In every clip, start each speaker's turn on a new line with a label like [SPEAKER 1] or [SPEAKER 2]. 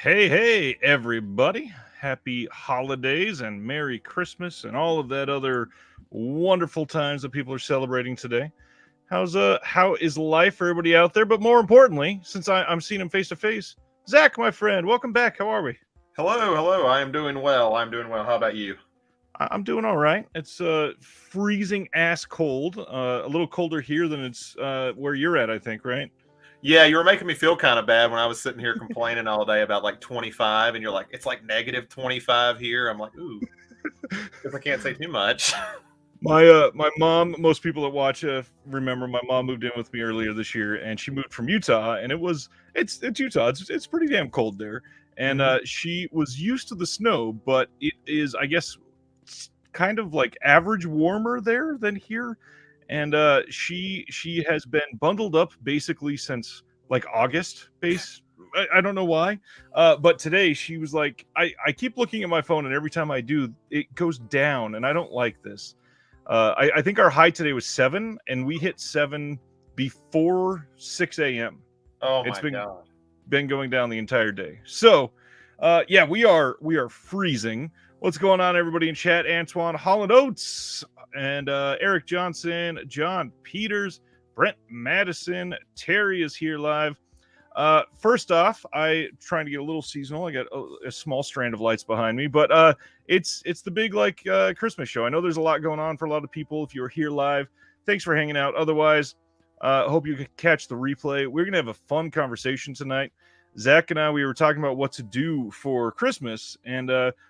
[SPEAKER 1] Hey, everybody. Happy holidays and Merry Christmas and all of that other wonderful times that people are celebrating today. How is life for everybody out there? But more importantly, since I'm seeing him face to face, Zach, my friend, welcome back. How are we?
[SPEAKER 2] Hello. I am doing well. How about you?
[SPEAKER 1] I'm doing all right. It's freezing ass cold. A little colder here than it's where you're at, I think, right?
[SPEAKER 2] Yeah, you were making me feel kind of bad when I was sitting here complaining all day about like 25, and you're like, it's like negative 25 here. I'm like, ooh, guess I can't say too much.
[SPEAKER 1] My mom, most people that watch remember my mom moved in with me earlier this year, and she moved from Utah, and it's Utah. It's pretty damn cold there, and
[SPEAKER 2] hmm
[SPEAKER 1] she was used to the snow, but it is, I guess, kind of like average warmer there than here, and she has been bundled up basically since like August base. I don't know why, but today she was like, I keep looking at my phone, and every time I do, it goes down, and I don't like this. I think our high today was 7, and we hit 7 before 6 a.m.
[SPEAKER 2] Oh
[SPEAKER 1] It's
[SPEAKER 2] my God.
[SPEAKER 1] been going down the entire day. So, yeah, we are freezing. What's going on, everybody in chat? Antoine Holland Oates and Eric Johnson, John Peters, Brent Madison, Terry is here live. First off, I trying to get a little seasonal. I got a small strand of lights behind me, but it's the big Christmas show. I know there's a lot going on for a lot of people. If you're here live, thanks for hanging out. Otherwise, hope you could catch the replay. We're gonna have a fun conversation tonight. Zach and I, we were talking about what to do for Christmas, and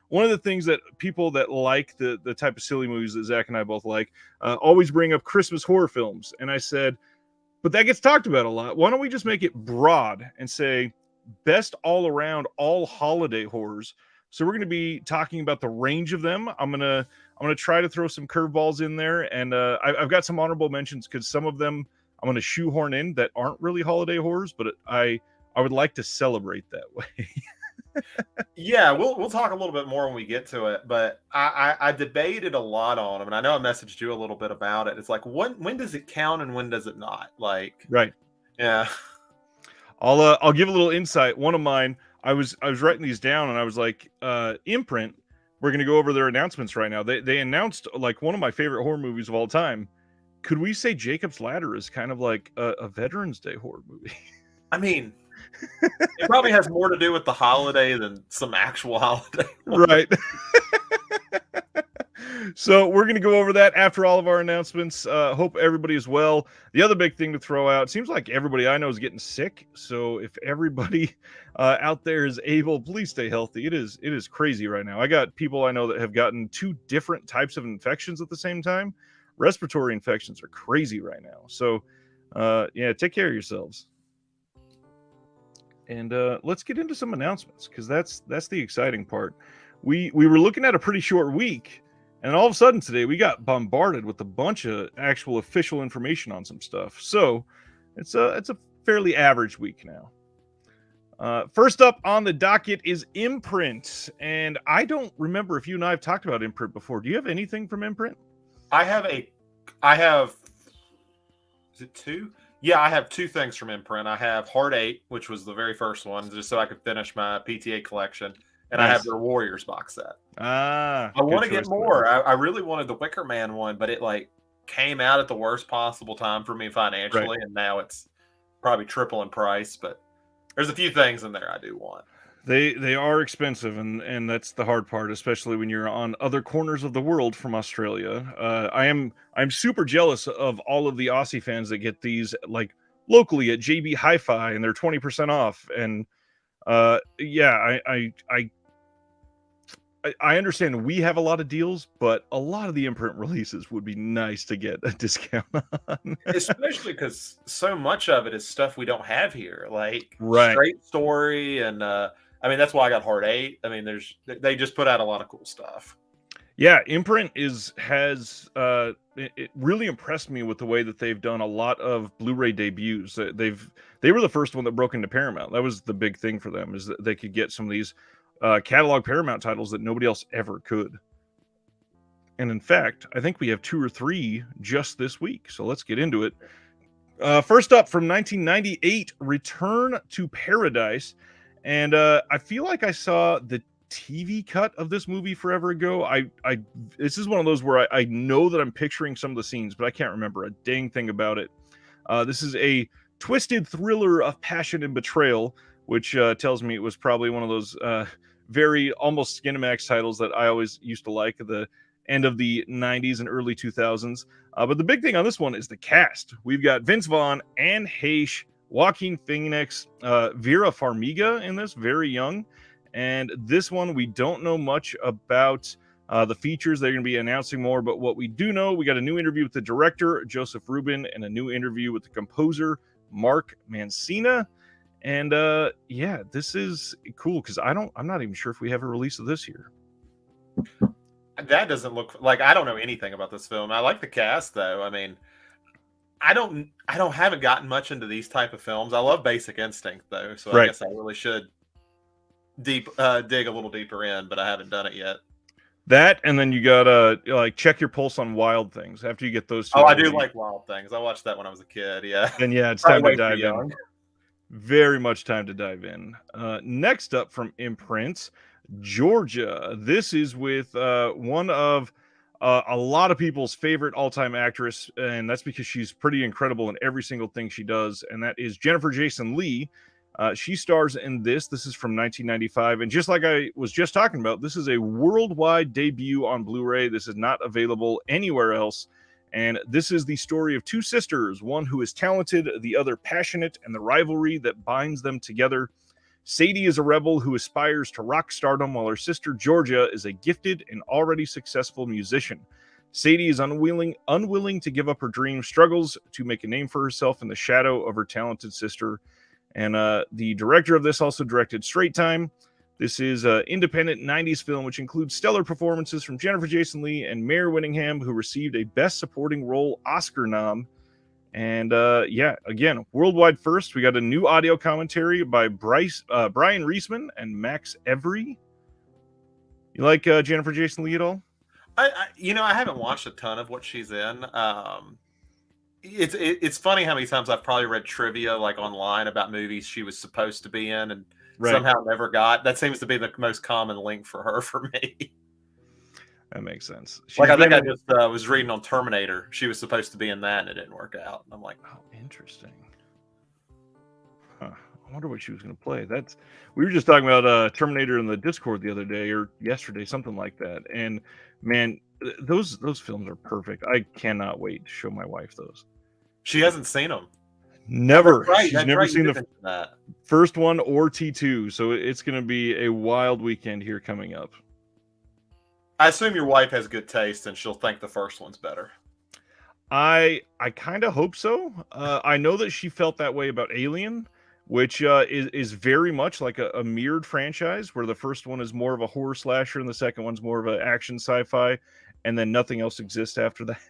[SPEAKER 1] one of the things that people that like the type of silly movies that Zach and I both like always bring up Christmas horror films, and I said, but that gets talked about a lot. Why don't we just make it broad and say best all around all holiday horrors? So we're going to be talking about the range of them. I'm gonna try to throw some curveballs in there, and I've got some honorable mentions because some of them I'm going to shoehorn in that aren't really holiday horrors, but I would like to celebrate that way.
[SPEAKER 2] Yeah, we'll talk a little bit more when we get to it, but I debated a lot on them, and I know I messaged you a little bit about it. It's like when does it count and when does it not? Like,
[SPEAKER 1] Right.
[SPEAKER 2] yeah.
[SPEAKER 1] I'll give a little insight. One of mine, I was writing these down, and I was like, Imprint. We're gonna go over their announcements right now. They announced like one of my favorite horror movies of all time. Could we say Jacob's Ladder is kind of like a Veterans Day horror movie?
[SPEAKER 2] I mean, it probably has more to do with the holiday than some actual holiday.
[SPEAKER 1] Right. So we're going to go over that after all of our announcements. Hope everybody is well. The other big thing to throw out, it seems like everybody I know is getting sick. So if everybody out there is able, please stay healthy. It is crazy right now. I got people I know that have gotten 2 different types of infections at the same time. Respiratory infections are crazy right now. So yeah, take care of yourselves. And let's get into some announcements because that's the exciting part. We were looking at a pretty short week, and all of a sudden today we got bombarded with a bunch of actual official information on some stuff. So it's a fairly average week now. First up on the docket is Imprint, and I don't remember if you and I have talked about Imprint before. Do you have anything from Imprint?
[SPEAKER 2] I have is it 2? Yeah, I have 2 things from Imprint. I have Heart 8, which was the very first one, just so I could finish my PTA collection, and I have
[SPEAKER 1] Nice.
[SPEAKER 2] their Warriors box set.
[SPEAKER 1] Ah,
[SPEAKER 2] I
[SPEAKER 1] good
[SPEAKER 2] want to get
[SPEAKER 1] choice there.
[SPEAKER 2] more. I really wanted the Wicker Man one, but it like came out at the worst possible time for me
[SPEAKER 1] Right.
[SPEAKER 2] financially, and now it's probably triple in price. But there's a few things in there I do want.
[SPEAKER 1] They are expensive, and that's the hard part, especially when you're on other corners of the world from Australia. I'm super jealous of all of the Aussie fans that get these like locally at JB Hi-Fi, and they're 20% off. And yeah, I understand we have a lot of deals, but a lot of the imprint releases would be nice to get a discount on.
[SPEAKER 2] Especially because so much of it is stuff we don't have here, like
[SPEAKER 1] Right.
[SPEAKER 2] Straight Story, and I mean that's why I got Heart 8. I mean, they just put out a lot of cool stuff.
[SPEAKER 1] Yeah, Imprint has it really impressed me with the way that they've done a lot of Blu-ray debuts. They were the first one that broke into Paramount. That was the big thing for them, is that they could get some of these catalog Paramount titles that nobody else ever could. And in fact, I think we have 2 or 3 just this week. So let's get into it. First up, from 1998, Return to Paradise. And I feel like I saw the TV cut of this movie forever ago. This is one of those where I know that I'm picturing some of the scenes, but I can't remember a dang thing about it. This is a twisted thriller of passion and betrayal, which tells me it was probably one of those very almost Skinamax titles that I always used to like at the end of the 90s and early 2000s. But the big thing on this one is the cast. We've got Vince Vaughn, Anne Heche, Joaquin Phoenix, Vera Farmiga in this, very young. And this one, we don't know much about the features. They're going to be announcing more, but what we do know, we got a new interview with the director, Joseph Rubin, and a new interview with the composer, Mark Mancina. And yeah, this is cool because I'm not even sure if we have a release of this year.
[SPEAKER 2] That doesn't look like, I don't know anything about this film. I like the cast though. I mean, haven't gotten much into these type of films. I love Basic Instinct though, so I guess I really should dig a little deeper in, but I haven't done it yet.
[SPEAKER 1] That, and then you gotta like check your pulse on Wild Things after you get those two.
[SPEAKER 2] Oh, I do like Wild Things. I watched that when I was a kid. Yeah.
[SPEAKER 1] Then yeah, it's time to dive in. Very much time to dive in. Next up from Imprint, Georgia. This is with one of a lot of people's favorite all-time actress, and that's because she's pretty incredible in every single thing she does, and that is Jennifer Jason Leigh. She stars in this. This is from 1995, and just like I was just talking about, this is a worldwide debut on Blu-ray. This is not available anywhere else, and this is the story of two sisters, one who is talented, the other passionate, and the rivalry that binds them together. Sadie is a rebel who aspires to rock stardom, while her sister Georgia is a gifted and already successful musician. Sadie is unwilling to give up her dreams, struggles to make a name for herself in the shadow of her talented sister. And the director of this also directed Straight Time. This is an independent 90s film which includes stellar performances from Jennifer Jason Leigh and Mare Winningham, who received a Best Supporting Role Oscar nom. And yeah, again, worldwide first. We got a new audio commentary by Brian Reisman and Max Every. You like Jennifer Jason Leigh at all?
[SPEAKER 2] I haven't watched a ton of what she's in. It's funny how many times I've probably read trivia like online about movies she was supposed to be in and somehow never got. That seems to be the most common link for her for me.
[SPEAKER 1] That makes sense.
[SPEAKER 2] I think I just was reading on Terminator. She was supposed to be in that and it didn't work out. And I'm like,
[SPEAKER 1] oh, interesting. Huh. I wonder what she was going to play. We were just talking about Terminator in the Discord the other day or yesterday, something like that. And man, those films are perfect. I cannot wait to show my wife those.
[SPEAKER 2] She hasn't seen them.
[SPEAKER 1] Never. She's never seen the first one or T2. So it's going to be a wild weekend here coming up.
[SPEAKER 2] I assume your wife has good taste and she'll think the first one's better.
[SPEAKER 1] I kind of hope so. I know that she felt that way about Alien, which is very much like a mirrored franchise where the first one is more of a horror slasher and the second one's more of an action sci-fi, and then nothing else exists after that.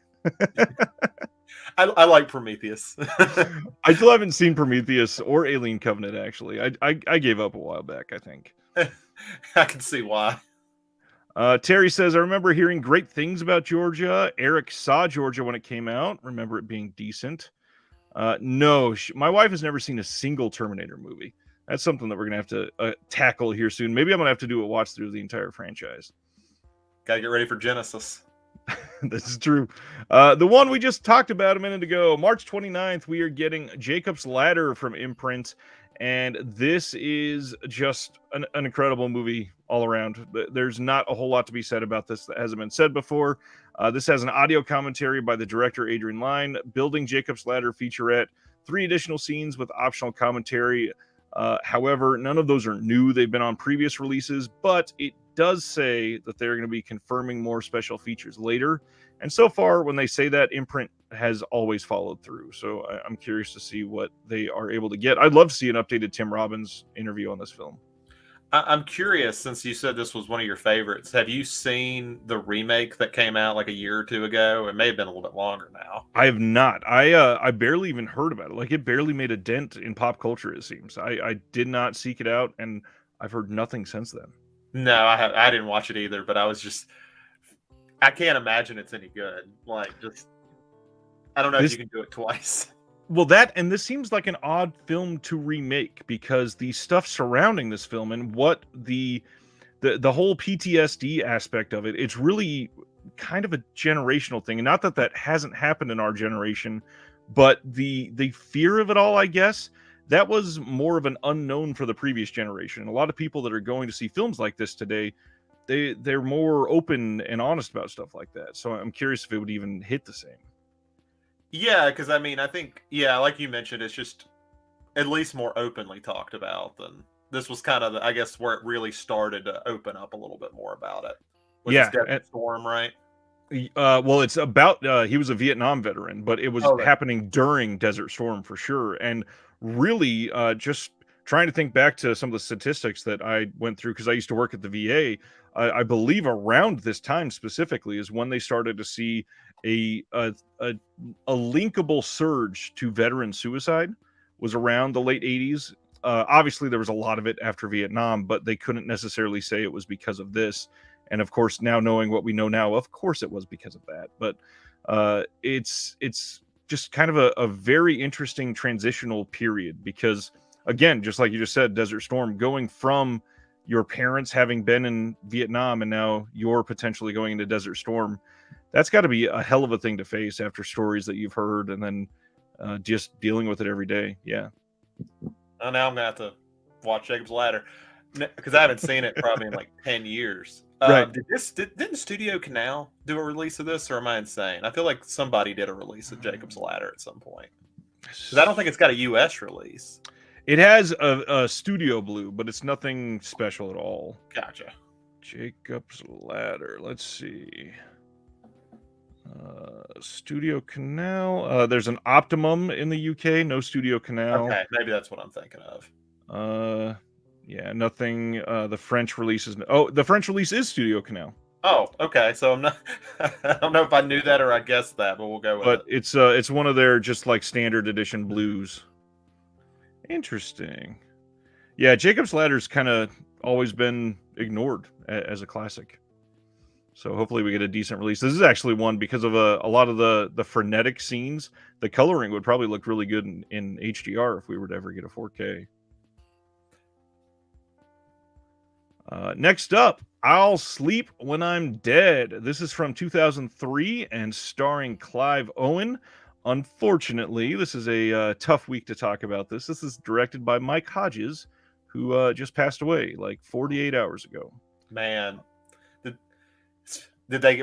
[SPEAKER 2] I like Prometheus.
[SPEAKER 1] I still haven't seen Prometheus or Alien Covenant, actually. I gave up a while back, I think.
[SPEAKER 2] I can see why.
[SPEAKER 1] Terry says, I remember hearing great things about Georgia. Eric saw Georgia when it came out. Remember it being decent. No, my wife has never seen a single Terminator movie. That's something that we're going to have to tackle here soon. Maybe I'm going to have to do a watch through of the entire franchise.
[SPEAKER 2] Got to get ready for Genesis.
[SPEAKER 1] This is true. The one we just talked about a minute ago, March 29th, we are getting Jacob's Ladder from Imprint. And this is just an incredible movie all around. There's not a whole lot to be said about this that hasn't been said before. This has an audio commentary by the director, Adrian Lyne, Building Jacob's Ladder featurette, 3 additional scenes with optional commentary. However, none of those are new. They've been on previous releases, but it does say that they're going to be confirming more special features later. And so far, when they say that, Imprint has always followed through. So I'm curious to see what they are able to get. I'd love to see an updated Tim Robbins interview on this film.
[SPEAKER 2] I'm curious, since you said this was one of your favorites, have you seen the remake that came out like a year or two ago? It may have been a little bit longer now.
[SPEAKER 1] I have not. I barely even heard about it. Like, it barely made a dent in pop culture, it seems. I did not seek it out, and I've heard nothing since then.
[SPEAKER 2] No, I didn't watch it either, but I can't imagine it's any good. Like, just, I don't know if you can do it twice.
[SPEAKER 1] Well, that and this seems like an odd film to remake because the stuff surrounding this film and what the whole PTSD aspect of it, it's really kind of a generational thing. And not that that hasn't happened in our generation, but the fear of it all, I guess, that was more of an unknown for the previous generation. A lot of people that are going to see films like this today, they're more open and honest about stuff like that. So I'm curious if it would even hit the same.
[SPEAKER 2] Yeah, because I mean, I think, yeah, like you mentioned, it's just at least more openly talked about than this was kind of, I guess, where it really started to open up a little bit more about it. Was this
[SPEAKER 1] Yeah,
[SPEAKER 2] Desert Storm, right?
[SPEAKER 1] well, it's about he was a Vietnam veteran, but it was
[SPEAKER 2] Oh, that,
[SPEAKER 1] happening during Desert Storm for sure. And really, just trying to think back to some of the statistics that I went through because I used to work at the VA. I believe around this time specifically is when they started to see a a, a a linkable surge to veteran suicide was around the late 80s. Obviously, there was a lot of it after Vietnam, but they couldn't necessarily say it was because of this. And of course, now knowing what we know now, of course it was because of that. But it's just kind of a very interesting transitional period because, again, just like you just said, Desert Storm, going from your parents having been in Vietnam and now you're potentially going into Desert Storm, that's got to be a hell of a thing to face after stories that you've heard and then just dealing with it every day. Yeah.
[SPEAKER 2] oh, now I'm gonna have to watch Jacob's Ladder because I haven't seen it probably in like 10 years.
[SPEAKER 1] Right.
[SPEAKER 2] Didn't Studio Canal do a release of this, or am I insane? I feel like somebody did a release of Jacob's Ladder at some point because I don't think it's got a U.S. release.
[SPEAKER 1] It has a studio blue, but it's nothing special at all.
[SPEAKER 2] Gotcha.
[SPEAKER 1] Jacob's Ladder. Let's see. Studio Canal. There's an Optimum in the UK. No Studio Canal.
[SPEAKER 2] Okay, maybe that's what I'm thinking of.
[SPEAKER 1] Yeah, nothing. The French release is. Oh, the French release is Studio Canal.
[SPEAKER 2] Oh, okay. So I'm not. I don't know if I knew that or I guessed that, but we'll go with
[SPEAKER 1] But
[SPEAKER 2] it.
[SPEAKER 1] it's one of their just like standard edition blues. Interesting. Yeah, Jacob's Ladder's kind of always been ignored as a classic. So hopefully we get a decent release. This is actually one because of a lot of the frenetic scenes. The coloring would probably look really good in HDR if we were to ever get a 4K. Next up, I'll Sleep When I'm Dead. This is from 2003 and starring Clive Owen. Unfortunately, this is a tough week to talk about this. This is directed by Mike Hodges, who just passed away like 48 hours ago.
[SPEAKER 2] Man,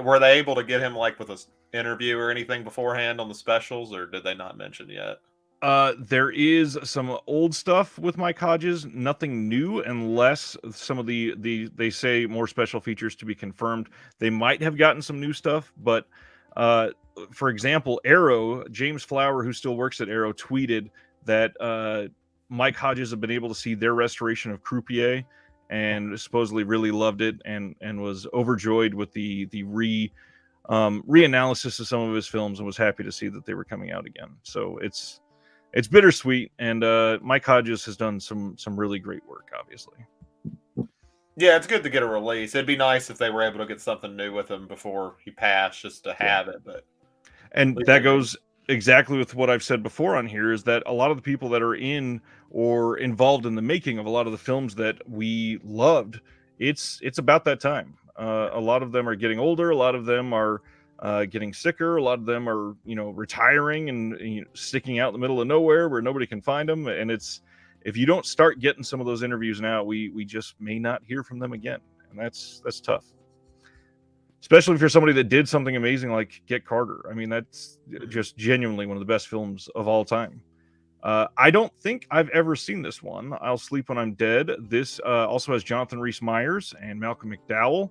[SPEAKER 2] were they able to get him like with an interview or anything beforehand on the specials, or did they not mention yet?
[SPEAKER 1] There is some old stuff with Mike Hodges, nothing new, unless some of the they say more special features to be confirmed. They might have gotten some new stuff, but for example, Arrow, James Flower, who still works at Arrow, tweeted that Mike Hodges had been able to see their restoration of Croupier and supposedly really loved it and was overjoyed with the reanalysis of some of his films and was happy to see that they were coming out again. So it's bittersweet, and Mike Hodges has done some really great work, obviously.
[SPEAKER 2] Yeah, it's good to get a release. It'd be nice if they were able to get something new with him before he passed, just to have it. But
[SPEAKER 1] and that goes exactly with what I've said before on here, is that a lot of the people that are in or involved in the making of a lot of the films that we loved, it's about that time. A lot of them are getting older. A lot of them are getting sicker. A lot of them are, retiring and sticking out in the middle of nowhere where nobody can find them. And if you don't start getting some of those interviews now, we just may not hear from them again. And that's tough. Especially if you're somebody that did something amazing like Get Carter. I mean, that's just genuinely one of the best films of all time. I don't think I've ever seen this one. I'll Sleep When I'm Dead. This also has Jonathan Rhys-Meyers and Malcolm McDowell.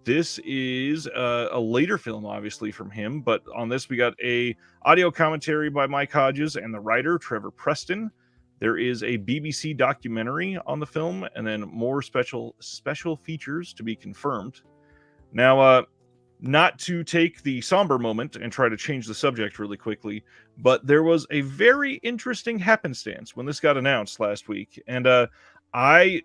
[SPEAKER 1] This is a later film, obviously, from him, but on this we got a audio commentary by Mike Hodges and the writer Trevor Preston. There is a BBC documentary on the film, and then more special features to be confirmed. Now, not to take the somber moment and try to change the subject really quickly, but there was a very interesting happenstance when this got announced last week, and I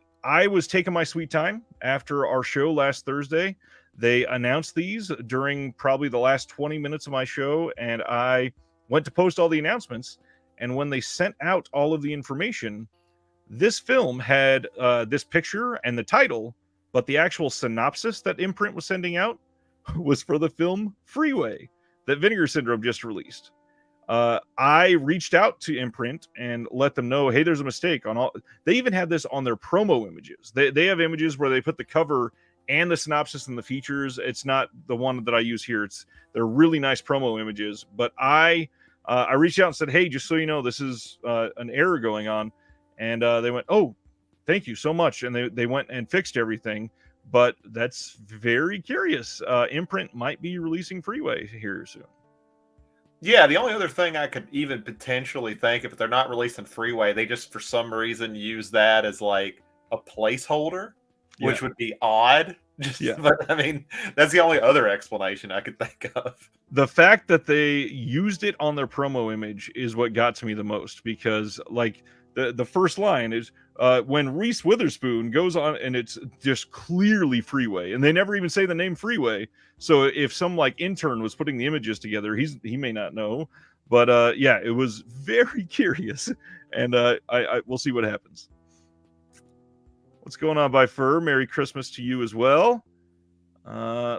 [SPEAKER 1] was taking my sweet time after our show last Thursday. They announced these during probably the last 20 minutes of my show, and I went to post all the announcements, and when they sent out all of the information, this film had this picture and the title, but the actual synopsis that Imprint was sending out was for the film Freeway that Vinegar Syndrome just released. I reached out to Imprint and let them know, hey, there's a mistake on all. They even had this on their promo images. They have images where they put the cover and the synopsis and the features. It's not the one that I use here. They're really nice promo images. But I reached out and said, hey, just so you know, this is an error going on. And they went, oh, thank you so much. And they went and fixed everything. But that's very curious. Imprint might be releasing Freeway here soon.
[SPEAKER 2] Yeah, the only other thing I could even potentially think, if they're not releasing Freeway, they just for some reason use that as like a placeholder, which would be odd. But I mean, that's the only other explanation I could think of.
[SPEAKER 1] The fact that they used it on their promo image is what got to me the most, because like the first line is when Reese Witherspoon goes on, and it's just clearly Freeway, and they never even say the name Freeway. So if some like intern was putting the images together, he may not know. But yeah, it was very curious, and I we'll see what happens. What's going on, by Fur? Merry Christmas to you as well.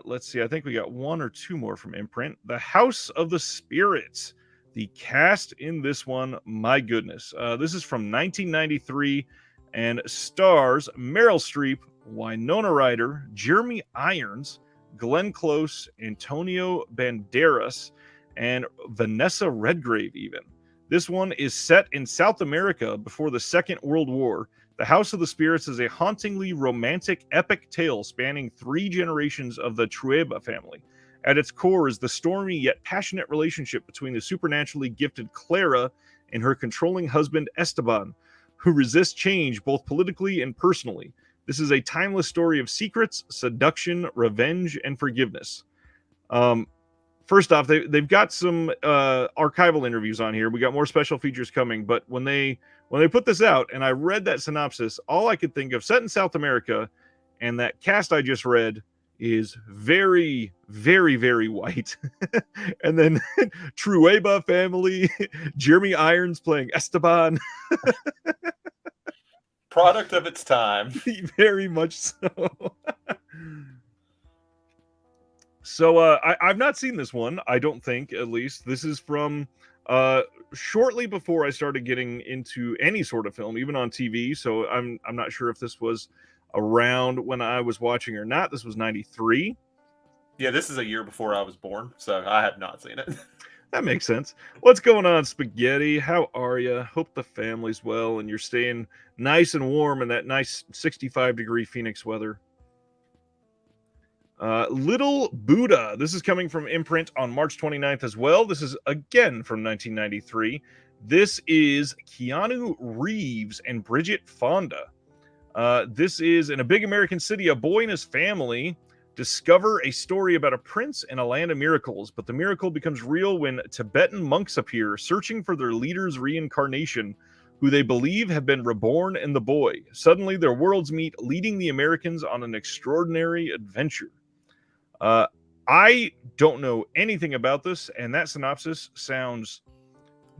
[SPEAKER 1] Let's see. I think we got one or two more from Imprint. The House of the Spirits. The cast in this one, my goodness. This is from 1993 and stars Meryl Streep, Winona Ryder, Jeremy Irons, Glenn Close, Antonio Banderas, and Vanessa Redgrave even. This one is set in South America before the Second World War. The House of the Spirits is a hauntingly romantic epic tale spanning 3 generations of the Trueba family. At its core is the stormy yet passionate relationship between the supernaturally gifted Clara and her controlling husband Esteban, who resist change both politically and personally. This is a timeless story of secrets, seduction, revenge, and forgiveness. First off, they've got some archival interviews on here. We got more special features coming, but when they put this out and I read that synopsis, all I could think of, set in South America, and that cast I just read is very, very, very white. And then Trueba family, Jeremy Irons playing Esteban.
[SPEAKER 2] Product of its time.
[SPEAKER 1] Very much so. So I've not seen this one, I don't think, at least. This is from shortly before I started getting into any sort of film, even on TV. So I'm not sure if this was around when I was watching or not. This was 93.
[SPEAKER 2] Yeah, this is a year before I was born, so I have not seen it.
[SPEAKER 1] That makes sense. What's going on, Spaghetti? How are you? Hope the family's well and you're staying nice and warm in that nice 65-degree Phoenix weather. Little Buddha. This is coming from Imprint on March 29th as well. This is again from 1993. This is Keanu Reeves and Bridget Fonda. This is in a big American city. A boy and his family discover a story about a prince in a land of miracles, but the miracle becomes real when Tibetan monks appear, searching for their leader's reincarnation, who they believe have been reborn in the boy. Suddenly, their worlds meet, leading the Americans on an extraordinary adventure. I don't know anything about this, and that synopsis sounds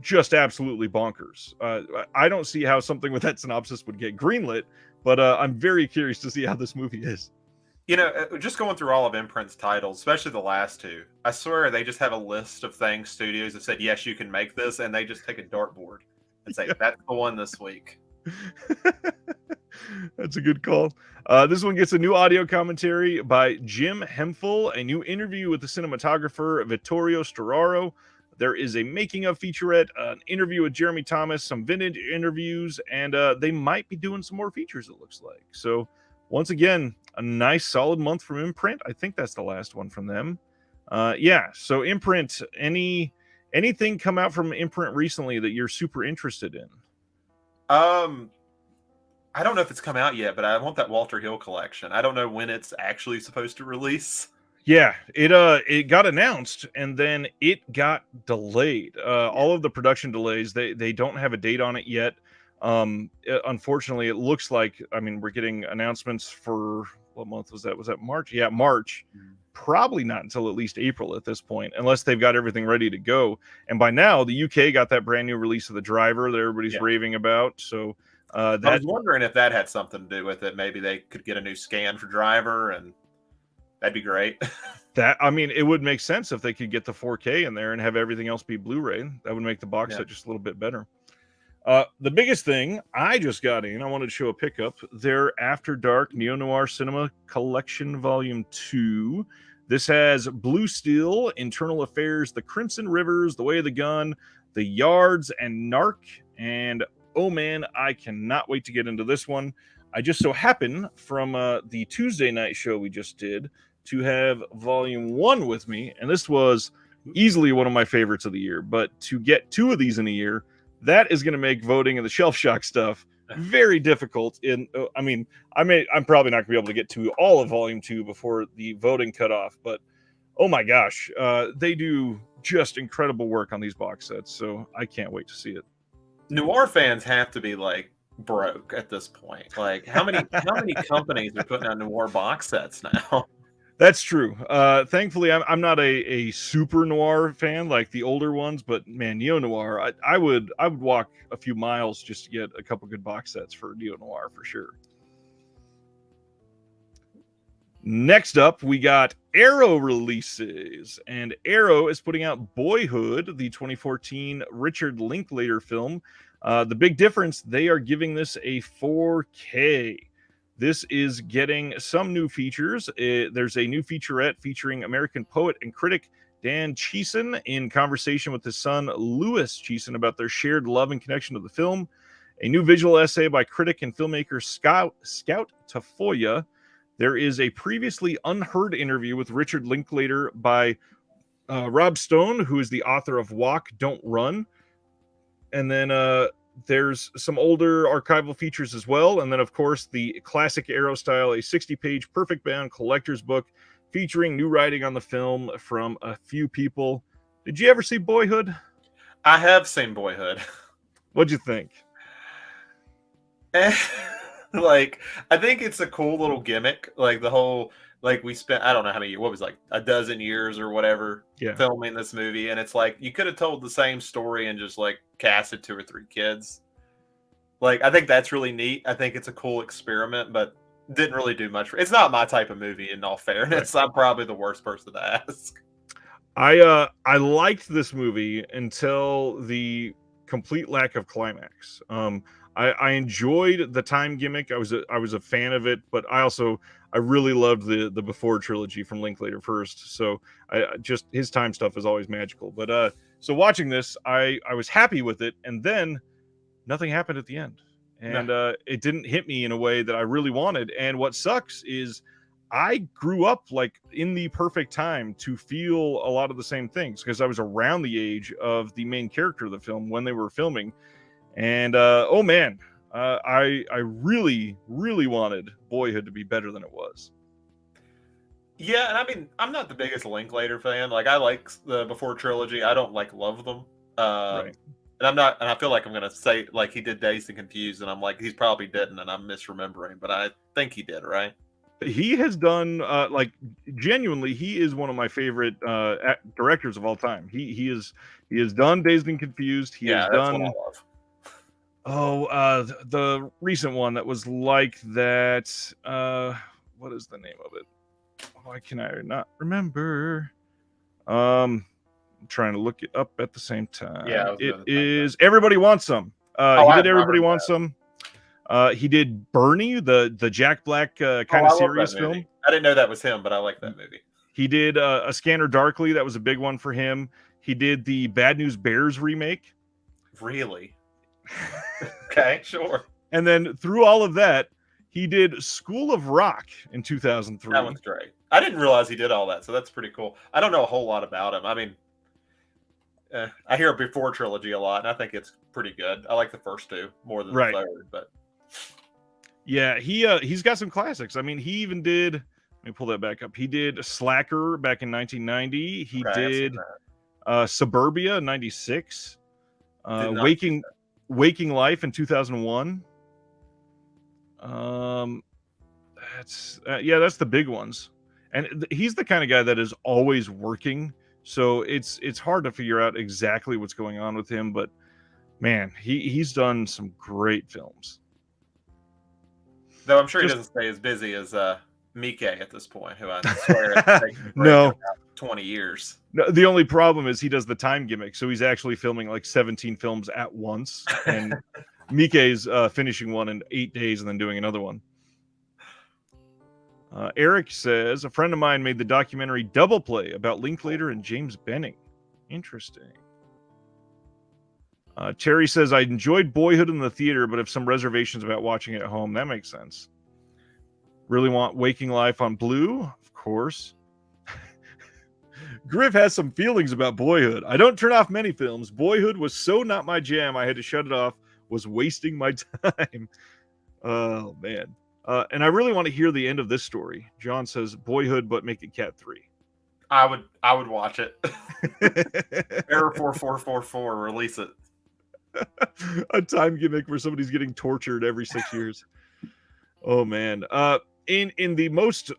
[SPEAKER 1] just absolutely bonkers. I don't see how something with that synopsis would get greenlit, but I'm very curious to see how this movie is.
[SPEAKER 2] You know, just going through all of Imprint's titles, especially the last two, I swear they just have a list of things studios have said, yes, you can make this, and they just take a dartboard and say, that's the one this week.
[SPEAKER 1] That's a good call. This one gets a new audio commentary by Jim Hemphill, a new interview with the cinematographer Vittorio Storaro. There is a making of featurette, an interview with Jeremy Thomas, some vintage interviews, and they might be doing some more features, it looks like. So once again, a nice solid month from Imprint. I think that's the last one from them. Yeah, so Imprint, anything come out from Imprint recently that you're super interested in?
[SPEAKER 2] I don't know if it's come out yet, but I want that Walter Hill collection. I don't know when it's actually supposed to release.
[SPEAKER 1] Yeah, it got announced and then it got delayed. All of the production delays, they don't have a date on it yet. Unfortunately, it looks like, I mean, we're getting announcements for, what month was that? Was that March? Yeah, March. probably not until at least April at this point, unless they've got everything ready to go. And by now, the UK got that brand new release of The Driver that everybody's raving about. So
[SPEAKER 2] I was wondering if that had something to do with it. Maybe they could get a new scan for Driver, and that'd be great.
[SPEAKER 1] That, I mean, it would make sense if they could get the 4K in there and have everything else be Blu-ray. That would make the box set just a little bit better. The biggest thing I just got in, I wanted to show a pickup, their After Dark Neo-Noir Cinema Collection Volume 2. This has Blue Steel, Internal Affairs, The Crimson Rivers, The Way of the Gun, The Yards, and Narc. And oh man, I cannot wait to get into this one. I just so happen from the Tuesday night show we just did to have Volume 1 with me, and this was easily one of my favorites of the year. But to get 2 of these in a year, that is going to make voting and the shelf shock stuff very difficult. I mean, I'm probably not going to be able to get to all of Volume 2 before the voting cutoff, but oh my gosh, they do just incredible work on these box sets, so I can't wait to see it.
[SPEAKER 2] Noir fans have to be like broke at this point. Like, how many companies are putting out noir box sets now?
[SPEAKER 1] That's true. Thankfully, I'm not a super noir fan like the older ones, but man, neo noir, I would walk a few miles just to get a couple good box sets for neo noir for sure. Next up, we got Arrow releases, and Arrow is putting out Boyhood, the 2014 Richard Linklater film. The big difference, they are giving this a 4K. This is getting some new features. There's a new featurette featuring American poet and critic Dan Cheeson in conversation with his son Louis Cheeson about their shared love and connection to the film. A new visual essay by critic and filmmaker Scout Tafoya. There is a previously unheard interview with Richard Linklater by Rob Stone, who is the author of Walk, Don't Run. And then there's some older archival features as well. And then, of course, the classic Arrow style, a 60-page perfect bound collector's book featuring new writing on the film from a few people. Did you ever see Boyhood?
[SPEAKER 2] I have seen Boyhood.
[SPEAKER 1] What'd you think?
[SPEAKER 2] Like, I think it's a cool little gimmick. Like, the whole, like, we spent, I don't know how many, what was like a dozen years or whatever filming this movie. And it's like, you could have told the same story and just like casted 2 or 3 kids. Like, I think that's really neat. I think it's a cool experiment, but didn't really do much. It's not my type of movie, in all fairness. Right. I'm probably the worst person to ask.
[SPEAKER 1] I liked this movie until the complete lack of climax. I enjoyed the time gimmick. I was a fan of it, but I really loved the Before trilogy from Linklater first. So I just, his time stuff is always magical. But so watching this, I was happy with it, and then nothing happened at the end, and it didn't hit me in a way that I really wanted. And what sucks is I grew up like in the perfect time to feel a lot of the same things because I was around the age of the main character of the film when they were filming. And oh man, I really, really wanted Boyhood to be better than it was.
[SPEAKER 2] Yeah, and I mean, I'm not the biggest Linklater fan. Like, I like the Before trilogy. I don't like love them. Right. And I feel like I'm gonna say like he did Dazed and Confused, and I'm like he's probably didn't, and I'm misremembering, but I think he did, right?
[SPEAKER 1] He has done like genuinely, he is one of my favorite directors of all time. He has done Dazed and Confused. He has done. What I love. Oh, the recent one that was like that. What is the name of it? Why can I not remember? I'm trying to look it up at the same time. Yeah, it is Everybody Wants Some. He did Everybody Wants Some. He did Bernie, the Jack Black kind of serious film.
[SPEAKER 2] I didn't know that was him, but I like that movie.
[SPEAKER 1] He did A Scanner Darkly. That was a big one for him. He did the Bad News Bears remake.
[SPEAKER 2] Really? Okay, sure.
[SPEAKER 1] And then through all of that, he did School of Rock in 2003.
[SPEAKER 2] That one's great. I didn't realize he did all that, so that's pretty cool. I don't know a whole lot about him. I mean, I hear Before trilogy a lot, and I think it's pretty good. I like the first 2 more than the third, but
[SPEAKER 1] yeah, he's got some classics. I mean, he even did. Let me pull that back up. He did Slacker back in 1990. He did Suburbia in 96. Waking Life in 2001. That's the big ones. And he's the kind of guy that is always working. So it's hard to figure out exactly what's going on with him. But man, he's done some great films.
[SPEAKER 2] Though I'm sure he
[SPEAKER 1] Just-
[SPEAKER 2] doesn't stay as busy as Mike at this point, who I swear has taken a break
[SPEAKER 1] No.
[SPEAKER 2] in about 20 years.
[SPEAKER 1] No, the only problem is he does the time gimmick, so he's actually filming like 17 films at once, and Mike's finishing one in 8 days and then doing another one. Eric says, a friend of mine made the documentary Double Play about Linklater and James Benning. Interesting. Terry says, I enjoyed Boyhood in the theater, but have some reservations about watching it at home. That makes sense. Really want Waking Life on Blue? Of course. Griff has some feelings about Boyhood. I don't turn off many films. Boyhood was so not my jam, I had to shut it off. Was wasting my time. Oh, man. And I really want to hear the end of this story. John says, Boyhood, but make it Cat 3.
[SPEAKER 2] I would watch it. Error 4444, release it.
[SPEAKER 1] A time gimmick where somebody's getting tortured every 6 years. Oh, man. In the most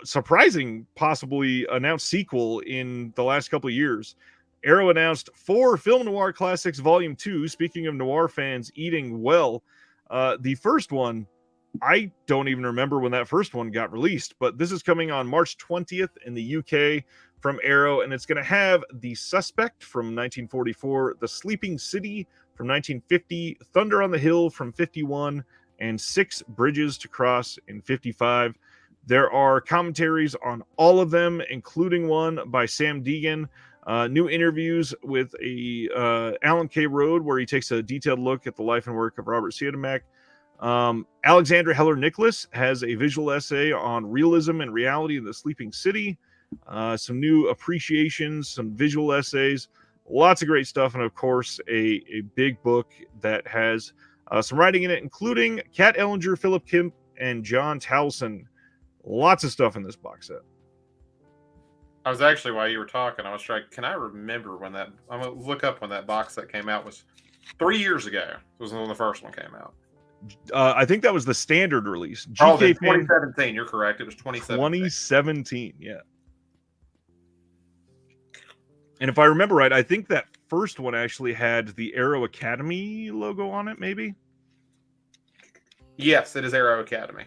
[SPEAKER 1] surprising, possibly announced sequel in the last couple of years, Arrow announced 4 Film Noir Classics Volume 2. Speaking of noir fans eating well, the first one, I don't even remember when that first one got released, but this is coming on March 20th in the UK from Arrow, and it's going to have The Suspect from 1944, The Sleeping City from 1950, Thunder on the Hill from 51, and 6 Bridges to Cross in 55. There are commentaries on all of them, including one by Sam Deegan, new interviews with Alan K. Rode, where he takes a detailed look at the life and work of Robert Siodmak. Alexandra Heller-Nicholas has a visual essay on realism and reality in the Sleeping City, some new appreciations, some visual essays, lots of great stuff, and of course a big book that has some writing in it, including Kat Ellinger, Philip Kemp, and John Towson. Lots of stuff in this box set.
[SPEAKER 2] I was actually, while you were talking, I was trying, can I remember when that, I'm going to look up when that box set came out. Was 3 years ago. It was when the first one came out.
[SPEAKER 1] I think that was the standard release.
[SPEAKER 2] Oh, 2017. You're correct. It was 2017.
[SPEAKER 1] 2017, yeah. And if I remember right, I think that first one actually had the Arrow Academy logo on it, maybe?
[SPEAKER 2] Yes, it is Arrow Academy.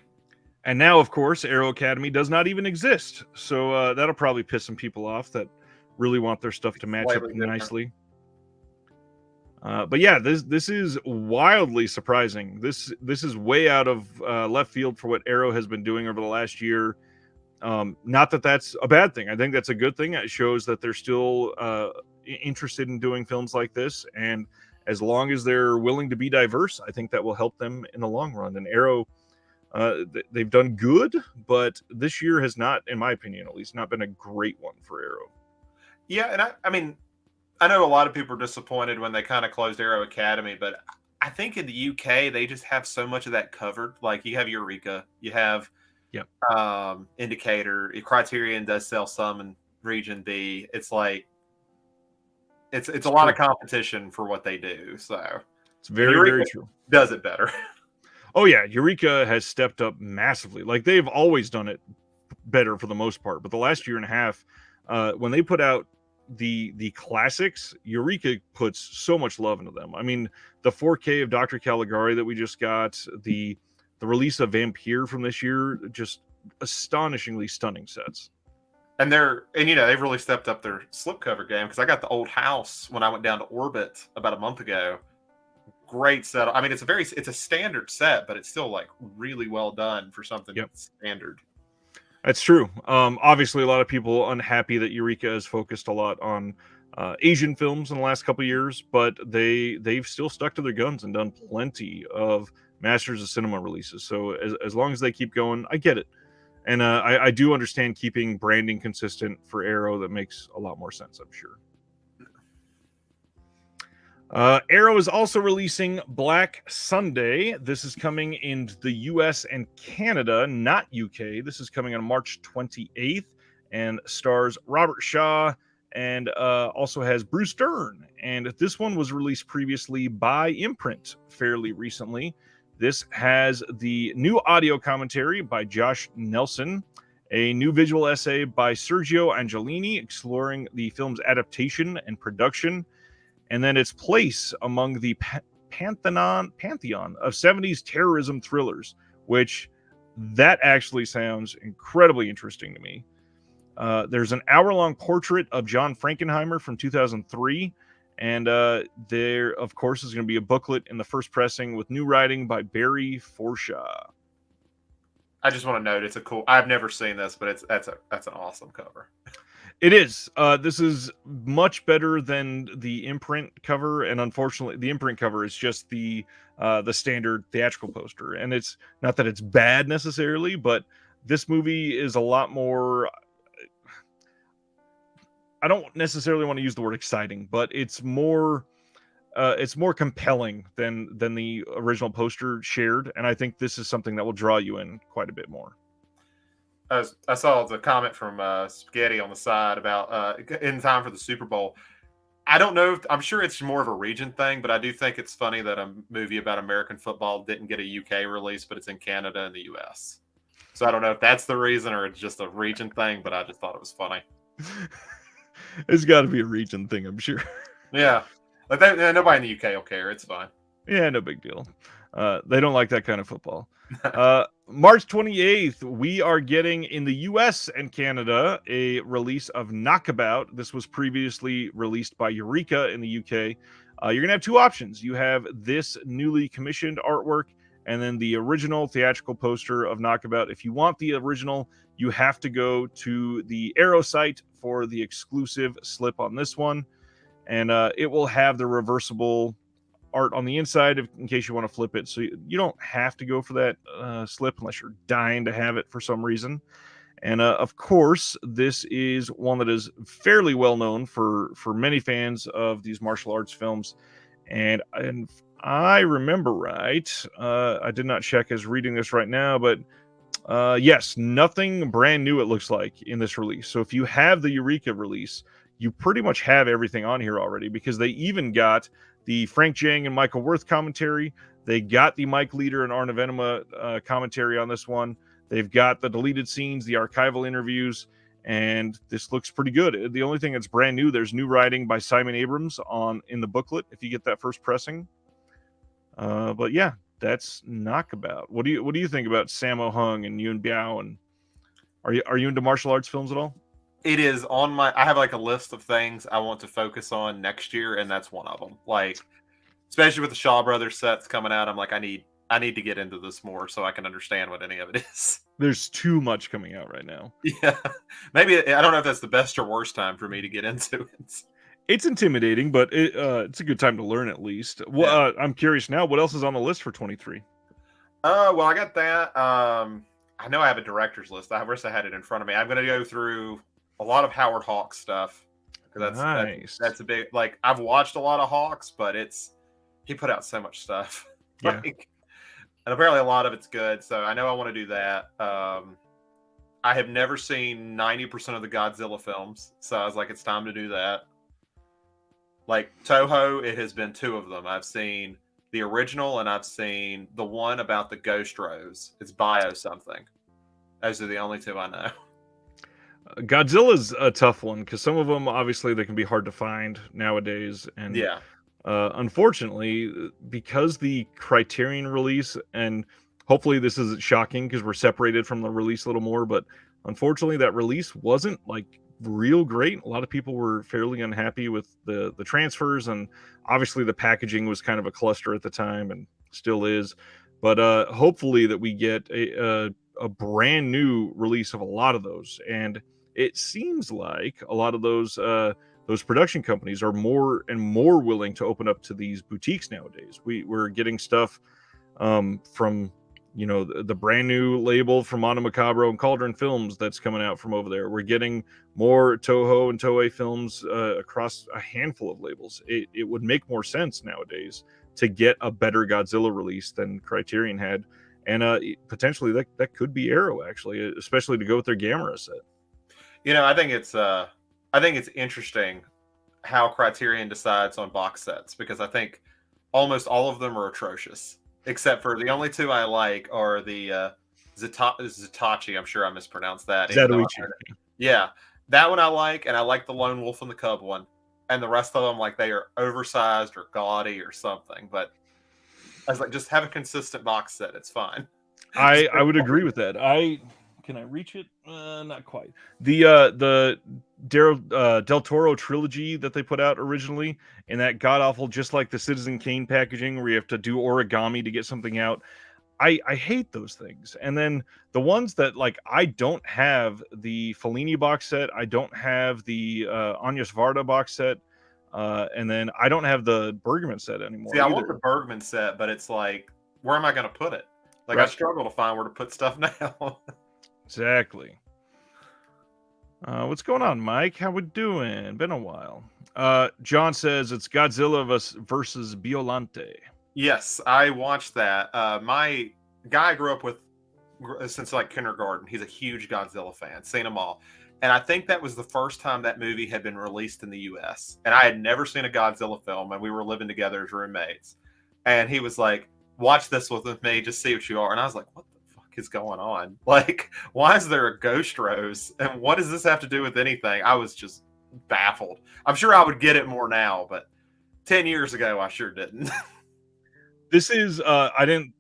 [SPEAKER 1] And now, of course, Arrow Academy does not even exist. So that'll probably piss some people off that really want their stuff to match up nicely. But yeah, this is wildly surprising. This is way out of left field for what Arrow has been doing over the last year. Not that that's a bad thing. I think that's a good thing. It shows that they're still interested in doing films like this. And as long as they're willing to be diverse, I think that will help them in the long run. And Arrow, they've done good, but this year has not, in my opinion, at least, not been a great one for Arrow.
[SPEAKER 2] Yeah, and I mean, I know a lot of people are disappointed when they kind of closed Arrow Academy, but I think in the UK they just have so much of that covered. Like you have Eureka, you have Indicator, Criterion does sell some in Region B. It's like it's a lot of competition for what they do. So
[SPEAKER 1] it's very true.
[SPEAKER 2] Does it better?
[SPEAKER 1] Oh yeah, Eureka has stepped up massively. Like they've always done it better for the most part, but the last year and a half, when they put out the classics, Eureka puts so much love into them. I mean, the 4K of Dr. Caligari that we just got, the release of Vampire from this year, just astonishingly stunning sets.
[SPEAKER 2] And they've really stepped up their slipcover game, because I got the Old House when I went down to Orbit about a month ago. Great set. I mean, it's a standard set, but it's still like really well done for something that's standard.
[SPEAKER 1] That's true. Obviously, a lot of people unhappy that Eureka has focused a lot on Asian films in the last couple of years, but they've still stuck to their guns and done plenty of Masters of Cinema releases. So as long as they keep going, I get it. And I do understand keeping branding consistent for Arrow. That makes a lot more sense, I'm sure. Arrow is also releasing Black Sunday. This is coming in the US and Canada, not UK. This is coming on March 28th and stars Robert Shaw and also has Bruce Dern. And this one was released previously by Imprint fairly recently. This has the new audio commentary by Josh Nelson a new visual essay by Sergio Angelini exploring the film's adaptation and production, and then its place among the pantheon of 70s terrorism thrillers, which that actually sounds incredibly interesting to me. There's an hour-long portrait of John Frankenheimer from 2003, and there, of course, is going to be a booklet in the first pressing with new writing by Barry Forshaw.
[SPEAKER 2] I just want to note it's a cool. I've never seen this, but that's an awesome cover.
[SPEAKER 1] It is. This is much better than the imprint cover, and unfortunately, the imprint cover is just the standard theatrical poster, and it's not that it's bad necessarily, but this movie is a lot more. I don't necessarily want to use the word exciting, but it's more compelling than the original poster shared, and I think this is something that will draw you in quite a bit more.
[SPEAKER 2] I saw the comment from Spaghetti on the side about in time for the Super Bowl. I don't know. I'm sure it's more of a region thing, but I do think it's funny that a movie about American football didn't get a UK release, but it's in Canada and the US. So I don't know if that's the reason or it's just a region thing, but I just thought it was funny.
[SPEAKER 1] It's got to be a region thing, I'm sure.
[SPEAKER 2] Yeah. Like nobody in the UK will care. It's fine.
[SPEAKER 1] Yeah, no big deal. They don't like that kind of football. March 28th, we are getting in the US and Canada a release of Knockabout. This was previously released by Eureka in the UK. You're going to have two options. You have this newly commissioned artwork and then the original theatrical poster of Knockabout. If you want the original, you have to go to the Arrow site for the exclusive slip on this one. And it will have the reversible art on the inside in case you want to flip it. So you don't have to go for that slip unless you're dying to have it for some reason. And of course, this is one that is fairly well known for many fans of these martial arts films. And I remember right, I did not check as reading this right now, but yes, nothing brand new it looks like in this release. So if you have the Eureka release, you pretty much have everything on here already, because they even got the Frank Jang and Michael Worth commentary. They got the Mike Leader and Arnav Enema commentary on this one. They've got the deleted scenes, the archival interviews, and this looks pretty good. The only thing that's brand new, there's new writing by Simon Abrams in the booklet if you get that first pressing. But yeah, that's Knockabout. What do you think about Sammo Hung and Yuen Biao? And are you into martial arts films at all?
[SPEAKER 2] It is on my. I have like a list of things I want to focus on next year, and that's one of them. Like, especially with the Shaw Brothers sets coming out, I'm like, I need to get into this more so I can understand what any of it is.
[SPEAKER 1] There's too much coming out right now.
[SPEAKER 2] Yeah, maybe I don't know if that's the best or worst time for me to get into it.
[SPEAKER 1] It's intimidating, but it's a good time to learn at least. Well, I'm curious now. What else is on the list for 23?
[SPEAKER 2] Well, I got that. I know I have a director's list. I wish I had it in front of me. I'm going to go through a lot of Howard Hawks stuff. That's nice. That's a big, like, I've watched a lot of Hawks, but he put out so much stuff.
[SPEAKER 1] Yeah.
[SPEAKER 2] And apparently a lot of it's good. So I know I want to do that. I have never seen 90% of the Godzilla films. So I was like, it's time to do that. Like Toho, it has been 2 of them. I've seen the original and I've seen the one about the Ghost Rose. It's Bio something. Those are the only 2 I know.
[SPEAKER 1] Godzilla's a tough one because some of them, obviously, they can be hard to find nowadays. And
[SPEAKER 2] yeah,
[SPEAKER 1] unfortunately, because the Criterion release, and hopefully this isn't shocking because we're separated from the release a little more, but unfortunately that release wasn't like real great. A lot of people were fairly unhappy with the transfers, and obviously the packaging was kind of a cluster at the time and still is. But hopefully that we get a brand new release of a lot of those. And it seems like a lot of those production companies are more and more willing to open up to these boutiques nowadays. We're getting stuff from, you know, the brand new label from Mono Macabro and Cauldron Films that's coming out from over there. We're getting more Toho and Toei films across a handful of labels. It would make more sense nowadays to get a better Godzilla release than Criterion had. And potentially that could be Arrow, actually, especially to go with their Gamera set.
[SPEAKER 2] You know, I think it's interesting how Criterion decides on box sets, because I think almost all of them are atrocious, except for the only 2 I like are the Zatachi. I'm sure I mispronounced that. Even though I
[SPEAKER 1] Zatoichi.
[SPEAKER 2] heard it. Yeah, that one I like, and I like the Lone Wolf and the Cub one, and the rest of them, like, they are oversized or gaudy or something. But I was like, just have a consistent box set. It's fine.
[SPEAKER 1] I would agree with that. Can I reach it? Not quite. The Del Toro trilogy that they put out originally, and that god awful, just like the Citizen Kane packaging, where you have to do origami to get something out. I hate those things. And then the ones that, like, I don't have the Fellini box set, I don't have the Agnes Varda box set, and then I don't have the Bergman set anymore.
[SPEAKER 2] See, I want the Bergman set, but it's like, where am I going to put it? Like, I struggle to find where to put stuff now.
[SPEAKER 1] Exactly. What's going on, Mike? How we doing? Been a while. John says it's Godzilla versus Biolante.
[SPEAKER 2] Yes, I watched that. My guy I grew up with since like kindergarten. He's a huge Godzilla fan. Seen them all. And I think that was the first time that movie had been released in the US. And I had never seen a Godzilla film, and we were living together as roommates. And he was like, watch this with me, just see what you are. And I was like, what the fuck is going on? Like, why is there a ghost rose? And what does this have to do with anything? I was just baffled. I'm sure I would get it more now, but 10 years ago, I sure didn't.
[SPEAKER 1] This is I didn't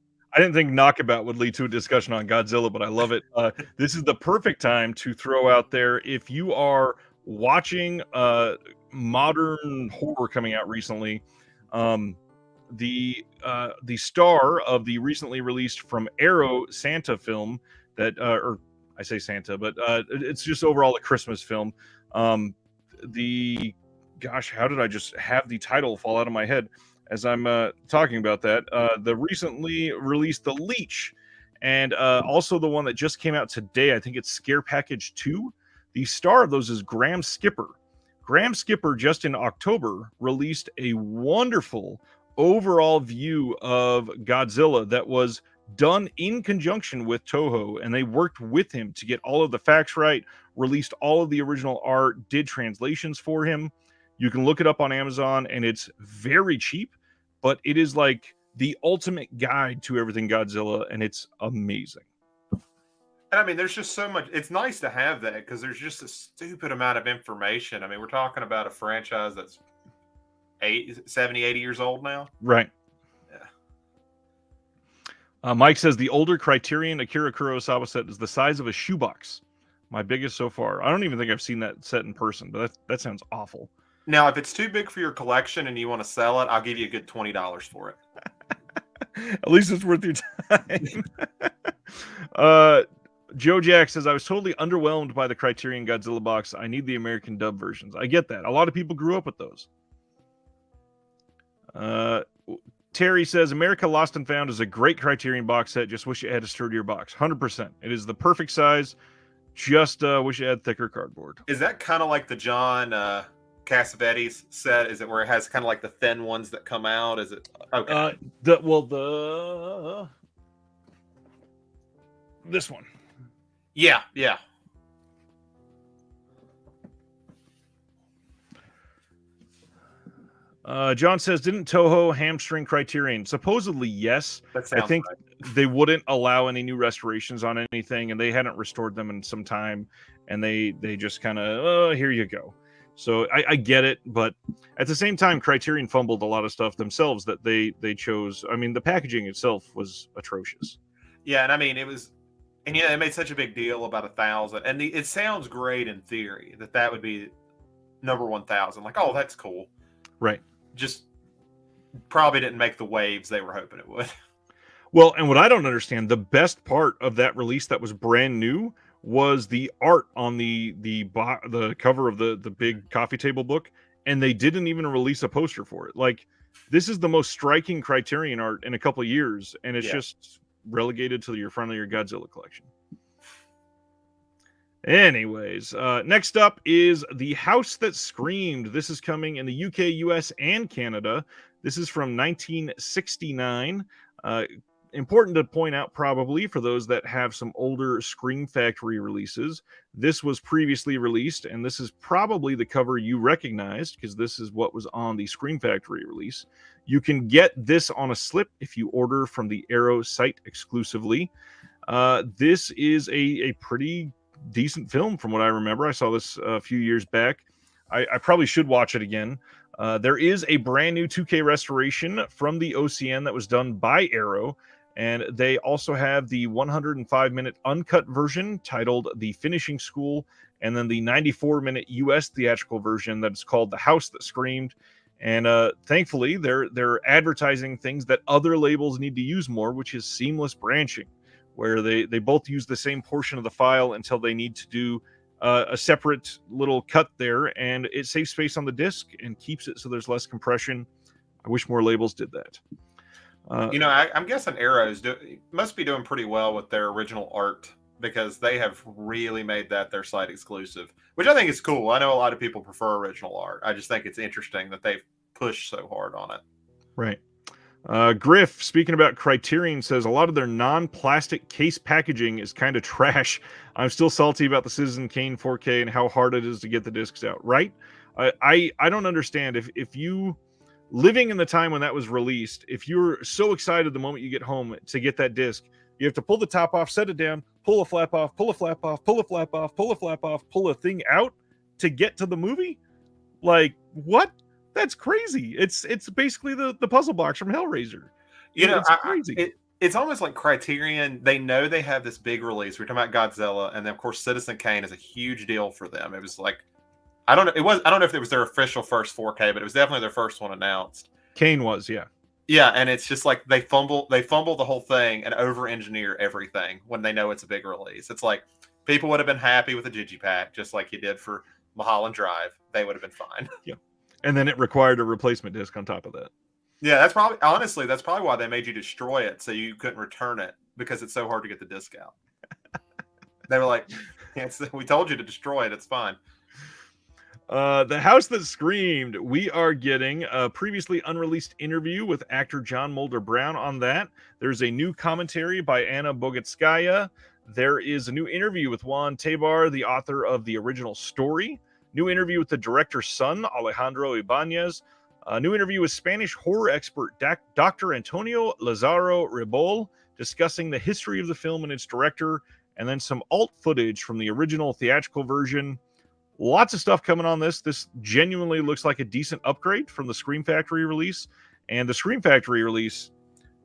[SPEAKER 1] think Knockabout would lead to a discussion on Godzilla, but I love it. This is the perfect time to throw out there, if you are watching modern horror coming out recently, the star of the recently released From Arrow Santa film that or I say Santa, but it's just overall a Christmas film. How did I just have the title fall out of my head as I'm talking about that? The recently released The Leech, and also the one that just came out today, I think it's Scare Package 2. The star of those is Graham Skipper. Graham Skipper just in October released a wonderful overall view of Godzilla that was done in conjunction with Toho, and they worked with him to get all of the facts right, released all of the original art, did translations for him. You can look it up on Amazon, and it's very cheap, but it is like the ultimate guide to everything Godzilla, and it's amazing.
[SPEAKER 2] And I mean, there's just so much. It's nice to have that because there's just a stupid amount of information. I mean, we're talking about a franchise that's 70, 80 years old now.
[SPEAKER 1] Right.
[SPEAKER 2] Yeah.
[SPEAKER 1] Mike says the older Criterion Akira Kurosawa set is the size of a shoebox. My biggest so far. I don't even think I've seen that set in person, but that sounds awful.
[SPEAKER 2] Now, if it's too big for your collection and you want to sell it, I'll give you a good $20 for it.
[SPEAKER 1] At least it's worth your time. Joe Jack says, I was totally underwhelmed by the Criterion Godzilla box. I need the American dub versions. I get that. A lot of people grew up with those. Terry says, America Lost and Found is a great Criterion box set. Just wish it had a sturdier box. 100%. It is the perfect size. Just wish it had thicker cardboard.
[SPEAKER 2] Is that kind of like the John Cassavetes set? Is it where it has kind of like the thin ones that come out? Is it okay?
[SPEAKER 1] This one.
[SPEAKER 2] Yeah.
[SPEAKER 1] John says, didn't Toho hamstring Criterion? Supposedly, yes. I think they wouldn't allow any new restorations on anything, and they hadn't restored them in some time, and they just kind of, here you go. So I get it, but at the same time, Criterion fumbled a lot of stuff themselves that they chose. I mean, the packaging itself was atrocious.
[SPEAKER 2] Yeah, and I mean, it was, and yeah, it made such a big deal about 1,000, and it sounds great in theory that would be number 1,000. Like, oh, that's cool,
[SPEAKER 1] right?
[SPEAKER 2] Just probably didn't make the waves they were hoping it would.
[SPEAKER 1] Well, and what I don't understand, the best part of that release that was brand new was the art on the cover of the big coffee table book, and they didn't even release a poster for it. Like, this is the most striking Criterion art in a couple of years, and it's just relegated to your front of your Godzilla collection. Anyways, next up is The House That Screamed. This is coming in the UK, US, and Canada. This is from 1969. Important to point out, probably, for those that have some older Scream Factory releases, this was previously released, and this is probably the cover you recognized, because this is what was on the Scream Factory release. You can get this on a slip if you order from the Arrow site exclusively. This is a pretty decent film from what I remember. I saw this a few years back. I probably should watch it again. There is a brand new 2K restoration from the OCN that was done by Arrow, and they also have the 105-minute uncut version titled The Finishing School, and then the 94-minute US theatrical version that is called The House That Screamed. And thankfully, they're advertising things that other labels need to use more, which is seamless branching, where they both use the same portion of the file until they need to do a separate little cut there, and it saves space on the disc and keeps it so there's less compression. I wish more labels did that.
[SPEAKER 2] I'm guessing Arrows must be doing pretty well with their original art, because they have really made that their site exclusive, which I think is cool. I know a lot of people prefer original art. I just think it's interesting that they've pushed so hard on it.
[SPEAKER 1] Right. Griff, speaking about Criterion, says a lot of their non-plastic case packaging is kind of trash. I'm still salty about the Citizen Kane 4K and how hard it is to get the discs out. Right? I don't understand. If you, living in the time when that was released, if you're so excited the moment you get home to get that disc, you have to pull the top off, set it down, pull a flap off, pull a flap off, pull a flap off, pull a flap off, pull a thing out to get to the movie. Like, what? That's crazy. It's basically the puzzle box from Hellraiser.
[SPEAKER 2] It's crazy. It's almost like Criterion. They know they have this big release. We're talking about Godzilla, and then of course Citizen Kane is a huge deal for them. It was like, I don't know if it was their official first 4K, but it was definitely their first one announced.
[SPEAKER 1] Kane was, yeah.
[SPEAKER 2] Yeah, and it's just like they fumble the whole thing and over-engineer everything when they know it's a big release. It's like people would have been happy with a digipack, just like you did for Mulholland Drive. They would have been fine.
[SPEAKER 1] Yeah, and then it required a replacement disc on top of that.
[SPEAKER 2] Yeah, that's probably why they made you destroy it, so you couldn't return it, because it's so hard to get the disc out. They were like, we told you to destroy it. It's fine.
[SPEAKER 1] The House That Screamed, we are getting a previously unreleased interview with actor John Mulder Brown on that. There's a new commentary by Anna Bogutskaya. There is a new interview with Juan Tabar, the author of the original story. New interview with the director's son, Alejandro Ibanez. A new interview with Spanish horror expert Dr. Antonio Lazaro Ribol, discussing the history of the film and its director, and then some alt footage from the original theatrical version. Lots of stuff coming on this. This genuinely looks like a decent upgrade from the Scream Factory release. And the Scream Factory release,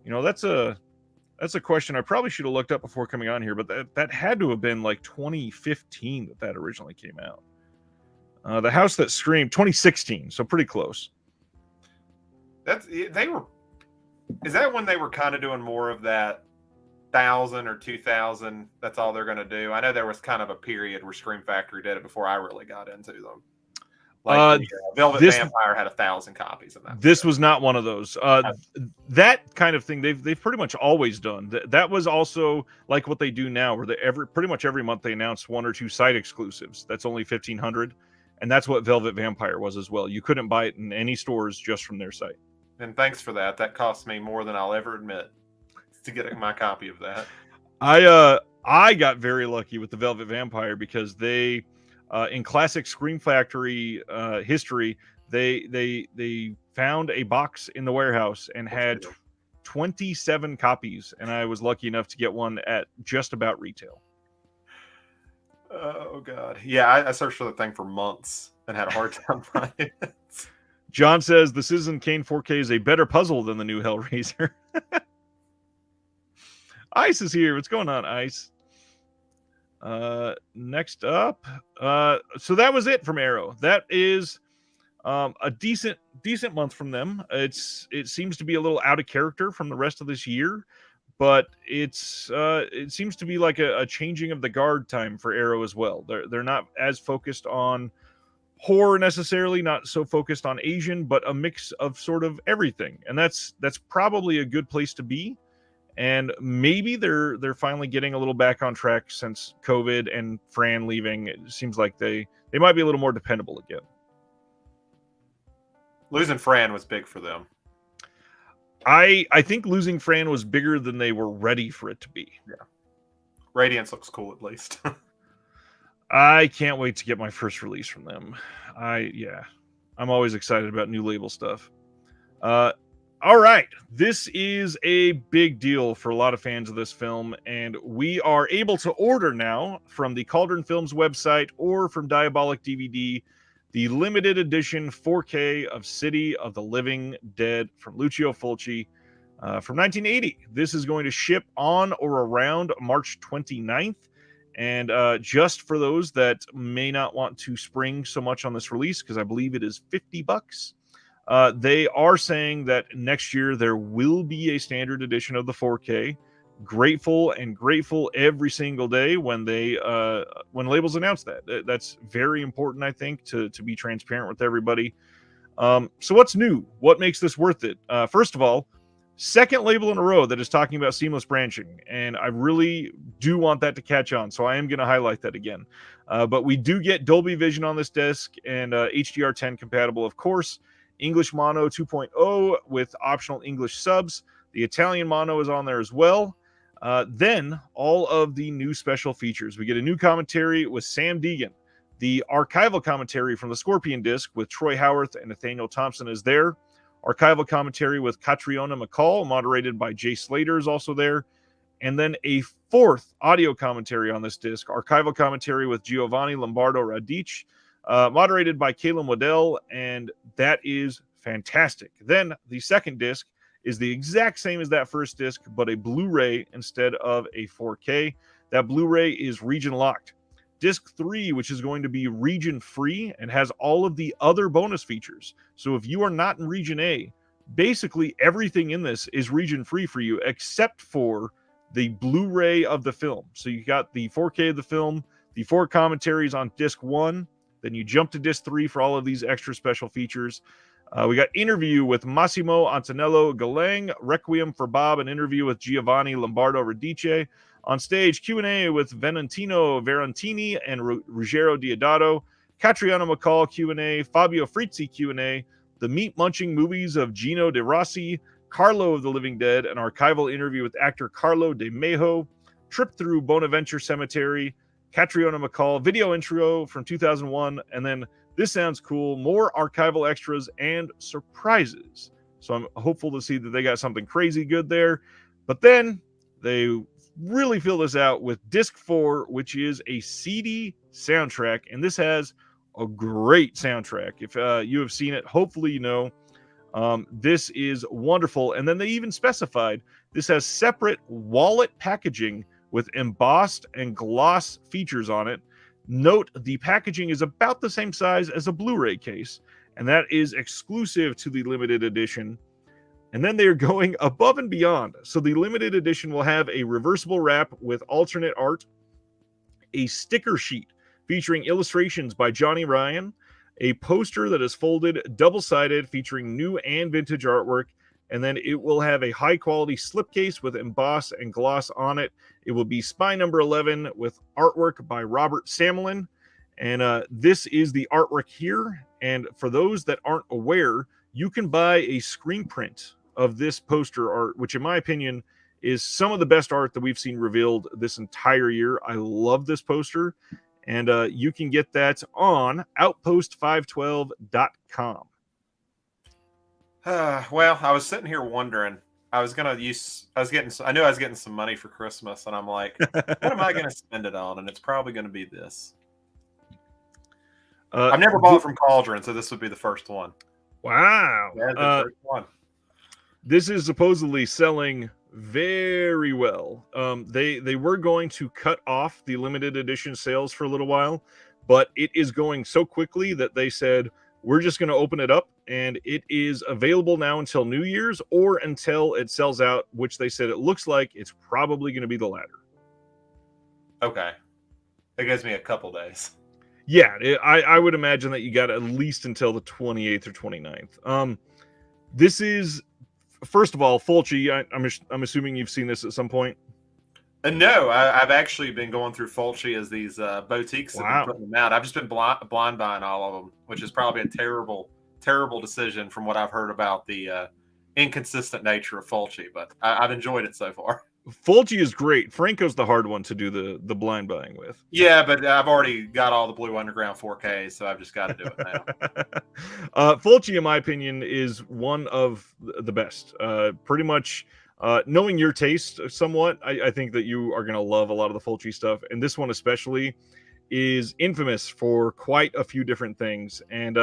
[SPEAKER 1] that's a question I probably should have looked up before coming on here, but that had to have been like 2015 that originally came out. The House That Screamed, 2016, so pretty close.
[SPEAKER 2] Is that when they were kind of doing more of that 1,000 or 2,000? That's all they're going to do. I know there was kind of a period where Scream Factory did it before I really got into them. Like Velvet Vampire had 1,000 copies of that.
[SPEAKER 1] This was not one of those. That kind of thing they've pretty much always done. That was also like what they do now, where pretty much every month they announce one or two site exclusives. That's only 1,500, and that's what Velvet Vampire was as well. You couldn't buy it in any stores, just from their site.
[SPEAKER 2] And thanks for that. That cost me more than I'll ever admit to get my copy of that.
[SPEAKER 1] I got very lucky with the Velvet Vampire, because they in classic Scream Factory history, they found a box in the warehouse and had 27 copies, and I was lucky enough to get one at just about retail.
[SPEAKER 2] Oh god. Yeah, I searched for the thing for months and had a hard time finding it.
[SPEAKER 1] John says the Citizen Kane 4K is a better puzzle than the new Hellraiser. Ice is here. What's going on, Ice? Next up. So that was it from Arrow. That is a decent month from them. It seems to be a little out of character from the rest of this year, but it seems to be like a changing of the guard time for Arrow as well. They're not as focused on horror necessarily, not so focused on Asian, but a mix of sort of everything. And that's probably a good place to be. And maybe they're finally getting a little back on track since COVID and Fran leaving. It seems like they might be a little more dependable again.
[SPEAKER 2] Losing Fran was big for them.
[SPEAKER 1] I think losing Fran was bigger than they were ready for it to be.
[SPEAKER 2] Yeah. Radiance looks cool, at least.
[SPEAKER 1] I can't wait to get my first release from them. I'm always excited about new label stuff. All right. This is a big deal for a lot of fans of this film, and we are able to order now from the Cauldron Films website or from Diabolic DVD the limited edition 4K of City of the Living Dead from Lucio Fulci from 1980. This is going to ship on or around March 29th. And just for those that may not want to spring so much on this release, because I believe it is $50. They are saying that next year there will be a standard edition of the 4K. Grateful every single day when when labels announce that. That's very important, I think, to be transparent with everybody. So what's new? What makes this worth it? First of all, second label in a row that is talking about seamless branching, and I really do want that to catch on, so I am going to highlight that again. But we do get Dolby Vision on this disc and HDR10 compatible, of course. English Mono 2.0 with optional English subs. The Italian Mono is on there as well. Then all of the new special features. We get a new commentary with Sam Deegan. The archival commentary from the Scorpion disc with Troy Howarth and Nathaniel Thompson is there. Archival commentary with Catriona McCall, moderated by Jay Slater, is also there. And then a fourth audio commentary on this disc, archival commentary with Giovanni Lombardo Radice, moderated by Caleb Waddell, and that is fantastic. Then the second disc is the exact same as that first disc, but a Blu-ray instead of a 4K. That Blu-ray is region locked. Disc 3, which is going to be region free and has all of the other bonus features. So if you are not in region A, basically everything in this is region free for you except for the Blu-ray of the film. So you got the 4K of the film, the 4 commentaries on disc 1, then you jump to disc 3 for all of these extra special features. We got interview with Massimo Antonello Galang, Requiem for Bob, an interview with Giovanni Lombardo Radice. On stage, Q&A with Valentino Verantini and Ruggero Diodato. Catriona McCall Q&A, Fabio Frizzi Q&A, the meat-munching movies of Gino De Rossi, Carlo of the Living Dead, an archival interview with actor Carlo De Mejo, trip through Bonaventure Cemetery, Catriona McCall, video intro from 2001, and then this sounds cool, more archival extras and surprises. So I'm hopeful to see that they got something crazy good there. But then they really fill this out with disc 4, which is a CD soundtrack, and this has a great soundtrack. If you have seen it, hopefully you know. This is wonderful. And then they even specified this has separate wallet packaging with embossed and gloss features on it. Note the packaging is about the same size as a Blu-ray case, and that is exclusive to the limited edition. And then they're going above and beyond. So the limited edition will have a reversible wrap with alternate art, a sticker sheet featuring illustrations by Johnny Ryan, a poster that is folded double-sided featuring new and vintage artwork, and then it will have a high-quality slipcase with emboss and gloss on it. It will be spine number 11 with artwork by Robert Samelin, and this is the artwork here. And for those that aren't aware, you can buy a screen print of this poster art, which in my opinion is some of the best art that we've seen revealed this entire year. I love this poster, and you can get that on outpost512.com.
[SPEAKER 2] Well, I was sitting here wondering. I knew I was getting some money for Christmas, and I'm like, what am I going to spend it on? And it's probably going to be this. I've never bought from Cauldron, so this would be the first one.
[SPEAKER 1] Wow.
[SPEAKER 2] Yeah, the first one.
[SPEAKER 1] This is supposedly selling very well. They were going to cut off the limited edition sales for a little while, but it is going so quickly that they said, we're just going to open it up, and it is available now until New Year's or until it sells out, which they said it looks like it's probably going to be the latter.
[SPEAKER 2] Okay. That gives me a couple days.
[SPEAKER 1] Yeah, I would imagine that you got at least until the 28th or 29th. This is, first of all, Fulci. I'm assuming you've seen this at some point.
[SPEAKER 2] No, I've actually been going through Fulci as these boutiques have been putting them out. I've just been blind buying all of them, which is probably a terrible decision from what I've heard about the inconsistent nature of Fulci. But I've enjoyed it so far.
[SPEAKER 1] Fulci is great. Franco's the hard one to do the blind buying with.
[SPEAKER 2] Yeah, but I've already got all the Blue Underground 4K, so I've just got to do it now.
[SPEAKER 1] Fulci, in my opinion, is one of the best. Pretty much, knowing your taste somewhat, I think that you are going to love a lot of the Fulci stuff, and this one especially is infamous for quite a few different things. And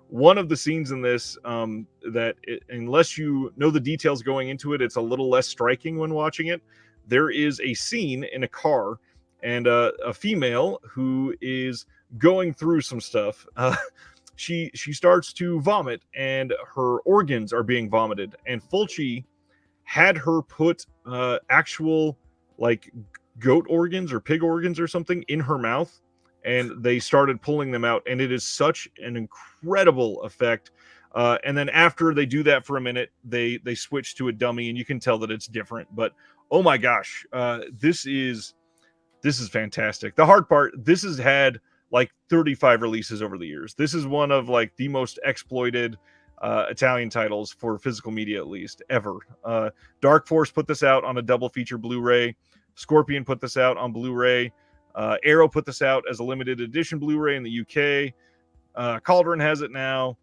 [SPEAKER 1] one of the scenes in this unless you know the details going into it, it's a little less striking when watching it. There is a scene in a car, and a female who is going through some stuff. She starts to vomit, and her organs are being vomited. And Fulci had her put actual like goat organs or pig organs or something in her mouth, and they started pulling them out, and it is such an incredible effect. And then after they do that for a minute, they switch to a dummy, and you can tell that it's different. But oh my gosh, this is fantastic. The hard part, this has had like 35 releases over the years. This is one of like the most exploited Italian titles for physical media, at least ever. Dark Force put this out on a double feature Blu-ray. Scorpion put this out on Blu-ray. Arrow put this out as a limited edition Blu-ray in the UK. Cauldron has it now.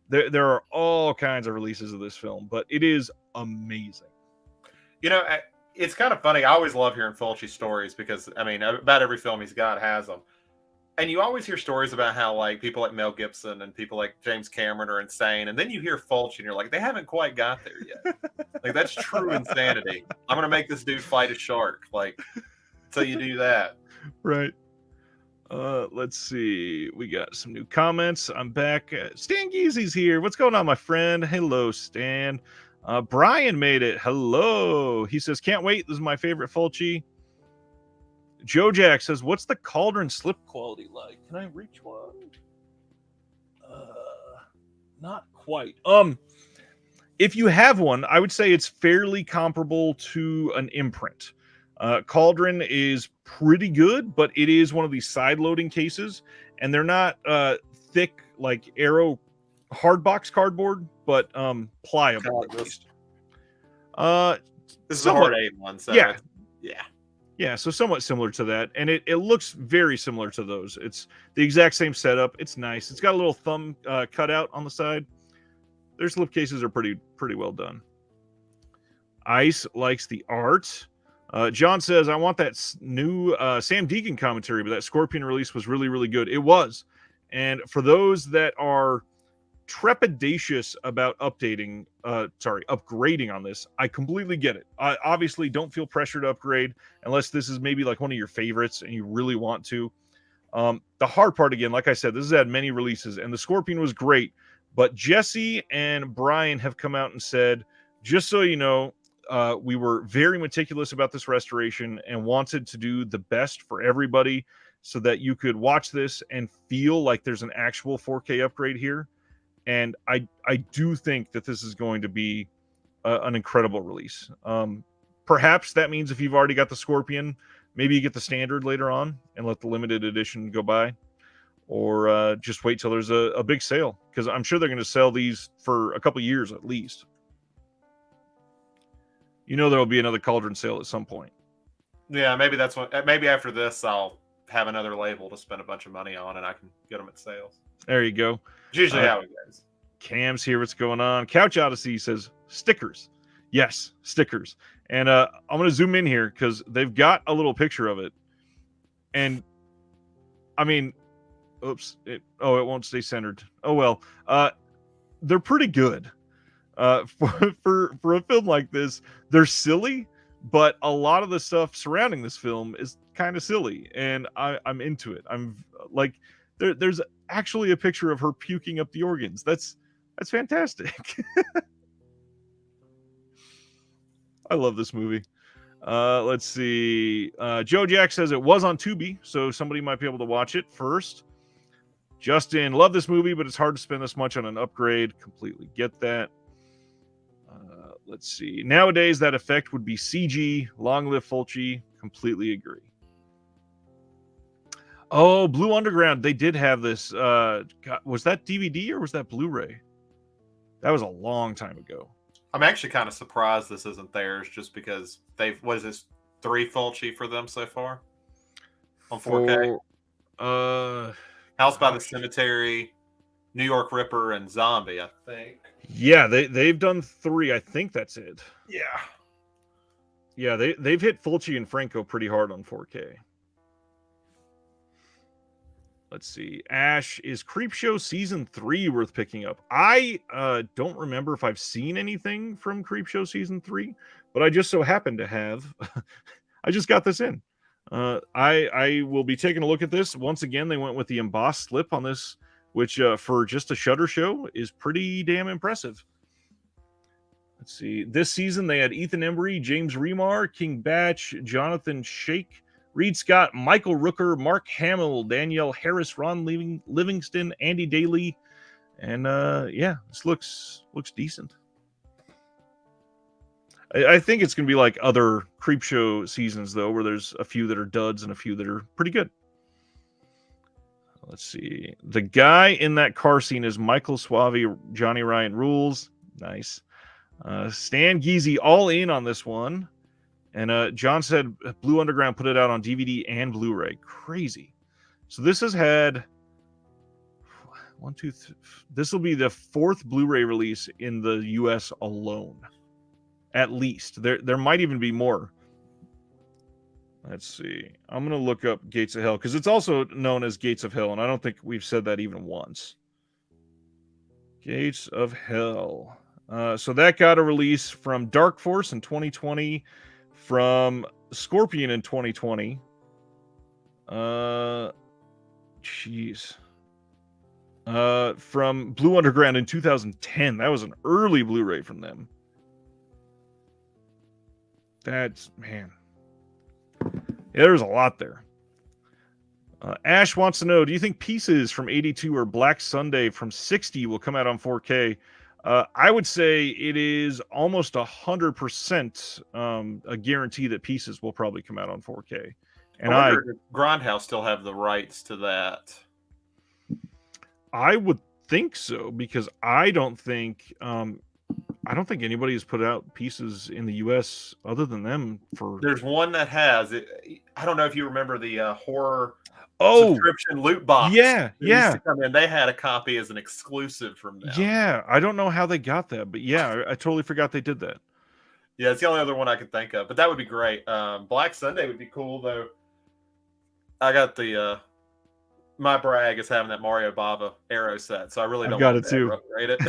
[SPEAKER 1] There are all kinds of releases of this film, but it is amazing.
[SPEAKER 2] You know, it's kind of funny. I always love hearing Fulci stories because, I mean, about every film he's got has them. And you always hear stories about how, like, people like Mel Gibson and people like James Cameron are insane. And then you hear Fulci and you're like, they haven't quite got there yet. Like, that's true insanity. I'm going to make this dude fight a shark. Like, until you do that.
[SPEAKER 1] Right. Let's see. We got some new comments. I'm back. Stan Geezy's here. What's going on, my friend? Hello, Stan. Brian made it. Hello. He says, can't wait. This is my favorite Fulci. Joe Jack says, what's the Cauldron slip quality like? Can I reach one? Not quite. If you have one, I would say it's fairly comparable to an imprint. Cauldron is pretty good, but it is one of these side-loading cases, and they're not thick like Arrow hardbox cardboard, but pliable at least.
[SPEAKER 2] This is a hard 8 one, so
[SPEAKER 1] yeah, so somewhat similar to that, and it looks very similar to those. It's the exact same setup. It's nice. It's got a little thumb cutout on the side. Their slip cases are pretty well done. Ice likes the art. John says, I want that new Sam Deacon commentary, but that Scorpion release was really, really good. It was. And for those that are trepidatious about upgrading on this, I completely get it. I obviously don't feel pressure to upgrade unless this is maybe like one of your favorites and you really want to. The hard part, again, like I said, this has had many releases, and the Scorpion was great, but Jesse and Brian have come out and said, just so you know, we were very meticulous about this restoration and wanted to do the best for everybody so that you could watch this and feel like there's an actual 4K upgrade here. And I do think that this is going to be an incredible release. Perhaps that means if you've already got the Scorpion, maybe you get the standard later on and let the limited edition go by, or just wait till there's a big sale, because I'm sure they're going to sell these for a couple years at least. You know, there'll be another Cauldron sale at some point.
[SPEAKER 2] Yeah, maybe that's what. Maybe after this, I'll have another label to spend a bunch of money on, and I can get them at sales.
[SPEAKER 1] There you go.
[SPEAKER 2] It's usually how it goes.
[SPEAKER 1] Cam's here. What's going on? Couch Odyssey says stickers. Yes, stickers. And I'm going to zoom in here because they've got a little picture of it. And I mean, oops. It won't stay centered. Oh, well. They're pretty good. For a film like this, they're silly, but a lot of the stuff surrounding this film is kind of silly, and I'm into it. I'm like, there's actually a picture of her puking up the organs. That's fantastic. I love this movie. Let's see. Joe Jack says it was on Tubi, so somebody might be able to watch it first. Justin, love this movie, but it's hard to spend this much on an upgrade. Completely get that. Let's see. Nowadays, that effect would be CG. Long live Fulci. Completely agree. Oh, Blue Underground. They did have this. Was that DVD or was that Blu-ray? That was a long time ago.
[SPEAKER 2] I'm actually kind of surprised this isn't theirs, just because what is this, 3 Fulci for them so far on 4K?
[SPEAKER 1] For
[SPEAKER 2] House by the
[SPEAKER 1] gosh.
[SPEAKER 2] Cemetery, New York Ripper, and Zombie, I think.
[SPEAKER 1] Yeah, they've done 3. I think that's it.
[SPEAKER 2] Yeah.
[SPEAKER 1] Yeah, they've hit Fulci and Franco pretty hard on 4K. Let's see. Ash, is Creepshow season 3 worth picking up? I don't remember if I've seen anything from Creepshow season 3, but I just so happen to have. I just got this in. I will be taking a look at this. Once again, they went with the embossed slip on this, which for just a Shudder show is pretty damn impressive. Let's see. This season, they had Ethan Embry, James Remar, King Batch, Jonathan Shake, Reed Scott, Michael Rooker, Mark Hamill, Danielle Harris, Ron Livingston, Andy Daly, and yeah, this looks decent. I think it's going to be like other Creepshow seasons, though, where there's a few that are duds and a few that are pretty good. Let's see. The guy in that car scene is Michael Suave, Johnny Ryan Rules. Nice. Stan Geezy all in on this one. And John said Blue Underground put it out on DVD and Blu-ray. Crazy. So this has had this will be the 4th Blu-ray release in the US alone. At least. There might even be more. Let's see. I'm going to look up Gates of Hell, because it's also known as Gates of Hell, and I don't think we've said that even once. Gates of Hell. So that got a release from Dark Force in 2020, from Scorpion in 2020. Jeez. From Blue Underground in 2010. That was an early Blu-ray from them. That's, man. Yeah, there's a lot there. Ash wants to know, do you think Pieces from 82 or Black Sunday from 60 will come out on 4K? I would say it is almost 100% a guarantee that Pieces will probably come out on 4K. And
[SPEAKER 2] I wonder if Grindhouse still have the rights to that.
[SPEAKER 1] I would think so, because I don't think anybody has put out Pieces in the U.S. other than them.
[SPEAKER 2] There's one that has it. I don't know if you remember the horror subscription loot box.
[SPEAKER 1] Yeah.
[SPEAKER 2] Used to come in. They had a copy as an exclusive from them.
[SPEAKER 1] Yeah, I don't know how they got that, but yeah, I totally forgot they did that.
[SPEAKER 2] Yeah, it's the only other one I could think of, but that would be great. Black Sunday would be cool, though. I got the my brag is having that Mario Bava Arrow set, so I really don't
[SPEAKER 1] got
[SPEAKER 2] want
[SPEAKER 1] it too.
[SPEAKER 2] Rate it.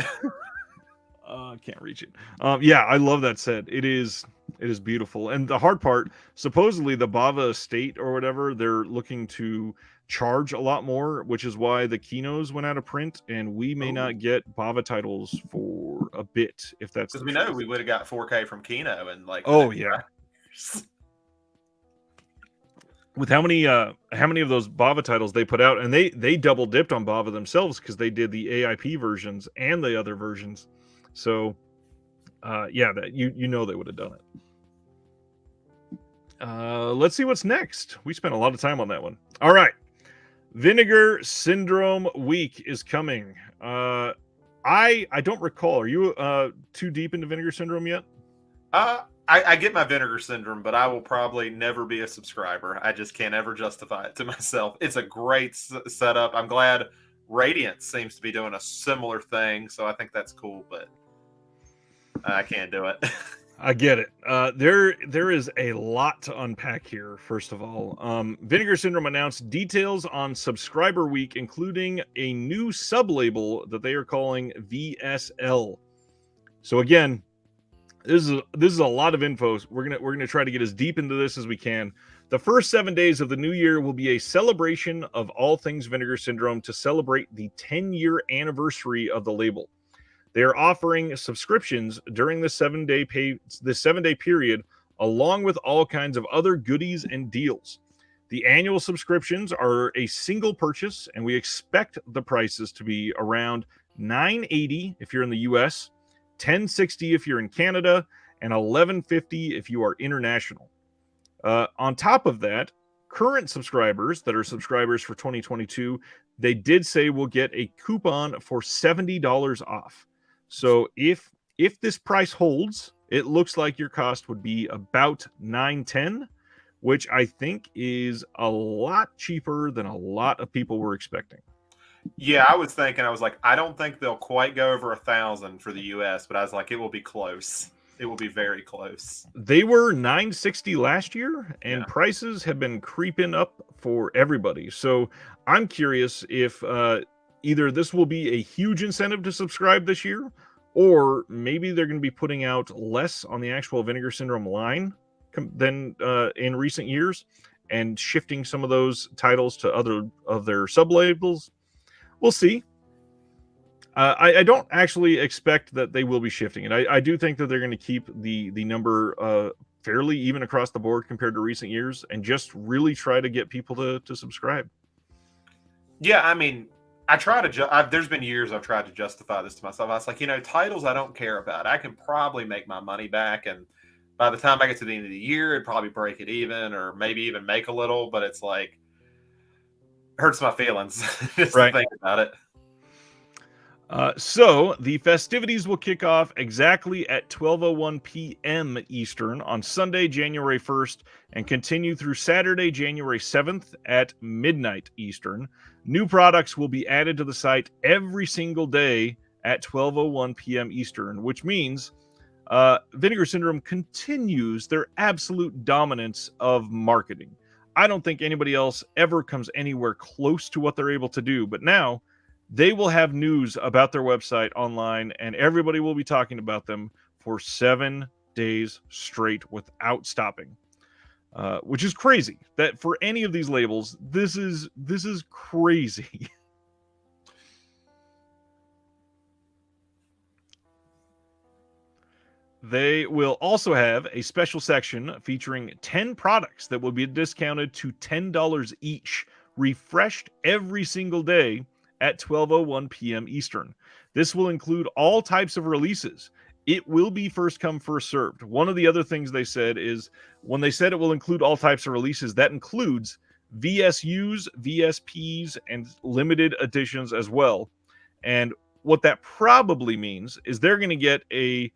[SPEAKER 1] I can't reach it. Yeah, I love that set. It is beautiful. And the hard part, supposedly the Bava estate or whatever, they're looking to charge a lot more, which is why the Kinos went out of print, and we may not get Bava titles for a bit, if that's
[SPEAKER 2] because we know we would have got 4K from Kino and like.
[SPEAKER 1] Oh yeah. With how many of those Bava titles they put out, and they double dipped on Bava themselves, because they did the AIP versions and the other versions. So, yeah, that you know they would have done it. Let's see what's next. We spent a lot of time on that one. All right, Vinegar Syndrome Week is coming. I don't recall. Are you too deep into Vinegar Syndrome yet?
[SPEAKER 2] I get my Vinegar Syndrome, but I will probably never be a subscriber. I just can't ever justify it to myself. It's a great setup. I'm glad Radiant seems to be doing a similar thing, so I think that's cool, but I can't do it.
[SPEAKER 1] I get it. There is a lot to unpack here. First of all, Vinegar Syndrome announced details on Subscriber Week, including a new sub-label that they are calling VSL. So again, this is a lot of info. We're gonna try to get as deep into this as we can. The first 7 days of the new year will be a celebration of all things Vinegar Syndrome to celebrate the 10-year anniversary of the label. They are offering subscriptions during the 7-day period, along with all kinds of other goodies and deals. The annual subscriptions are a single purchase, and we expect the prices to be around $9.80 if you're in the US, $10.60 if you're in Canada, and $11.50 if you are international. On top of that, current subscribers that are subscribers for 2022, they did say we'll get a coupon for $70 off. So if if this price holds, it looks like your cost would be about $9.10, which I think is a lot cheaper than a lot of people were expecting.
[SPEAKER 2] Yeah, I was thinking, I was like, I don't think they'll quite go over 1,000 for the US, but I was like, it will be close. It will be very close.
[SPEAKER 1] They were $960 last year, and
[SPEAKER 2] Yeah.
[SPEAKER 1] prices have been creeping up for everybody. So I'm curious if either this will be a huge incentive to subscribe this year, or maybe they're going to be putting out less on the actual Vinegar Syndrome line than in recent years, and shifting some of those titles to other of their sub labels. We'll see. I don't actually expect that they will be shifting it. I do think that they're going to keep the number fairly even across the board compared to recent years, and just really try to get people to subscribe.
[SPEAKER 2] Yeah, I mean, I try to. There's been years I've tried to justify this to myself. I was like, titles I don't care about. I can probably make my money back, and by the time I get to the end of the year, it'd probably break it even, or maybe even make a little. But it's like hurts my feelings just to think about it.
[SPEAKER 1] So the festivities will kick off exactly at 12:01 p.m. Eastern on Sunday, January 1st, and continue through Saturday, January 7th at midnight Eastern. New products will be added to the site every single day at 12:01 p.m. Eastern, which means Vinegar Syndrome continues their absolute dominance of marketing. I don't think anybody else ever comes anywhere close to what they're able to do, but now they will have news about their website online, and everybody will be talking about them for 7 days straight without stopping, which is crazy. That for any of these labels, this is crazy. They will also have a special section featuring 10 products that will be discounted to $10 each, refreshed every single day at 12:01 p.m. Eastern. This will include all types of releases. It will be first come, first served. One of the other things they said is when they said it will include all types of releases, that includes VSUs, VSPs, and limited editions as well. And what that probably means is they're going to get a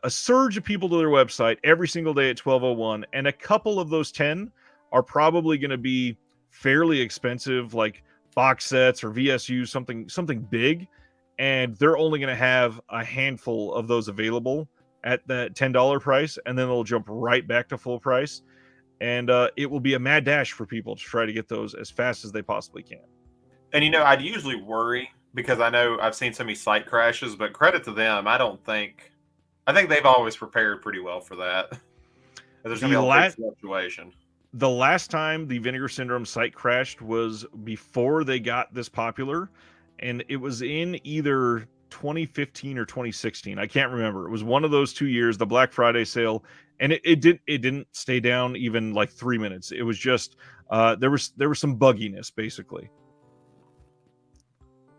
[SPEAKER 1] surge of people to their website every single day at 12:01, and a couple of those 10 are probably going to be fairly expensive, like box sets or VSUs, something big, and they're only going to have a handful of those available at that $10 price, and then they'll jump right back to full price, and it will be a mad dash for people to try to get those as fast as they possibly can.
[SPEAKER 2] And I'd usually worry because I know I've seen so many site crashes, but credit to them, I think they've always prepared pretty well for that. There's going to be a big fluctuation.
[SPEAKER 1] The last time the Vinegar Syndrome site crashed was before they got this popular, and it was in either 2015 or 2016. I can't remember. It was one of those 2 years, the Black Friday sale, and it didn't stay down even like 3 minutes. It was just there was some bugginess basically.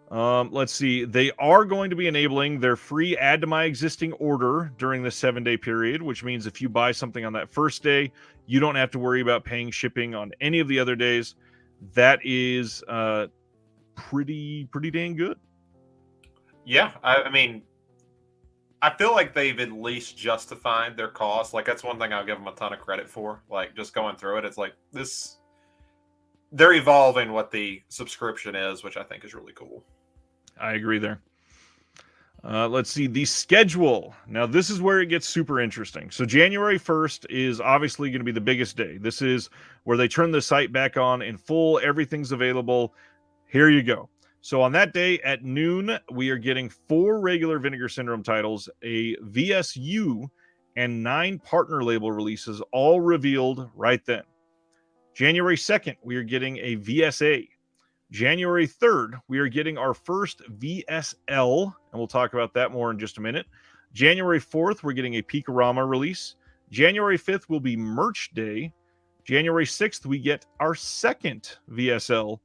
[SPEAKER 1] Let's see. They are going to be enabling their free add to my existing order during the 7-day period, which means if you buy something on that first day, you don't have to worry about paying shipping on any of the other days. That is pretty dang good.
[SPEAKER 2] Yeah, I mean, I feel like they've at least justified their cost. Like that's one thing I'll give them a ton of credit for. Like just going through it, it's like this. They're evolving what the subscription is, which I think is really cool.
[SPEAKER 1] I agree there. Let's see the schedule. Now, this is where it gets super interesting. So January 1st is obviously going to be the biggest day. This is where they turn the site back on in full. Everything's available. Here you go. So on that day at noon, we are getting 4 regular Vinegar Syndrome titles, a VSU, and 9 partner label releases, all revealed right then. January 2nd, we are getting a VSA. January 3rd, we are getting our first VSL, and we'll talk about that more in just a minute. January 4th, we're getting a Peakorama release. January 5th will be Merch Day. January 6th, we get our second VSL.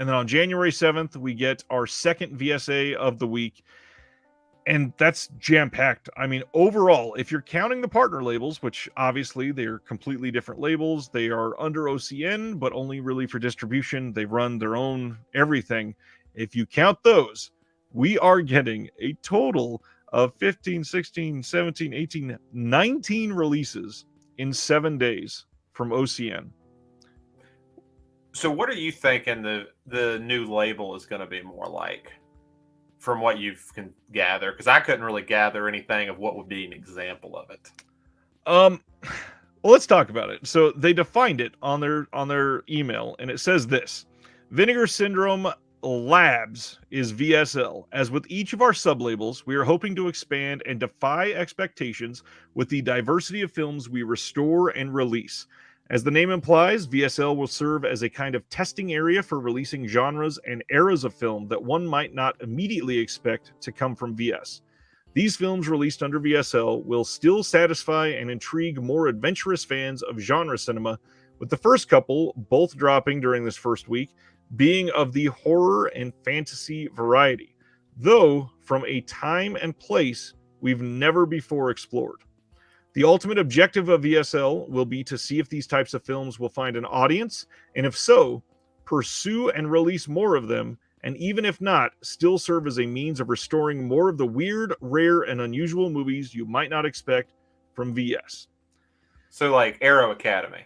[SPEAKER 1] And then on January 7th, we get our second VSA of the week. And that's jam-packed. I mean, overall, if you're counting the partner labels, which obviously they're completely different labels, they are under OCN, but only really for distribution. They run their own everything. If you count those, we are getting a total of 15, 16, 17, 18, 19 releases in 7 days from OCN.
[SPEAKER 2] So what are you thinking the new label is going to be more like, from what you can gather? Because I couldn't really gather anything of what would be an example of it.
[SPEAKER 1] Well, let's talk about it. So they defined it on their email, and it says this: Vinegar Syndrome Labs is VSL. As with each of our sublabels, we are hoping to expand and defy expectations with the diversity of films we restore and release. As the name implies, VSL will serve as a kind of testing area for releasing genres and eras of film that one might not immediately expect to come from VS. These films released under VSL will still satisfy and intrigue more adventurous fans of genre cinema, with the first couple, both dropping during this first week, being of the horror and fantasy variety, though from a time and place we've never before explored. The ultimate objective of VSL will be to see if these types of films will find an audience, and if so, pursue and release more of them, and even if not, still serve as a means of restoring more of the weird, rare, and unusual movies you might not expect from VS.
[SPEAKER 2] So like Arrow Academy.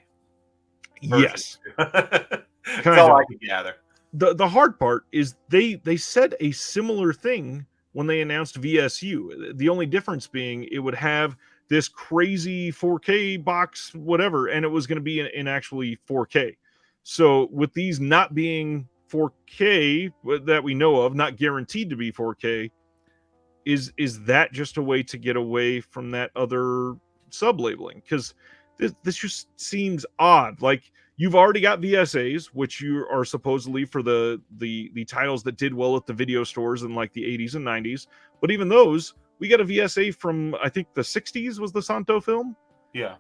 [SPEAKER 1] Yes.
[SPEAKER 2] That's all I can gather.
[SPEAKER 1] The hard part is they said a similar thing when they announced VSU. The only difference being it would have this crazy 4K box, whatever, and it was going to be in actually 4K. So with these not being 4K that we know of, not guaranteed to be 4K, is that just a way to get away from that other sub-labeling? Because this just seems odd. Like, you've already got VSAs, which you are supposedly for the titles that did well at the video stores in like the 80s and 90s. But even those, we got a VSA from, I think, the 60s was the Santo film.
[SPEAKER 2] Yeah.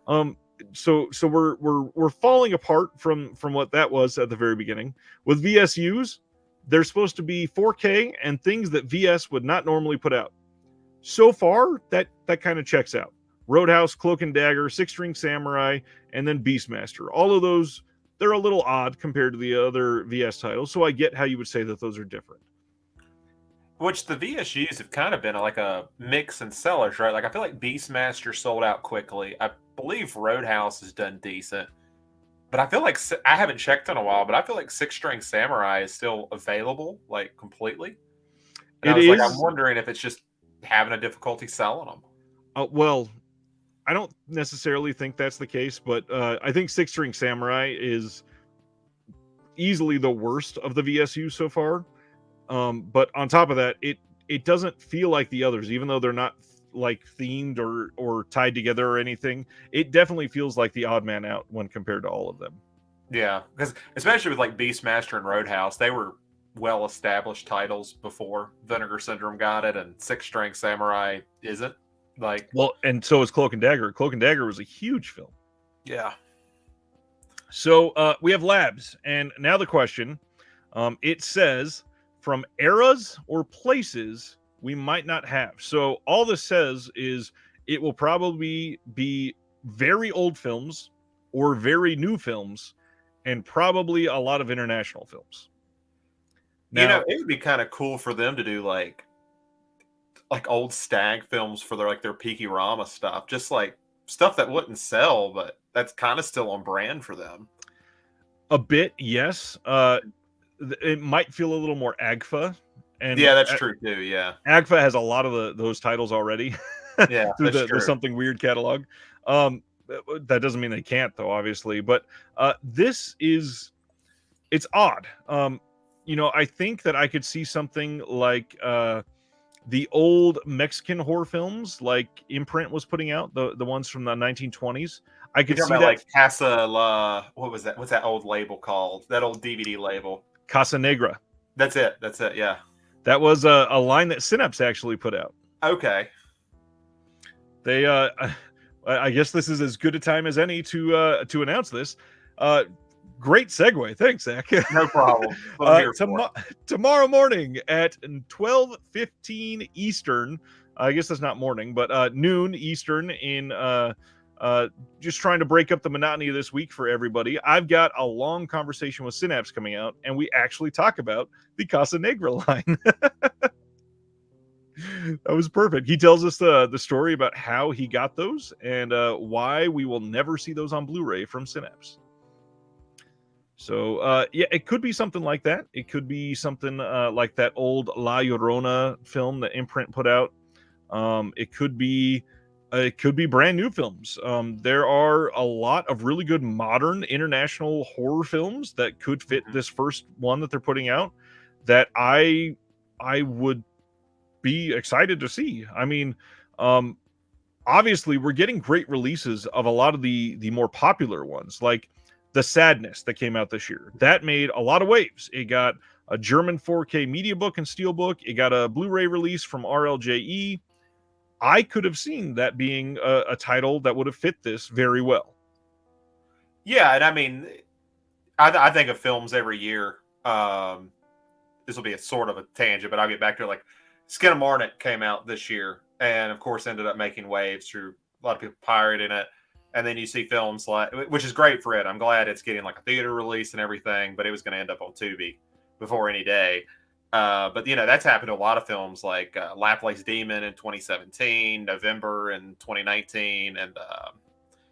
[SPEAKER 1] So we're falling apart from what that was at the very beginning. With VSUs, they're supposed to be 4K and things that VS would not normally put out. So far, that kind of checks out. Roadhouse, Cloak and Dagger, Six String Samurai, and then Beastmaster. All of those, they're a little odd compared to the other VS titles, so I get how you would say that those are different.
[SPEAKER 2] Which the VSUs have kind of been like a mix and sellers, right? Like, I feel like Beastmaster sold out quickly. I believe Roadhouse has done decent. But I feel like, I haven't checked in a while, but I feel like Six String Samurai is still available, like, completely. And I'm wondering if it's just having a difficulty selling them.
[SPEAKER 1] Well, I don't necessarily think that's the case, but I think Six String Samurai is easily the worst of the VSU so far. But on top of that, it doesn't feel like the others, even though they're not like themed or tied together or anything. It definitely feels like the odd man out when compared to all of them.
[SPEAKER 2] Yeah, because especially with like Beastmaster and Roadhouse, they were well-established titles before Vinegar Syndrome got it, and Six String Samurai isn't. Like,
[SPEAKER 1] well, and so is Cloak and Dagger. Cloak and Dagger was a huge film.
[SPEAKER 2] Yeah.
[SPEAKER 1] So we have Labs, and now the question, it says from eras or places we might not have. So all this says is it will probably be very old films or very new films, and probably a lot of international films.
[SPEAKER 2] Now, it would be kind of cool for them to do like old stag films for their Peaky Rama stuff, just like stuff that wouldn't sell, but that's kind of still on brand for them.
[SPEAKER 1] A bit, yes. It might feel a little more AGFA. And
[SPEAKER 2] yeah, that's true too. Yeah,
[SPEAKER 1] AGFA has a lot of those titles already.
[SPEAKER 2] Yeah,
[SPEAKER 1] through the Something Weird catalog. That doesn't mean they can't, though, obviously. But it's odd. I think that I could see something like the old Mexican horror films, like Imprint was putting out, the ones from the 1920s. I could see that,
[SPEAKER 2] like Casa La. What was that? What's that old label called? That old DVD label.
[SPEAKER 1] Casa Negra.
[SPEAKER 2] That's it. Yeah.
[SPEAKER 1] That was a line that Synapse actually put out.
[SPEAKER 2] Okay.
[SPEAKER 1] They, I guess this is as good a time as any to announce this. Great segue. Thanks, Zach.
[SPEAKER 2] No problem.
[SPEAKER 1] Tomorrow morning at 12:15 Eastern. I guess that's not morning, but noon Eastern in just trying to break up the monotony of this week for everybody. I've got a long conversation with Synapse coming out, and we actually talk about the Casa Negra line. That was perfect. He tells us the story about how he got those and why we will never see those on Blu-ray from Synapse. So yeah, it could be something like that. It could be something like that old La Llorona film that Imprint put out. It could be brand new films. There are a lot of really good modern international horror films that could fit this first one that they're putting out that I would be excited to see. I mean, obviously we're getting great releases of a lot of the more popular ones, like The Sadness that came out this year. That made a lot of waves. It got a German 4K media book and steelbook. It got a Blu-ray release from RLJE. I could have seen that being a title that would have fit this very well.
[SPEAKER 2] Yeah, and I mean, I think of films every year. This will be a sort of a tangent, but I'll get back to it. Like, Skin of Marnet came out this year, and of course ended up making waves through a lot of people pirating it. And then you see films like, which is great for it. I'm glad it's getting like a theater release and everything, but it was going to end up on Tubi before any day. But that's happened to a lot of films like Laplace Demon in 2017, November in 2019, and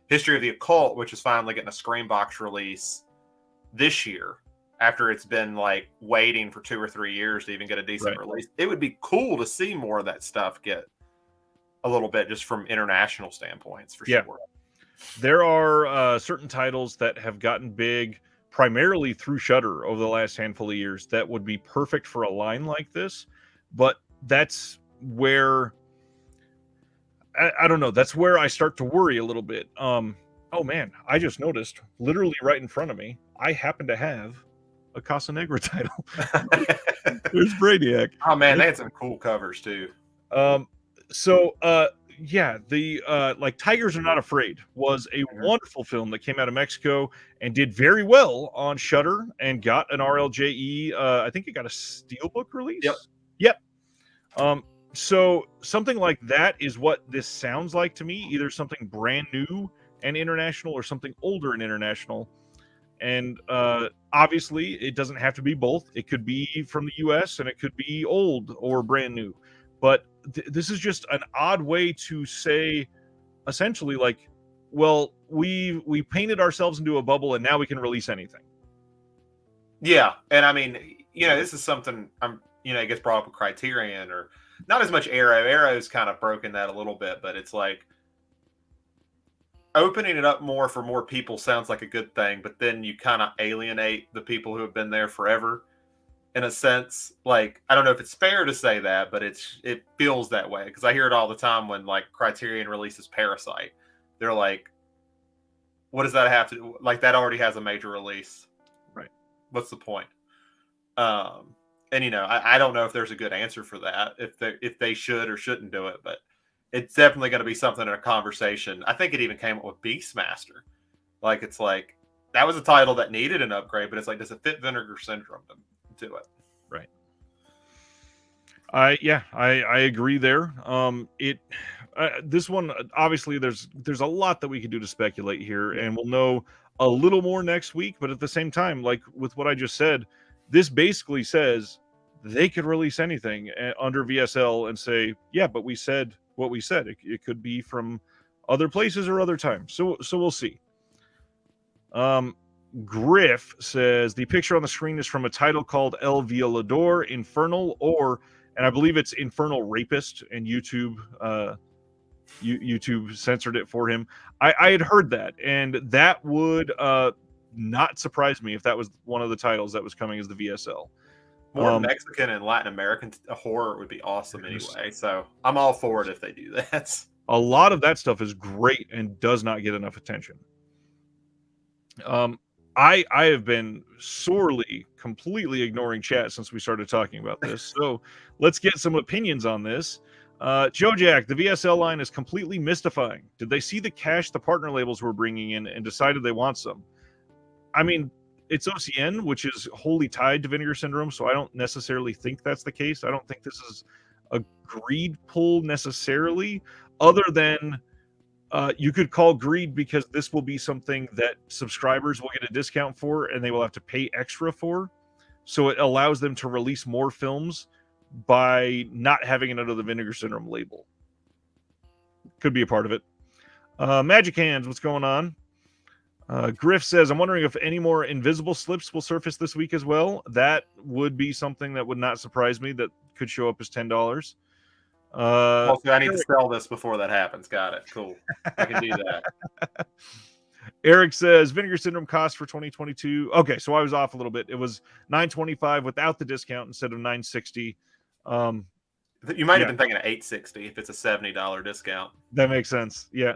[SPEAKER 2] History of the Occult, which is finally getting a Screenbox release this year after it's been like waiting for 2 or 3 years to even get a decent release. It would be cool to see more of that stuff get a little bit just from international standpoints for sure.
[SPEAKER 1] There are certain titles that have gotten big primarily through Shudder over the last handful of years that would be perfect for a line like this, but that's where I don't know. That's where I start to worry a little bit. Oh man, I just noticed literally right in front of me, I happen to have a Casa Negra title. There's Brainiac.
[SPEAKER 2] Oh man, they had some cool covers too.
[SPEAKER 1] Yeah, the like Tigers Are Not Afraid was a wonderful film that came out of Mexico and did very well on Shudder and got an RLJE. I think it got a steelbook release. Yep. So something like that is what this sounds like to me. Either something brand new and international or something older and international. And obviously, it doesn't have to be both. It could be from the U.S. and it could be old or brand new. But this is just an odd way to say, essentially, like, well, we painted ourselves into a bubble and now we can release anything.
[SPEAKER 2] Yeah, and I mean, this is something it gets brought up with Criterion, or not as much Arrow. Arrow's kind of broken that a little bit, but it's like opening it up more for more people sounds like a good thing, but then you kind of alienate the people who have been there forever. In a sense, like, I don't know if it's fair to say that, but it feels that way because I hear it all the time when like Criterion releases Parasite. They're like, what does that have to do? Like, that already has a major release,
[SPEAKER 1] right?
[SPEAKER 2] What's the point? And I don't know if there's a good answer for that, if they should or shouldn't do it, but it's definitely going to be something in a conversation. I think it even came up with Beastmaster. Like, it's like that was a title that needed an upgrade, but it's like, does it fit Vinegar Syndrome to it?
[SPEAKER 1] Right. I agree there. This one, obviously there's a lot that we could do to speculate here, and we'll know a little more next week, but at the same time, like with what I just said, this basically says they could release anything under VSL and say, yeah, but we said what we said. It could be from other places or other times. So we'll see. Griff says the picture on the screen is from a title called El Violador Infernal, and I believe it's Infernal Rapist, and YouTube censored it for him. I had heard that, and that would not surprise me if that was one of the titles that was coming as the VSL.
[SPEAKER 2] More Mexican and Latin American horror would be awesome anyway, so I'm all for it if they do that.
[SPEAKER 1] A lot of that stuff is great and does not get enough attention. I have been sorely, completely ignoring chat since we started talking about this. So let's get some opinions on this. Joe Jack, the VSL line is completely mystifying. Did they see the cash the partner labels were bringing in and decided they want some? I mean, it's OCN, which is wholly tied to Vinegar Syndrome, so I don't necessarily think that's the case. I don't think this is a greed pull necessarily, other than you could call greed because this will be something that subscribers will get a discount for and they will have to pay extra for. So it allows them to release more films by not having it under the Vinegar Syndrome label. Could be a part of it. Magic Hands, what's going on? Griff says, I'm wondering if any more invisible slips will surface this week as well. That would be something that would not surprise me that could show up as $10.
[SPEAKER 2] Also, I need to sell this before that happens. Got it. Cool. I can do that.
[SPEAKER 1] Eric says Vinegar Syndrome cost for 2022. Okay, so I was off a little bit. It was $925 without the discount instead of $960.
[SPEAKER 2] You might have been thinking of $860 if it's a $70 discount.
[SPEAKER 1] That makes sense. Yeah.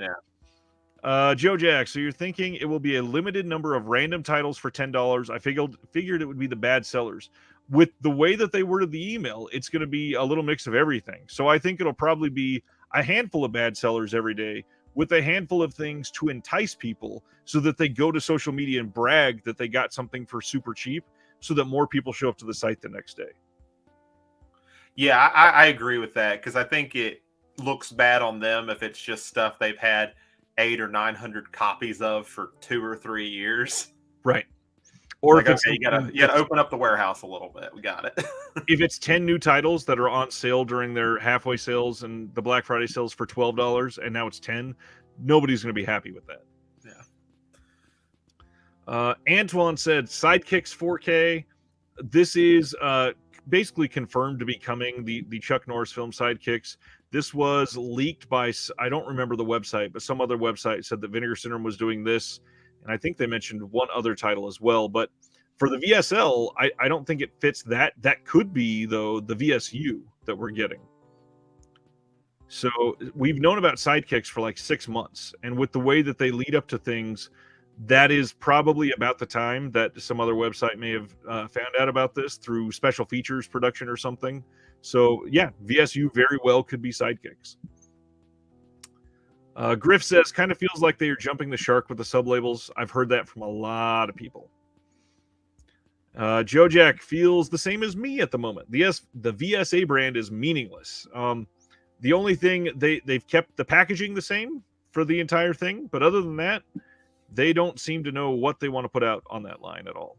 [SPEAKER 1] Joe Jack, so you're thinking it will be a limited number of random titles for $10. I figured it would be the bad sellers. With the way that they worded the email, it's going to be a little mix of everything. So I think it'll probably be a handful of bad sellers every day with a handful of things to entice people so that they go to social media and brag that they got something for super cheap so that more people show up to the site the next day.
[SPEAKER 2] Yeah, I agree with that because I think it looks bad on them if it's just stuff they've had 800 or 900 copies of for 2 or 3 years.
[SPEAKER 1] Right. Or
[SPEAKER 2] like,
[SPEAKER 1] if it's,
[SPEAKER 2] okay, you gotta open up the warehouse a little bit. We got it.
[SPEAKER 1] If it's 10 new titles that are on sale during their halfway sales and the Black Friday sales for $12 and now it's 10, nobody's going to be happy with that.
[SPEAKER 2] Yeah.
[SPEAKER 1] Antoine said Sidekicks 4K. This is basically confirmed to be coming, the Chuck Norris film Sidekicks. This was leaked by, I don't remember the website, but some other website said that Vinegar Syndrome was doing this. And I think they mentioned one other title as well. But for the VSL, I don't think it fits that. That could be, though, the VSU that we're getting. So we've known about Sidekicks for like 6 months. And with the way that they lead up to things, that is probably about the time that some other website may have found out about this through special features production or something. So, yeah, VSU very well could be Sidekicks. Griff says, kind of feels like they are jumping the shark with the sublabels. I've heard that from a lot of people. Joe Jack feels the same as me at the moment. The VSA brand is meaningless. The only thing, they've kept the packaging the same for the entire thing. But other than that, they don't seem to know what they want to put out on that line at all.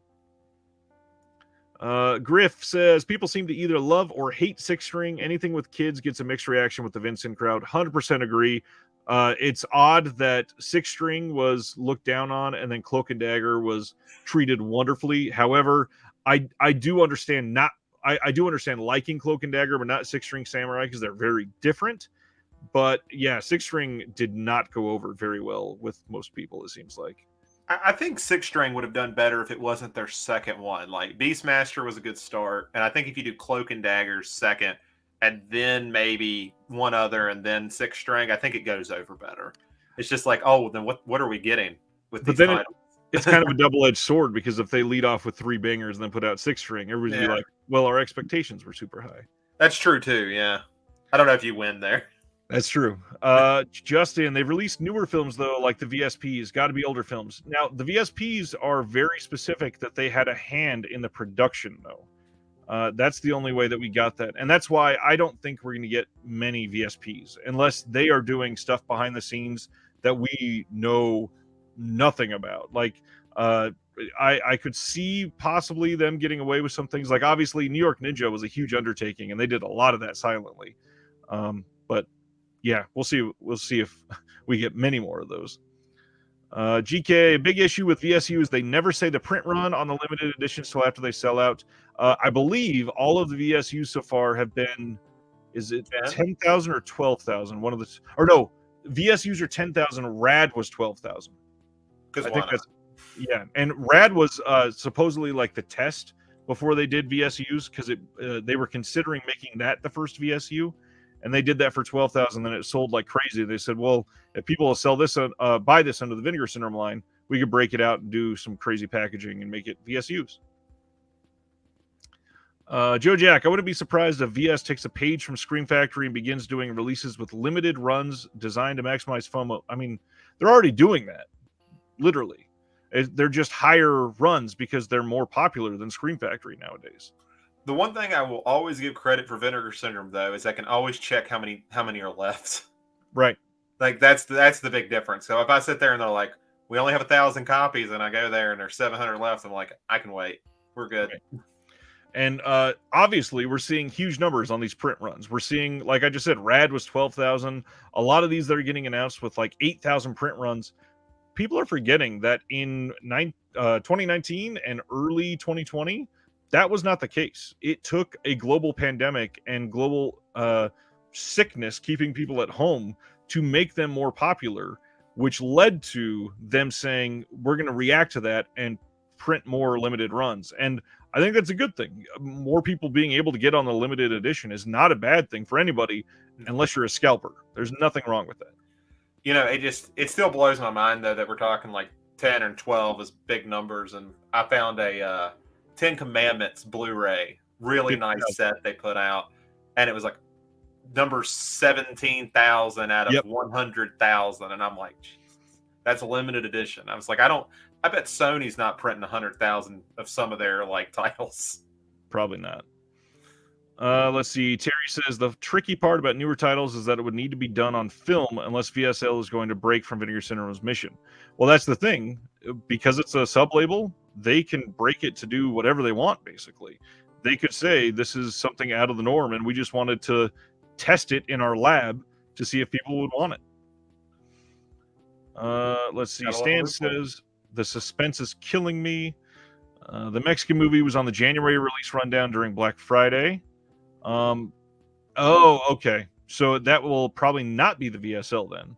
[SPEAKER 1] Griff says, people seem to either love or hate Six String. Anything with kids gets a mixed reaction with the Vincent crowd. 100% agree. It's odd that Six String was looked down on and then Cloak and Dagger was treated wonderfully. However, I do understand I do understand liking Cloak and Dagger, but not Six String Samurai because they're very different. But yeah, Six String did not go over very well with most people, it seems like.
[SPEAKER 2] I think Six String would have done better if it wasn't their second one. Like Beastmaster was a good start, and I think if you do Cloak and Dagger second, and then maybe one other, and then Six String, I think it goes over better. It's just like, oh, then what are we getting with these titles?
[SPEAKER 1] It's kind of a double-edged sword because if they lead off with 3 bangers and then put out Six String, everybody's be like, well, our expectations were super high.
[SPEAKER 2] That's true too. Yeah, I don't know if you win there.
[SPEAKER 1] That's true. Justin, they've released newer films, though, like the VSPs. Got to be older films. Now, the VSPs are very specific that they had a hand in the production, though. That's the only way that we got that. And that's why I don't think we're going to get many VSPs unless they are doing stuff behind the scenes that we know nothing about. Like, I could see possibly them getting away with some things. Like, obviously, New York Ninja was a huge undertaking, and they did a lot of that silently. But yeah, we'll see. We'll see if we get many more of those. GK, big issue with VSU is they never say the print run on the limited editions till after they sell out. I believe all of the VSUs so far have been, is it 10,000 or 12,000? One of the, or no, VSUs are 10,000. Rad was 12,000. I think that's, yeah. And Rad was supposedly like the test before they did VSUs because they were considering making that the first VSU. And they did that for 12,000. Then it sold like crazy. They said, well, if people will sell this, buy this under the Vinegar Syndrome line, we could break it out and do some crazy packaging and make it VSUs. Joe Jack, I wouldn't be surprised if VS takes a page from Scream Factory and begins doing releases with limited runs designed to maximize FOMO. I mean, they're already doing that, literally. They're just higher runs because they're more popular than Scream Factory nowadays.
[SPEAKER 2] The one thing I will always give credit for Vinegar Syndrome, though, is I can always check how many are left.
[SPEAKER 1] Right.
[SPEAKER 2] Like that's the big difference. So if I sit there and they're like, we only have 1,000 copies, and I go there and there's 700 left, I'm like, I can wait. We're good.
[SPEAKER 1] And obviously, we're seeing huge numbers on these print runs. We're seeing, like I just said, Rad was 12,000. A lot of these that are getting announced with like 8,000 print runs. People are forgetting that in 2019 and early 2020, that was not the case. It took a global pandemic and global sickness keeping people at home to make them more popular, which led to them saying, we're going to react to that and print more limited runs. And I think that's a good thing. More people being able to get on the limited edition is not a bad thing for anybody, unless you're a scalper. There's nothing wrong with that.
[SPEAKER 2] You know, it still blows my mind though that we're talking like 10 and 12 as big numbers, and I found a 10 Commandments Blu-ray, really nice set they put out, and it was like number 17,000 out of 100,000, and I'm like, Jesus, that's a limited edition. I was like, I bet Sony's not printing 100,000 of some of their like titles.
[SPEAKER 1] Probably not. Let's see. Terry says the tricky part about newer titles is that it would need to be done on film unless VSL is going to break from Vinegar Syndrome's mission. Well, that's the thing. Because it's a sub-label, they can break it to do whatever they want, basically. They could say this is something out of the norm, and we just wanted to test it in our lab to see if people would want it. Let's see. Stan says the suspense is killing me. The Mexican movie was on the January release rundown during Black Friday. Okay. So that will probably not be the VSL then.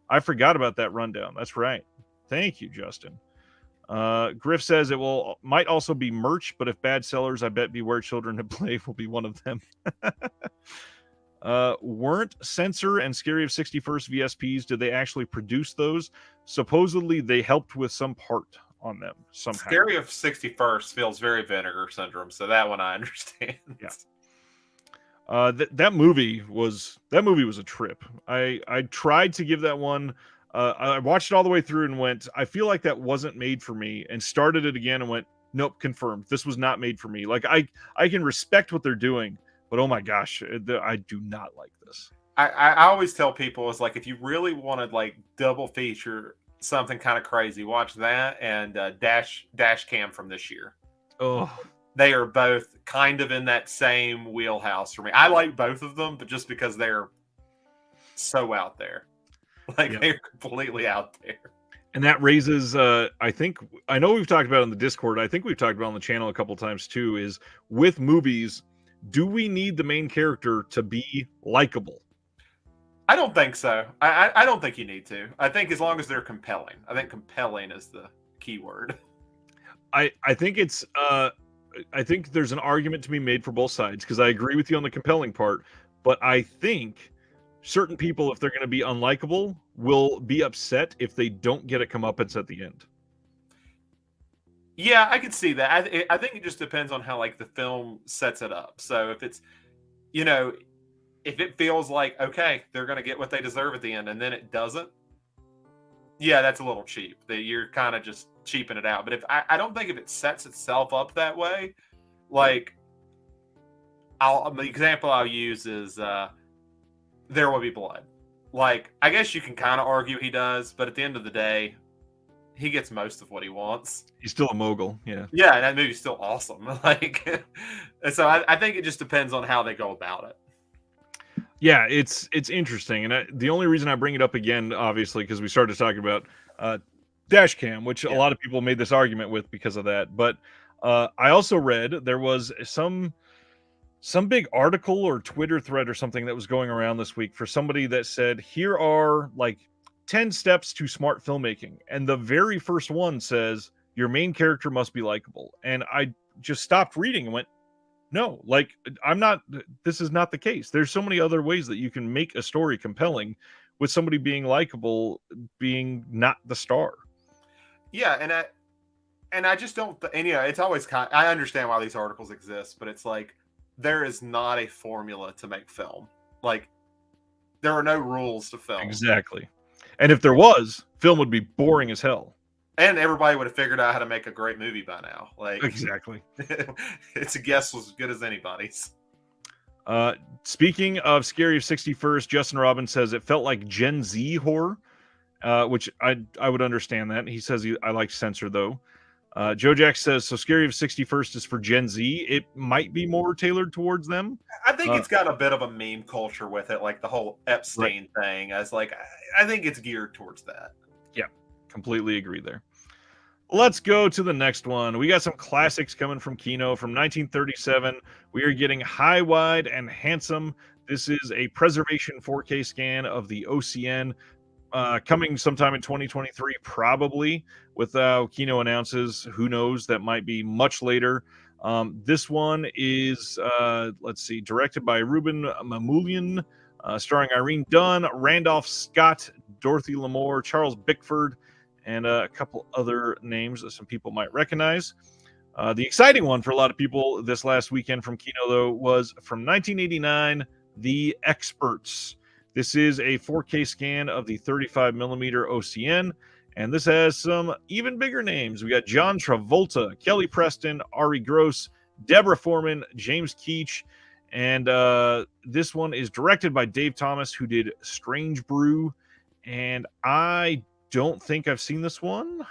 [SPEAKER 1] I forgot about that rundown. That's right. Thank you, Justin. Griff says it might also be merch, but if bad sellers, I bet Beware Children to Play will be one of them. Weren't Censor and Scary of 61st VSPs, did they actually produce those? Supposedly they helped with some part on them somehow.
[SPEAKER 2] Scary of 61st feels very Vinegar Syndrome, so that one I understand.
[SPEAKER 1] Yeah. That movie was a trip. I tried to give that one. I watched it all the way through and went, I feel like that wasn't made for me, and started it again and went, nope, confirmed. This was not made for me. Like I can respect what they're doing, but oh my gosh, I do not like this.
[SPEAKER 2] I always tell people, it's like, if you really wanted like double feature something kind of crazy, watch that and Dash Cam from this year.
[SPEAKER 1] Oh.
[SPEAKER 2] They are both kind of in that same wheelhouse for me. I like both of them, but just because they're so out there. Like, they're completely out there.
[SPEAKER 1] And that raises, I know we've talked about it in the Discord, I think we've talked about it on the channel a couple times too, is with movies, do we need the main character to be likable?
[SPEAKER 2] I don't think so. I don't think you need to. I think as long as they're compelling. I think compelling is the key word.
[SPEAKER 1] I think it's... I think there's an argument to be made for both sides, because I agree with you on the compelling part, but I think certain people, if they're going to be unlikable, will be upset if they don't get a comeuppance at the end.
[SPEAKER 2] Yeah, I can see that. I think it just depends on how like the film sets it up. So if it's, if it feels like, okay, they're going to get what they deserve at the end, and then it doesn't, yeah, that's a little cheap. That you're kind of just cheaping it out. But if I don't think if it sets itself up that way, like the example I'll use is There Will Be Blood. Like, I guess you can kind of argue he does, but at the end of the day, he gets most of what he wants.
[SPEAKER 1] He's still a mogul, yeah.
[SPEAKER 2] Yeah, and that movie's still awesome. Like, so I think it just depends on how they go about it.
[SPEAKER 1] Yeah, it's interesting, and the only reason I bring it up again, obviously, because we started talking about Dashcam, which a lot of people made this argument with because of that. But I also read there was some big article or Twitter thread or something that was going around this week for somebody that said, here are like 10 steps to smart filmmaking, and the very first one says your main character must be likable. And I just stopped reading and went, no, like, this is not the case. There's so many other ways that you can make a story compelling with somebody being likable, being not the star.
[SPEAKER 2] Yeah, and I just don't, it's always I understand why these articles exist, but it's like, there is not a formula to make film. Like, there are no rules to film.
[SPEAKER 1] Exactly. And if there was, film would be boring as hell.
[SPEAKER 2] And everybody would have figured out how to make a great movie by now. Like,
[SPEAKER 1] exactly.
[SPEAKER 2] It's a guess as good as anybody's.
[SPEAKER 1] Speaking of Scary of 61st, Justin Robbins says it felt like Gen Z horror, which I would understand that. He says I like Censor, though. Joe Jack says, so Scary of 61st is for Gen Z. It might be more tailored towards them.
[SPEAKER 2] I think it's got a bit of a meme culture with it, like the whole Epstein thing. As like, I think it's geared towards that.
[SPEAKER 1] Yeah, completely agree there. Let's go to the next one. We got some classics coming from Kino from 1937. We are getting High, Wide, and Handsome. This is a preservation 4K scan of the OCN. Coming sometime in 2023, probably, with Kino announces. Who knows? That might be much later. This one is, let's see, directed by Ruben Mamoulian, starring Irene Dunn, Randolph Scott, Dorothy Lamour, Charles Bickford, and a couple other names that some people might recognize. The exciting one for a lot of people this last weekend from Kino, though, was from 1989, The Experts. This is a 4K scan of the 35 millimeter OCN, and this has some even bigger names. We got John Travolta, Kelly Preston, Ari Gross, Deborah Foreman, James Keach, and this one is directed by Dave Thomas, who did Strange Brew, and I don't think I've seen this one.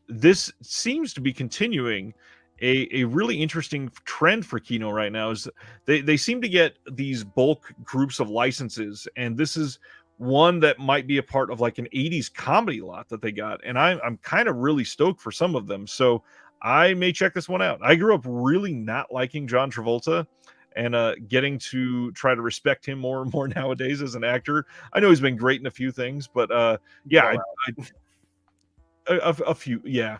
[SPEAKER 1] This seems to be continuing a really interesting trend for Kino right now. Is they seem to get these bulk groups of licenses, and this is one that might be a part of like an 80s comedy lot that they got, and I'm kind of really stoked for some of them, so I may check this one out. I grew up really not liking John Travolta, and getting to try to respect him more and more nowadays as an actor. I know he's been great in a few things, but yeah, a few, yeah.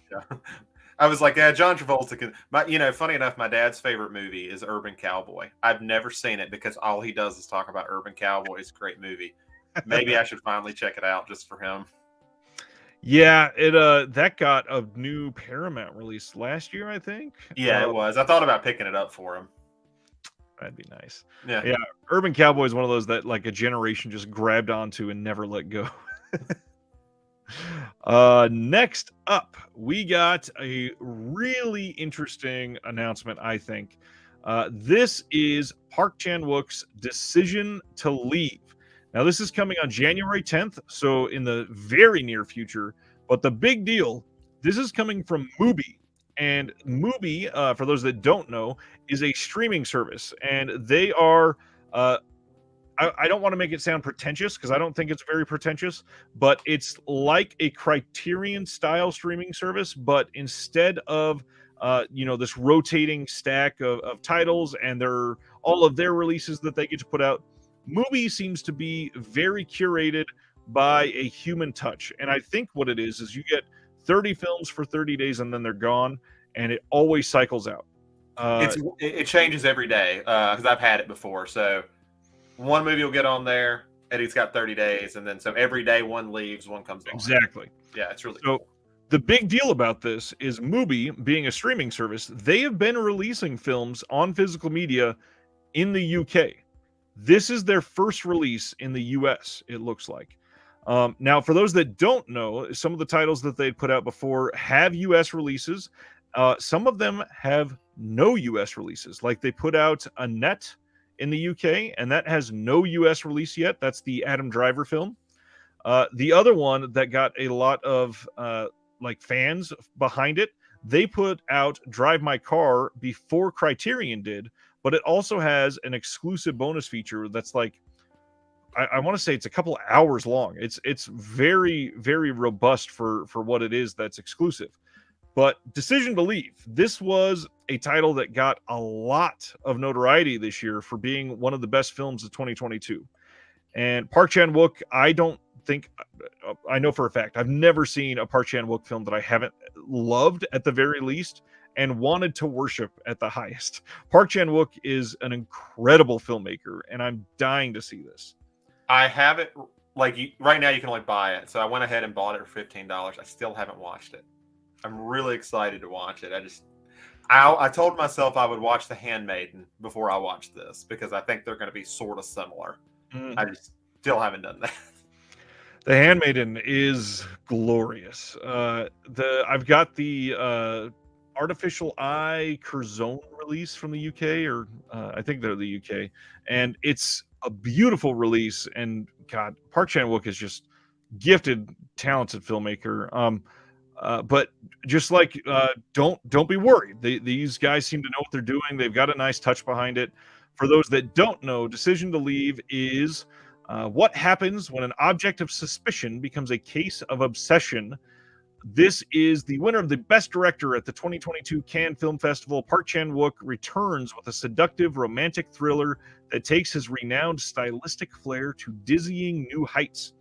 [SPEAKER 2] I was like, yeah, John Travolta. Funny enough, my dad's favorite movie is Urban Cowboy. I've never seen it because all he does is talk about Urban Cowboy. It's a great movie. Maybe I should finally check it out just for him.
[SPEAKER 1] Yeah, it that got a new Paramount release last year, I think.
[SPEAKER 2] Yeah, it was. I thought about picking it up for him.
[SPEAKER 1] That'd be nice.
[SPEAKER 2] Yeah.
[SPEAKER 1] Urban Cowboy is one of those that like a generation just grabbed onto and never let go. Next up, we got a really interesting announcement, I think. This is Park Chan-wook's Decision to Leave. Now, this is coming on January 10th, so in the very near future. But the big deal, this is coming from Mubi. And Mubi, for those that don't know, is a streaming service. And they are... I don't want to make it sound pretentious because I don't think it's very pretentious, but it's like a Criterion style streaming service, but instead of this rotating stack of titles and all of their releases that they get to put out, Mubi seems to be very curated by a human touch. And I think what it is you get 30 films for 30 days and then they're gone, and it always cycles out.
[SPEAKER 2] It changes every day because I've had it before. So one movie will get on there, and it's got 30 days, and then so every day one leaves, one comes on.
[SPEAKER 1] Exactly.
[SPEAKER 2] Yeah, it's really
[SPEAKER 1] cool. The big deal about this is Mubi, being a streaming service, they have been releasing films on physical media in the UK. This is their first release in the US, it looks like. Now, for those that don't know, some of the titles that they'd put out before have US releases. Some of them have no US releases. Like they put out Annette in the UK, and that has no US release yet. That's the Adam Driver film. The other one that got a lot of fans behind it, they put out Drive My Car before Criterion did, but it also has an exclusive bonus feature that's like, I want to say it's a couple hours long. It's very, very robust for what it is that's exclusive. But Decision to Leave, this was a title that got a lot of notoriety this year for being one of the best films of 2022. And Park Chan-wook, I know for a fact, I've never seen a Park Chan-wook film that I haven't loved at the very least and wanted to worship at the highest. Park Chan-wook is an incredible filmmaker, and I'm dying to see this.
[SPEAKER 2] I have it, right now you can only buy it. So I went ahead and bought it for $15. I still haven't watched it. I'm really excited to watch it. I told myself I would watch The Handmaiden before I watched this because I think they're going to be sort of similar. I just still haven't done that.
[SPEAKER 1] The Handmaiden is glorious. I've got the Artificial Eye Curzon release from the UK, or I think they're the UK, and it's a beautiful release. And God, Park Chan-wook is just gifted, talented filmmaker. But just like don't be worried. These guys seem to know what they're doing. They've got a nice touch behind it. For those that don't know, Decision to Leave is what happens when an object of suspicion becomes a case of obsession. This is the winner of the Best Director at the 2022 Cannes Film Festival. Park Chan-wook returns with a seductive romantic thriller that takes his renowned stylistic flair to dizzying new heights.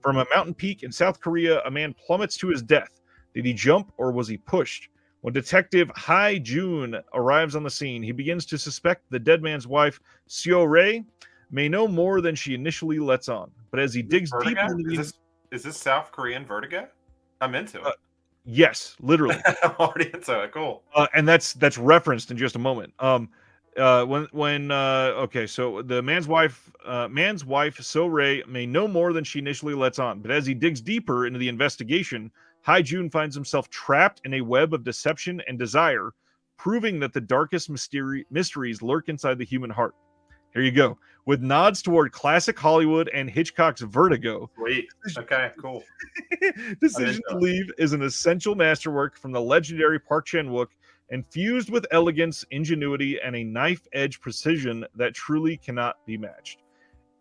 [SPEAKER 1] From a mountain peak in South Korea, a man plummets to his death. Did he jump or was he pushed? When Detective Hai Jun arrives on the scene, he begins to suspect the dead man's wife, Seo Rei, may know more than she initially lets on. But as he digs
[SPEAKER 2] Vertigo?
[SPEAKER 1] deeper into the...
[SPEAKER 2] Is this South Korean Vertigo? I'm into it.
[SPEAKER 1] Yes, literally.
[SPEAKER 2] I'm already into it. Cool.
[SPEAKER 1] And that's referenced in just a moment. Okay, so the man's wife So Ray may know more than she initially lets on, but as he digs deeper into the investigation, Hai Jun finds himself trapped in a web of deception and desire, proving that the darkest mysteries lurk inside the human heart. Here you go. With nods toward classic Hollywood and Hitchcock's Vertigo.
[SPEAKER 2] Sweet. Okay, cool.
[SPEAKER 1] Decision to Leave is an essential masterwork from the legendary Park Chan-wook, infused with elegance, ingenuity, and a knife-edge precision that truly cannot be matched.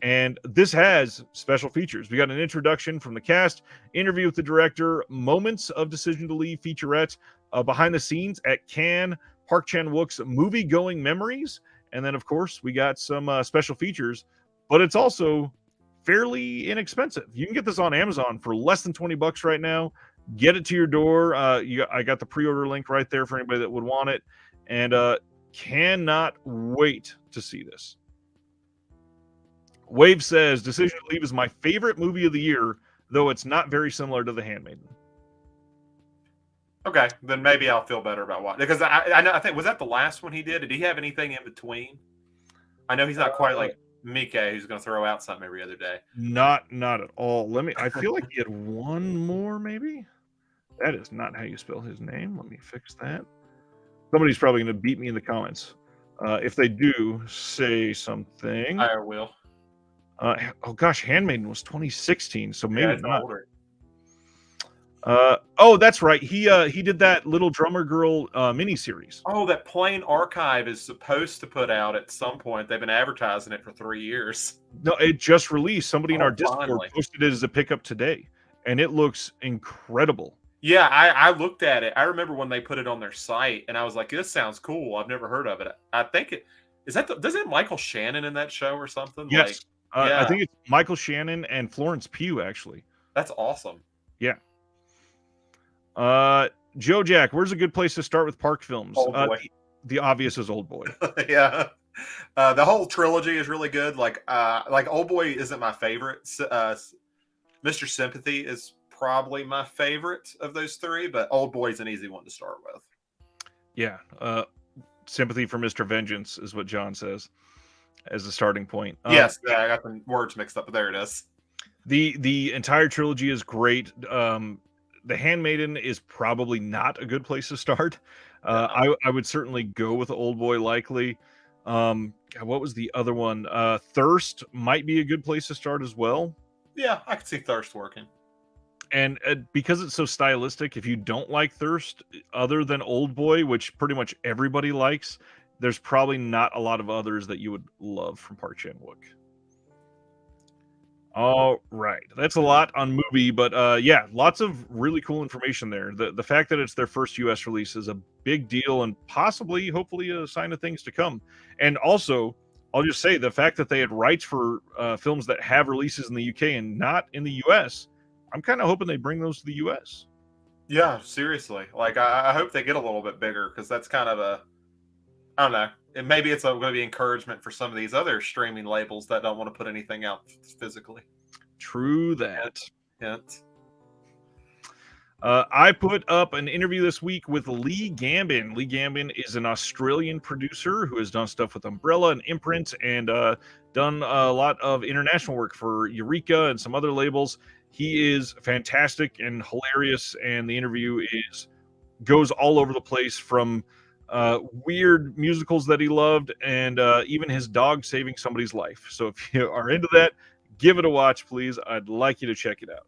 [SPEAKER 1] And this has special features. We got an introduction from the cast, interview with the director, moments of Decision to Leave featurette, behind the scenes at Cannes, Park Chan-wook's movie-going memories, and then, of course, we got some special features, but it's also fairly inexpensive. You can get this on Amazon for less than $20 right now. Get it to your door. I got the pre-order link right there for anybody that would want it, and cannot wait to see this. Wave says, Decision to Leave is my favorite movie of the year, though it's not very similar to The Handmaiden.
[SPEAKER 2] Okay, then maybe I'll feel better about watching, because I think, was that the last one he did? Did he have anything in between? I know he's not quite like Mike, who's going to throw out something every other day.
[SPEAKER 1] Not at all. I feel like he had one more, maybe. That is not how you spell his name. Let me fix that. Somebody's probably going to beat me in the comments. If they do, say something.
[SPEAKER 2] I will.
[SPEAKER 1] Oh gosh, Handmaiden was 2016, so maybe not.
[SPEAKER 2] Older.
[SPEAKER 1] Oh, that's right. He did that Little Drummer Girl miniseries.
[SPEAKER 2] Oh, that Plain Archive is supposed to put out at some point. They've been advertising it for 3 years.
[SPEAKER 1] No, it just released. Somebody in our Discord
[SPEAKER 2] finally
[SPEAKER 1] posted it as a pickup today, and it looks incredible.
[SPEAKER 2] Yeah, I looked at it. I remember when they put it on their site, and I was like, "This sounds cool. I've never heard of it." I think it is that. Does it Michael Shannon in that show or something?
[SPEAKER 1] Yes,
[SPEAKER 2] yeah.
[SPEAKER 1] I think it's Michael Shannon and Florence Pugh actually.
[SPEAKER 2] That's awesome.
[SPEAKER 1] Yeah. Joe Jack, where's a good place to start with Park films?
[SPEAKER 2] Old Boy.
[SPEAKER 1] The obvious is Old Boy.
[SPEAKER 2] Yeah. The whole trilogy is really good. Like Old Boy isn't my favorite. Mr. Sympathy is probably my favorite of those three, but Old Boy's an easy one to start with.
[SPEAKER 1] Yeah. Sympathy for Mr. Vengeance is what John says as a starting point.
[SPEAKER 2] Yes, I got the words mixed up, but there it is.
[SPEAKER 1] The entire trilogy is great. The Handmaiden is probably not a good place to start. I would certainly go with Old Boy likely. What was the other one? Thirst might be a good place to start as well.
[SPEAKER 2] Yeah, I could see Thirst working.
[SPEAKER 1] And because it's so stylistic, if you don't like Thirst other than Old Boy, which pretty much everybody likes, there's probably not a lot of others that you would love from Park Chan-wook. All right, that's a lot on movie, but yeah, lots of really cool information there. The fact that it's their first U.S. release is a big deal, and possibly, hopefully, a sign of things to come. And also, I'll just say the fact that they had rights for films that have releases in the UK and not in the US, I'm kind of hoping they bring those to the US.
[SPEAKER 2] Yeah, seriously. Like, I hope they get a little bit bigger, because that's kind of a, I don't know. And maybe it's going to be encouragement for some of these other streaming labels that don't want to put anything out physically.
[SPEAKER 1] True that.
[SPEAKER 2] Hint.
[SPEAKER 1] I put up an interview this week with Lee Gambin. Lee Gambin is an Australian producer who has done stuff with Umbrella and Imprint, and done a lot of international work for Eureka and some other labels. He is fantastic and hilarious, and the interview goes all over the place, from weird musicals that he loved, and even his dog saving somebody's life. So if you are into that, give it a watch, please. I'd like you to check it out.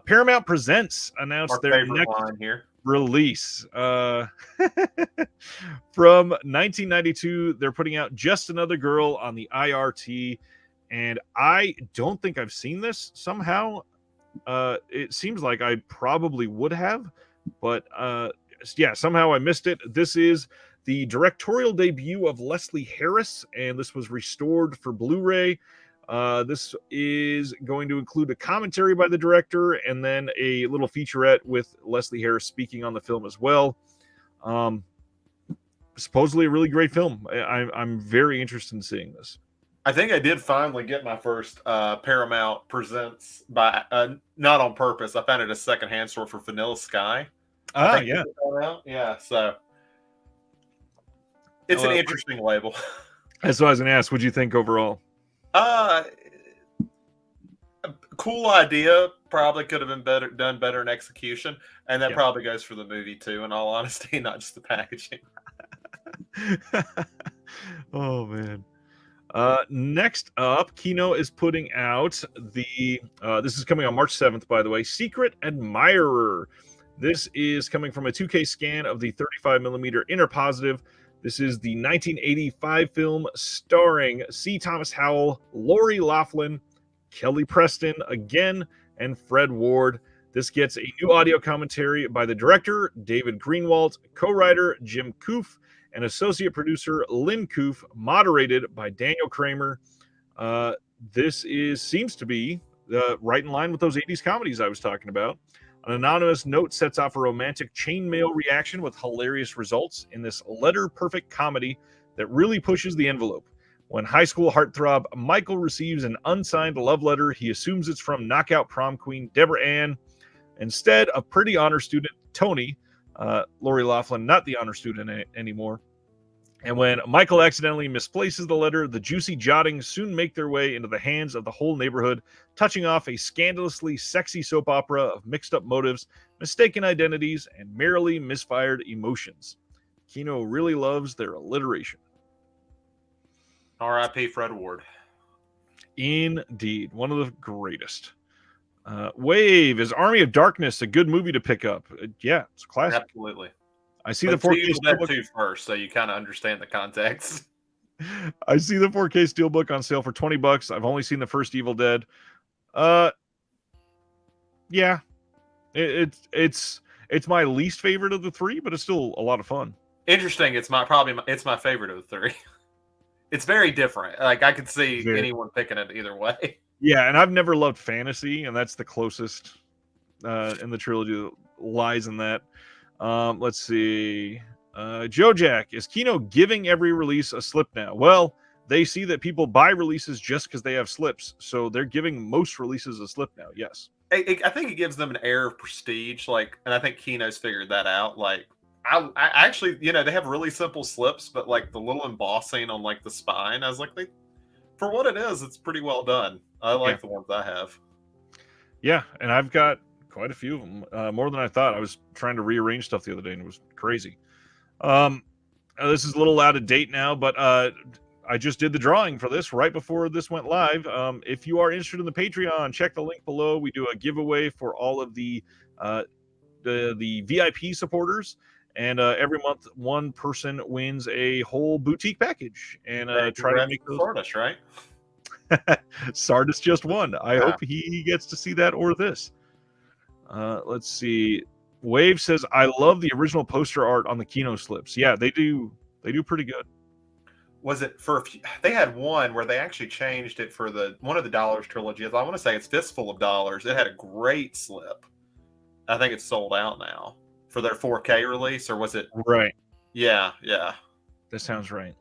[SPEAKER 1] Paramount Presents announced
[SPEAKER 2] Our
[SPEAKER 1] their
[SPEAKER 2] favorite
[SPEAKER 1] next
[SPEAKER 2] line here.
[SPEAKER 1] release. From 1992, they're putting out Just Another Girl on the IRT, and I don't think I've seen this somehow. It seems like I probably would have, but yeah, somehow I missed it. This is the directorial debut of Leslie Harris, and this was restored for Blu-ray. This is going to include a commentary by the director and then a little featurette with Leslie Harris speaking on the film as well. Supposedly a really great film. I'm very interested in seeing this.
[SPEAKER 2] I think I did finally get my first Paramount Presents by not on purpose. I found it a secondhand store for Vanilla Sky.
[SPEAKER 1] Yeah.
[SPEAKER 2] Yeah, so it's an interesting label.
[SPEAKER 1] That's what I was going to ask. What'd you think overall?
[SPEAKER 2] Cool idea. Probably could have been done better in execution, and that probably goes for the movie too. In all honesty, not just the packaging.
[SPEAKER 1] Oh man. Next up, Kino is putting out the this is coming on March 7th, by the way, Secret Admirer. This is coming from a 2K scan of the 35mm Inner Positive. This is the 1985 film starring C. Thomas Howell, Lori Loughlin, Kelly Preston again, and Fred Ward. This gets a new audio commentary by the director, David Greenwald, co-writer Jim Koof, and associate producer Lynn Koof, moderated by Daniel Kramer. This seems to be right in line with those 80s comedies I was talking about. An anonymous note sets off a romantic chainmail reaction with hilarious results in this letter-perfect comedy that really pushes the envelope. When high school heartthrob Michael receives an unsigned love letter, he assumes it's from knockout prom queen Deborah Ann. Instead, a pretty honor student, Tony, Lori Loughlin, not the honor student anymore. And when Michael accidentally misplaces the letter, the juicy jottings soon make their way into the hands of the whole neighborhood, touching off a scandalously sexy soap opera of mixed up motives, mistaken identities, and merrily misfired emotions. Kino really loves their alliteration.
[SPEAKER 2] R.I.P. Fred Ward.
[SPEAKER 1] Indeed. One of the greatest. Wave, is Army of Darkness a good movie to pick up? Yeah, it's a classic.
[SPEAKER 2] Absolutely.
[SPEAKER 1] I see the 4K
[SPEAKER 2] Steelbook first, so you kind of understand the context.
[SPEAKER 1] I see the 4K Steelbook on sale for $20. I've only seen the first Evil Dead. Yeah, it's my least favorite of the three, but it's still a lot of fun.
[SPEAKER 2] Interesting. It's my favorite of the three. It's very different. Like I could see anyone picking it either way.
[SPEAKER 1] Yeah, and I've never loved fantasy, and that's the closest in the trilogy that lies in that. Let's see. Joe Jack, is Kino giving every release a slip now? Well, they see that people buy releases just because they have slips, so they're giving most releases a slip now. Yes,
[SPEAKER 2] I think it gives them an air of prestige. Like, and I think Kino's figured that out. Like, I actually, they have really simple slips, but like the little embossing on like the spine, I was like, for what it is, it's pretty well done. I like the ones I have.
[SPEAKER 1] Yeah, and I've got quite a few of them, more than I thought. I was trying to rearrange stuff the other day, and it was crazy. This is a little out of date now, but I just did the drawing for this right before this went live. If you are interested in the Patreon, check the link below. We do a giveaway for all of the VIP supporters, and every month one person wins a whole boutique package. And try to make those.
[SPEAKER 2] Sardis, right?
[SPEAKER 1] Sardis just won. I hope he gets to see that or this. Let's see. Wave says, I love the original poster art on the Kino slips. Yeah, they do pretty good.
[SPEAKER 2] Was it they had one where they actually changed it for one of the Dollars trilogies. I want to say it's Fistful of Dollars. It had a great slip. I think it's sold out now for their 4K release, or was it?
[SPEAKER 1] Right.
[SPEAKER 2] Yeah.
[SPEAKER 1] That sounds right.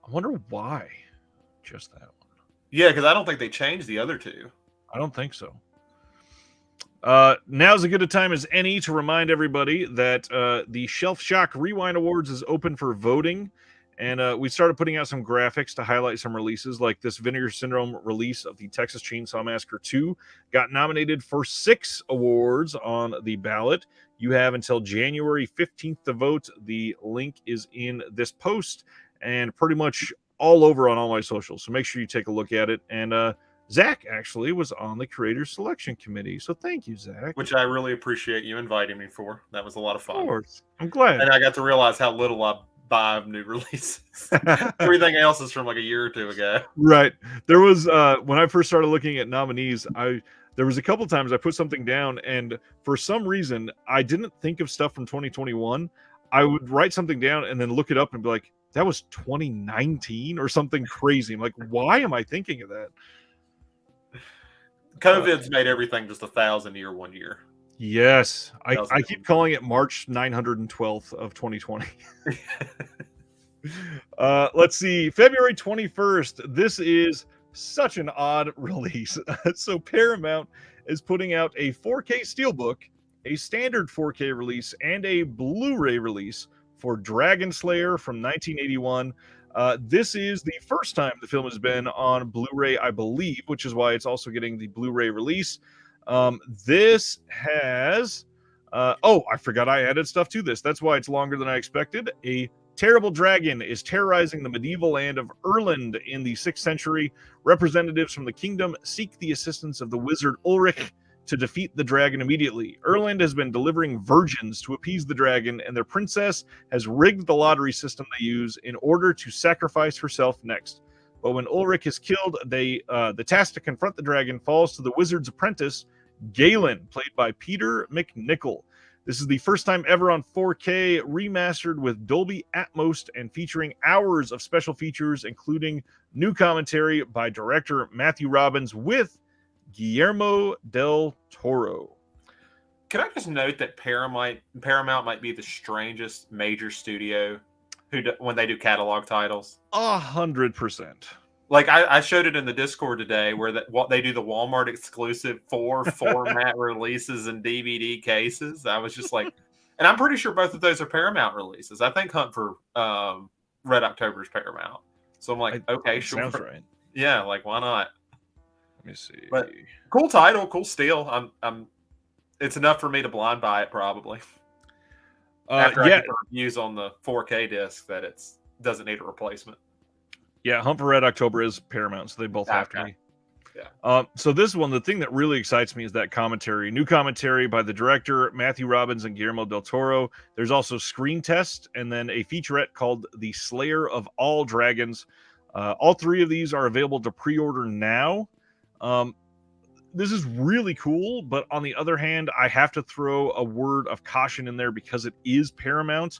[SPEAKER 1] I wonder why just that one.
[SPEAKER 2] Yeah, because I don't think they changed the other two.
[SPEAKER 1] I don't think so. Now's as good a time as any to remind everybody that the Shelf Shock Rewind Awards is open for voting, and we started putting out some graphics to highlight some releases, like this Vinegar Syndrome release of the Texas Chainsaw Massacre 2 got nominated for 6 awards on the ballot. You have until January 15th to vote. The link is in this post and pretty much all over on all my socials, so make sure you take a look at it. And Zach actually was on the creator selection committee. So thank you, Zach.
[SPEAKER 2] Which I really appreciate you inviting me for. That was a lot of
[SPEAKER 1] Of
[SPEAKER 2] fun.
[SPEAKER 1] course. I'm glad.
[SPEAKER 2] And I got to realize how little I buy of new releases. Everything else is from like a year or two ago.
[SPEAKER 1] Right. There was when I first started looking at nominees, there was a couple times I put something down, and for some reason I didn't think of stuff from 2021. I would write something down and then look it up and be like, that was 2019 or something crazy. I'm like, why am I thinking of that?
[SPEAKER 2] COVID's made everything just 1,000-year 1 year.
[SPEAKER 1] Yes. I keep calling it March 912th of 2020. Let's see. February 21st. This is such an odd release. So Paramount is putting out a 4K Steelbook, a standard 4K release, and a Blu-ray release for Dragon Slayer from 1981. This is the first time the film has been on Blu-ray, I believe, which is why it's also getting the Blu-ray release. This has... I forgot I added stuff to this. That's why it's longer than I expected. A terrible dragon is terrorizing the medieval land of Erland in the 6th century. Representatives from the kingdom seek the assistance of the wizard Ulrich to defeat the dragon immediately. Erland has been delivering virgins to appease the dragon, and their princess has rigged the lottery system they use in order to sacrifice herself next. But when Ulrich is killed, the task to confront the dragon falls to the wizard's apprentice, Galen, played by Peter McNichol. This is the first time ever on 4K, remastered with Dolby Atmos and featuring hours of special features, including new commentary by director Matthew Robbins with Guillermo del Toro.
[SPEAKER 2] Can I just note that Paramount might be the strangest major studio when they do catalog titles?
[SPEAKER 1] 100%.
[SPEAKER 2] Like I showed it in the Discord today, where they do the Walmart exclusive 4 format releases and DVD cases. I was just like, and I'm pretty sure both of those are Paramount releases. I think Hunt for Red October is Paramount. So I'm like, okay, sure.
[SPEAKER 1] Sounds right.
[SPEAKER 2] Yeah, like why not?
[SPEAKER 1] Let me see.
[SPEAKER 2] But cool title, cool steal. It's enough for me to blind buy it probably. After I get the reviews on the 4K disc that it doesn't need a replacement.
[SPEAKER 1] Yeah, Hunt for Red October is Paramount, so they both have to be.
[SPEAKER 2] Yeah.
[SPEAKER 1] So this one, the thing that really excites me is that commentary. New commentary by the director, Matthew Robbins and Guillermo del Toro. There's also screen test and then a featurette called The Slayer of All Dragons. All three of these are available to pre-order now. This is really cool, but on the other hand, I have to throw a word of caution in there because it is Paramount.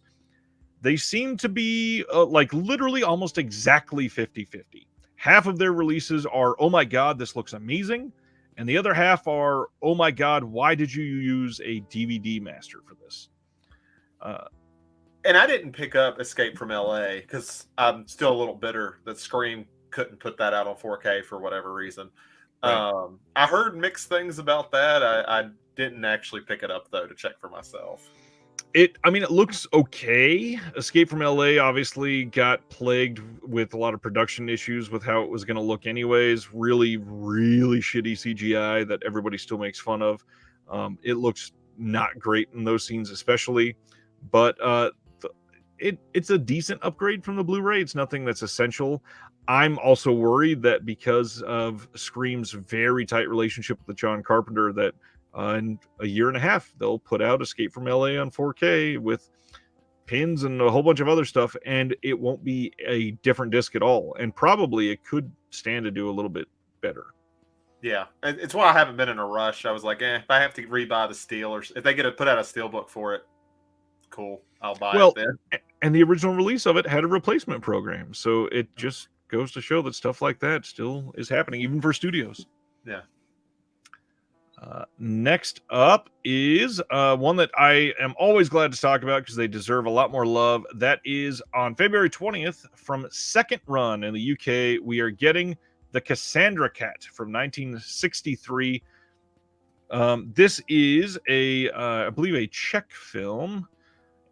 [SPEAKER 1] They seem to be like literally almost exactly 50-50. Half of their releases are, oh my God, this looks amazing. And the other half are, oh my God, why did you use a DVD master for this?
[SPEAKER 2] And I didn't pick up Escape from LA because I'm still a little bitter that Scream couldn't put that out on 4K for whatever reason. Right. I heard mixed things about that. I didn't actually pick it up, though, to check for myself.
[SPEAKER 1] It looks okay. Escape from LA obviously got plagued with a lot of production issues with how it was going to look anyways. Really, really shitty CGI that everybody still makes fun of. It looks not great in those scenes especially. But it's a decent upgrade from the Blu-ray. It's nothing that's essential. I'm also worried that because of Scream's very tight relationship with John Carpenter that in a year and a half, they'll put out Escape from LA on 4K with pins and a whole bunch of other stuff, and it won't be a different disc at all. And probably it could stand to do a little bit better.
[SPEAKER 2] Yeah, it's why I haven't been in a rush. I was like, if I have to rebuy the steel, or if they get to put out a steelbook for it, cool, I'll buy it then.
[SPEAKER 1] And the original release of it had a replacement program, so it just goes to show that stuff like that still is happening, even for studios.
[SPEAKER 2] Yeah.
[SPEAKER 1] Next up is one that I am always glad to talk about because they deserve a lot more love. That is on February 20th from Second Run in the UK. We are getting The Cassandra Cat from 1963. This is I believe a Czech film.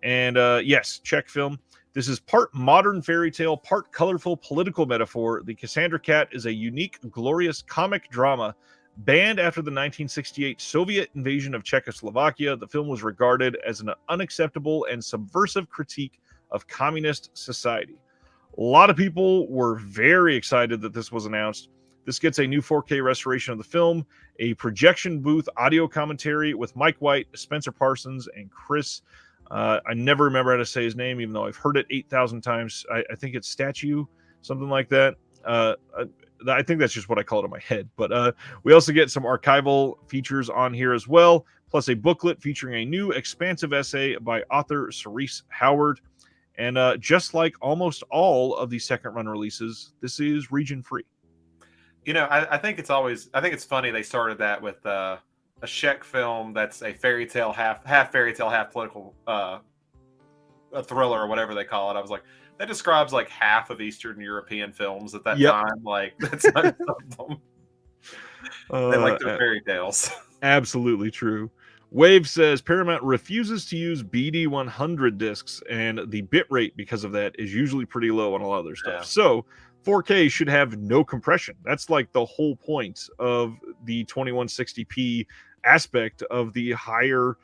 [SPEAKER 1] And yes, Czech film. This is part modern fairy tale, part colorful political metaphor. The Cassandra Cat is a unique, glorious comic drama. Banned after the 1968 Soviet invasion of Czechoslovakia, the film was regarded as an unacceptable and subversive critique of communist society. A lot of people were very excited that this was announced. This gets a new 4K restoration of the film, a projection booth audio commentary with Mike White, Spencer Parsons, and Chris. I never remember how to say his name, even though I've heard it 8,000 times. I think it's Statue, something like that. I think that's just what I call it in my head. But we also get some archival features on here as well, plus a booklet featuring a new expansive essay by author Cerise Howard. And just like almost all of the second run releases, this is region free.
[SPEAKER 2] I think it's funny they started that with a Czech film that's a fairy tale, half fairy tale, half political, a thriller or whatever they call it. I was like, that describes like half of Eastern European films at that time. Like, that's not some they like their fairy tales.
[SPEAKER 1] Absolutely true. Wave says Paramount refuses to use BD 100 discs, and the bitrate because of that is usually pretty low on a lot of their stuff.
[SPEAKER 2] Yeah.
[SPEAKER 1] So 4K should have no compression. That's like the whole point of the 2160p aspect of the higher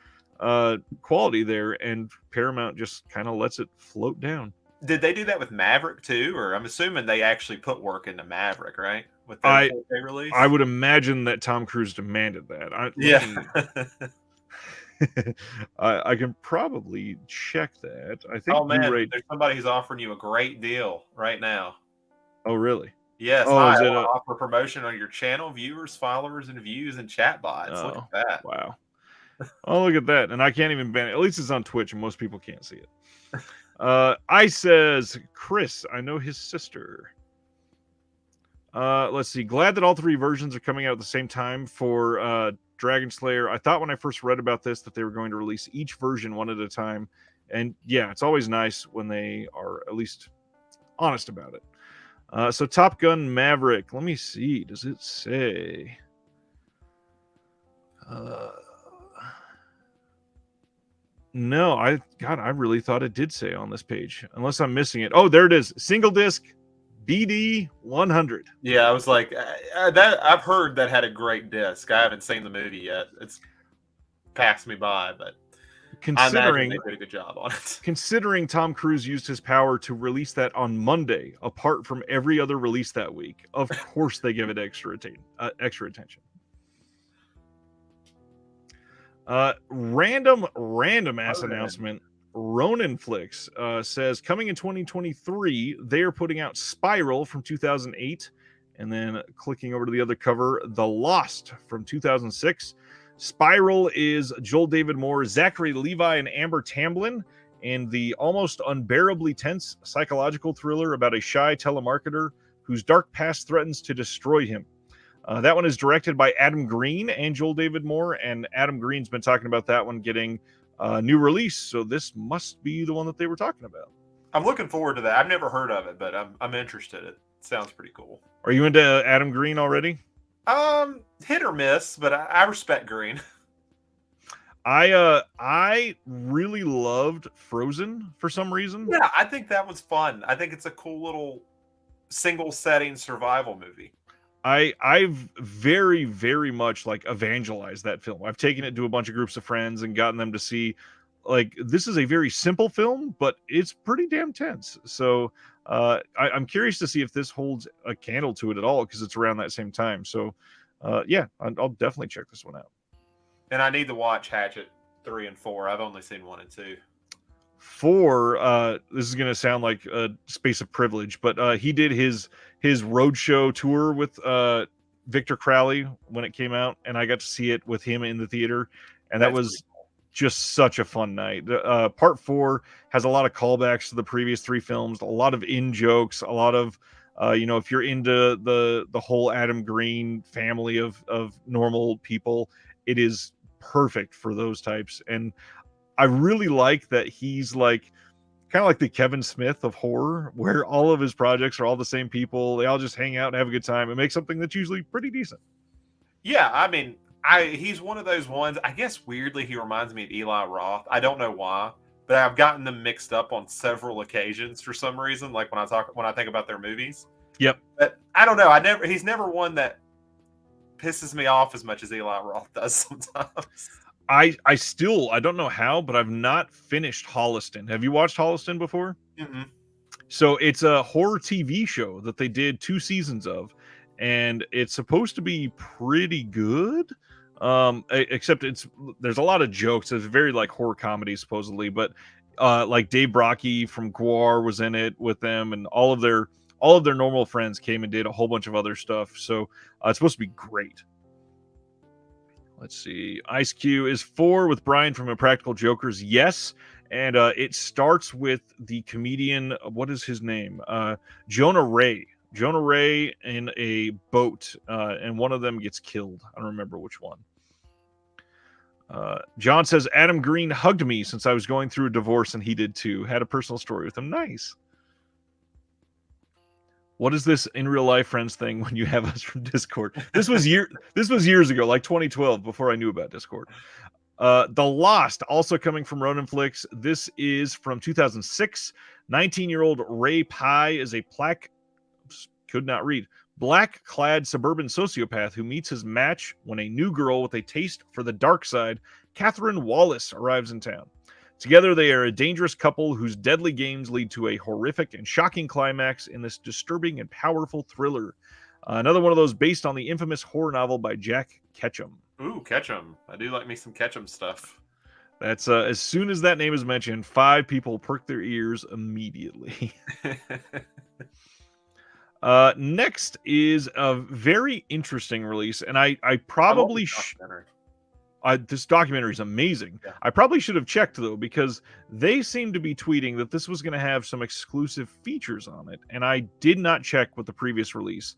[SPEAKER 1] quality there, and Paramount just kind of lets it float down.
[SPEAKER 2] Did they do that with Maverick too? Or I'm assuming they actually put work into Maverick, right? With the 4K release?
[SPEAKER 1] I would imagine that Tom Cruise demanded that. I can probably check that. I think.
[SPEAKER 2] Oh man, there's somebody who's offering you a great deal right now.
[SPEAKER 1] Oh really?
[SPEAKER 2] Yes. I offer promotion on your channel, viewers, followers, and views and chat bots. Look at that.
[SPEAKER 1] Wow. Oh, look at that. And I can't even ban it. At least it's on Twitch and most people can't see it. I says, Chris, I know his sister. Let's see. Glad that all three versions are coming out at the same time for Dragon Slayer. I thought when I first read about this that they were going to release each version one at a time. And yeah, it's always nice when they are at least honest about it. So Top Gun Maverick. Let me see. Does it say? No, I really thought it did say on this page. Unless I'm missing it. Oh, there it is. Single disc BD 100.
[SPEAKER 2] Yeah, I was like, that I've heard that had a great disc. I haven't seen the movie yet. It's passed me by, but
[SPEAKER 1] considering
[SPEAKER 2] they did a good job on it.
[SPEAKER 1] Considering Tom Cruise used his power to release that on Monday, apart from every other release that week, of course they give it extra attention. Random ass announcement. Ronin Flicks says coming in 2023, they are putting out Spiral from 2008, and then clicking over to the other cover, The Lost from 2006. Spiral is Joel David Moore, Zachary Levi, and Amber Tamblyn, and the almost unbearably tense psychological thriller about a shy telemarketer whose dark past threatens to destroy him. That one is directed by Adam Green and Joel David Moore, and Adam Green's been talking about that one getting a new release, so this must be the one that they were talking about.
[SPEAKER 2] I'm looking forward to that. I've never heard of it, but I'm interested. It sounds pretty cool.
[SPEAKER 1] Are you into Adam Green already?
[SPEAKER 2] Hit or miss, but I respect Green.
[SPEAKER 1] I really loved Frozen for some reason.
[SPEAKER 2] Yeah, I think that was fun. I think it's a cool little single setting survival movie.
[SPEAKER 1] I've very, very much like evangelized that film. I've taken it to a bunch of groups of friends and gotten them to see, like, this is a very simple film, but it's pretty damn tense. So I'm curious to see if this holds a candle to it at all, because it's around that same time. So yeah, I'll definitely check this one out.
[SPEAKER 2] And I need to watch Hatchet 3 and 4. I've only seen 1 and 2.
[SPEAKER 1] 4, this is going to sound like a space of privilege, but he did his roadshow tour with Victor Crowley when it came out, and I got to see it with him in the theater, and that was just such a fun night. Part 4 has a lot of callbacks to the previous 3 films, a lot of in-jokes, a lot of if you're into the whole Adam Green family of normal people, it is perfect for those types. And I really like that he's like kind of like the Kevin Smith of horror, where all of his projects are all the same people. They all just hang out and have a good time and make something that's usually pretty decent.
[SPEAKER 2] Yeah, I mean, he's one of those ones. I guess weirdly he reminds me of Eli Roth. I don't know why, but I've gotten them mixed up on several occasions for some reason. Like when I think about their movies.
[SPEAKER 1] Yep.
[SPEAKER 2] But I don't know. He's never one that pisses me off as much as Eli Roth does sometimes.
[SPEAKER 1] I don't know how, but I've not finished Holliston. Have you watched Holliston before?
[SPEAKER 2] Mm-hmm.
[SPEAKER 1] So it's a horror TV show that they did 2 seasons of, and it's supposed to be pretty good. Except there's a lot of jokes. It's very like horror comedy supposedly, but like Dave Brockie from Gwar was in it with them, and all of their normal friends came and did a whole bunch of other stuff. So it's supposed to be great. Let's see. Ice Cube is 4 with Brian from Impractical Jokers. Yes. And it starts with the comedian. What is his name? Jonah Ray. Jonah Ray in a boat, and one of them gets killed. I don't remember which one. John says, Adam Green hugged me since I was going through a divorce, and he did too. Had a personal story with him. Nice. What is this in real life friends thing when you have us from Discord? This was years ago, like 2012, before I knew about Discord. The Lost, also coming from Ronin Flicks. This is from 2006. 19-year-old Ray Pye is a black-clad suburban sociopath who meets his match when a new girl with a taste for the dark side, Catherine Wallace, arrives in town. Together, they are a dangerous couple whose deadly games lead to a horrific and shocking climax in this disturbing and powerful thriller. Another one of those based on the infamous horror novel by Jack Ketchum.
[SPEAKER 2] Ooh, Ketchum. I do like me some Ketchum stuff.
[SPEAKER 1] That's as soon as that name is mentioned, 5 people perk their ears immediately. Next is a very interesting release, and I probably this documentary is amazing. Yeah. I probably should have checked though, because they seem to be tweeting that this was going to have some exclusive features on it, and I did not check with the previous release.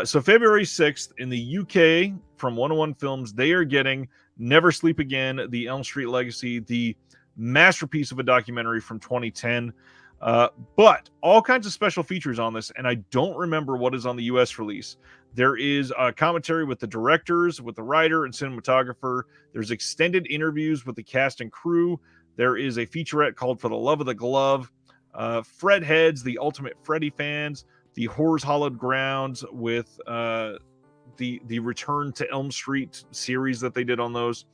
[SPEAKER 1] So February 6th in the UK from 101 Films, they are getting Never Sleep Again, the Elm Street Legacy, the masterpiece of a documentary from 2010. But all kinds of special features on this, and I don't remember what is on the US release. There is a commentary with the directors, with the writer and cinematographer. There's extended interviews with the cast and crew. There is a featurette called For the Love of the Glove. Fred Heads, the Ultimate Freddy fans. The Horrors Hollowed Grounds with the Return to Elm Street series that they did on those.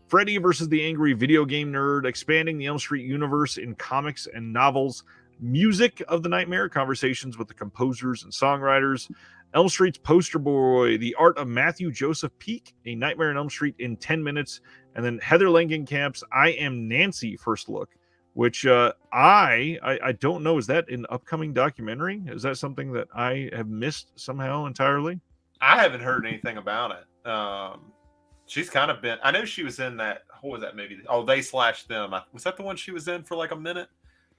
[SPEAKER 1] Freddy versus the Angry Video Game Nerd, expanding the Elm Street universe in comics and novels. Music of the Nightmare, conversations with the composers and songwriters. Elm Street's Poster Boy, The Art of Matthew Joseph Peak, A Nightmare on Elm Street in 10 minutes. And then Heather Langenkamp's I Am Nancy first look, which I don't know. Is that an upcoming documentary? Is that something that I have missed somehow entirely?
[SPEAKER 2] I haven't heard anything about it. She's kind of been, I know she was in that, what was that movie? Oh, They Slash Them. Was that the one she was in for like a minute?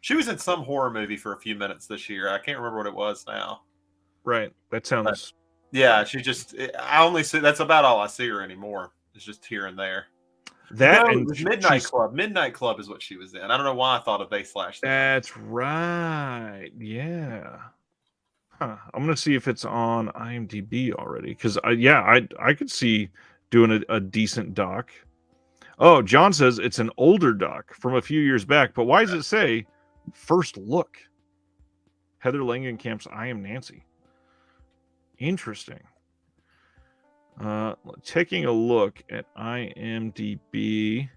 [SPEAKER 2] She was in some horror movie for a few minutes this year. I can't remember what it was now.
[SPEAKER 1] Right. That sounds...
[SPEAKER 2] Yeah, she just, I only see, that's about all I see her anymore. It's just here and there.
[SPEAKER 1] That
[SPEAKER 2] no,
[SPEAKER 1] and
[SPEAKER 2] Midnight Club. Midnight Club is what she was in. I don't know why I thought of They Slash Them.
[SPEAKER 1] That's right. Yeah. Huh. I'm gonna see if it's on IMDb already, because I could see doing a decent doc. Oh, John says it's an older doc from a few years back, but why does it say first look? Heather Langenkamp's I Am Nancy. Interesting. Taking a look at IMDb.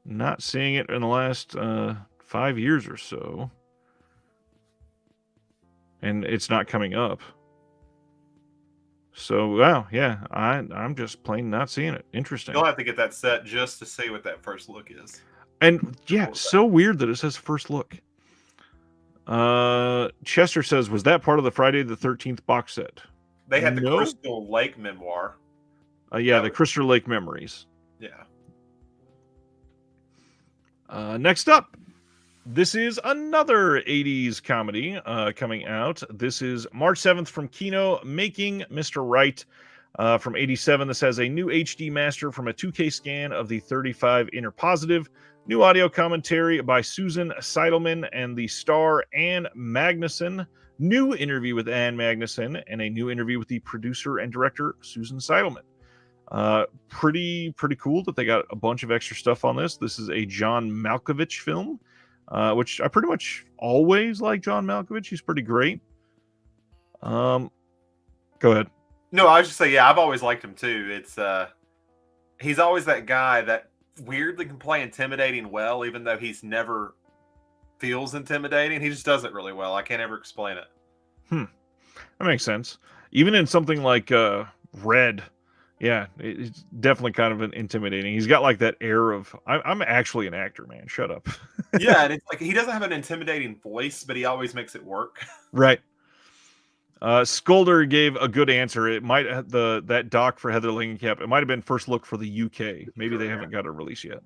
[SPEAKER 1] Not seeing it in the last 5 years or so. And it's not coming up. So, wow, yeah, I'm just plain not seeing it. Interesting.
[SPEAKER 2] You'll have to get that set just to see what that first look is.
[SPEAKER 1] And yeah, so weird that it says first look. Chester says, was that part of the Friday the 13th box set?
[SPEAKER 2] They had the Crystal Lake memoir.
[SPEAKER 1] Yeah, the Crystal Lake Memories.
[SPEAKER 2] Yeah.
[SPEAKER 1] Next up, this is another 80s comedy coming out. This is March 7th from Kino, Making Mr. Right. From 87, this has a new HD master from a 2K scan of the 35 inner positive. New audio commentary by Susan Seidelman and the star Ann Magnuson. New interview with Ann Magnuson and a new interview with the producer and director Susan Seidelman. Pretty cool that they got a bunch of extra stuff on this. This is a John Malkovich film, which I pretty much always like John Malkovich. He's pretty great. Go ahead.
[SPEAKER 2] No, I was just saying, yeah, I've always liked him too. It's he's always that guy that weirdly can play intimidating well, even though he's never feels intimidating. He just does it really well. I can't ever explain it.
[SPEAKER 1] That makes sense. Even in something like Red, yeah, it's definitely kind of intimidating. He's got like that air of I'm actually an actor, man. Shut up.
[SPEAKER 2] Yeah, and it's like he doesn't have an intimidating voice, but he always makes it work.
[SPEAKER 1] Right. Skolder gave a good answer. It might that doc for Heather Langenkamp. It might have been First Look for the UK. Maybe they haven't got a release yet.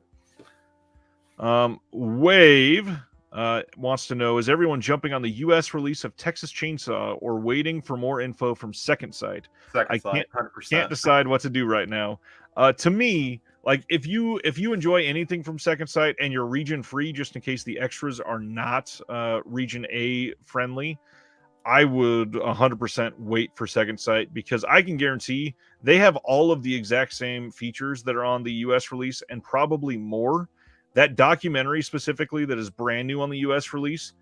[SPEAKER 1] Wave wants to know: is everyone jumping on the U.S. release of Texas Chainsaw or waiting for more info from Second Sight?
[SPEAKER 2] Second Sight, 100%.
[SPEAKER 1] Can't decide what to do right now. To me, like if you enjoy anything from Second Sight and you're region free, just in case the extras are not region A friendly, I would 100% wait for Second Sight, because I can guarantee they have all of the exact same features that are on the US release and probably more. That documentary specifically that is brand new on the US release,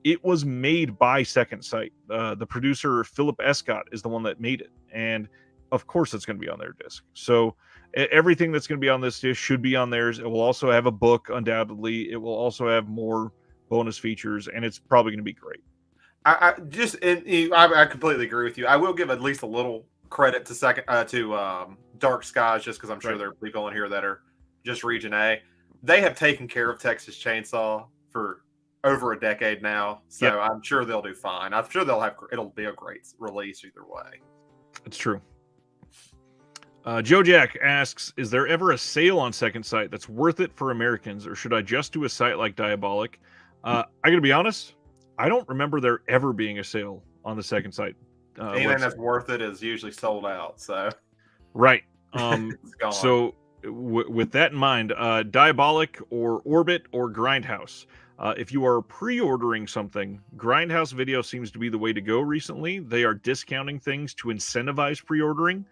[SPEAKER 1] it was made by Second Sight. The producer, Philip Escott, is the one that made it. And of course it's going to be on their disc. So everything that's going to be on this disc should be on theirs. It will also have a book, undoubtedly. It will also have more bonus features, and it's probably going to be great.
[SPEAKER 2] I completely agree with you. I will give at least a little credit to Dark Skies, just because I'm sure there are people in here that are just Region A. They have taken care of Texas Chainsaw for over a decade now, so I'm sure they'll do fine. I'm sure it'll be a great release either way.
[SPEAKER 1] It's true. Joe Jack asks, is there ever a sale on Second Sight that's worth it for Americans, or should I just do a site like Diabolic? I gotta be honest, I don't remember there ever being a sale on the Second Sight.
[SPEAKER 2] Anything that's worth it is usually sold out. So
[SPEAKER 1] right.
[SPEAKER 2] It's gone.
[SPEAKER 1] So with that in mind, Diabolic or Orbit or Grindhouse. If you are pre-ordering something, Grindhouse Video seems to be the way to go recently. They are discounting things to incentivize pre-ordering.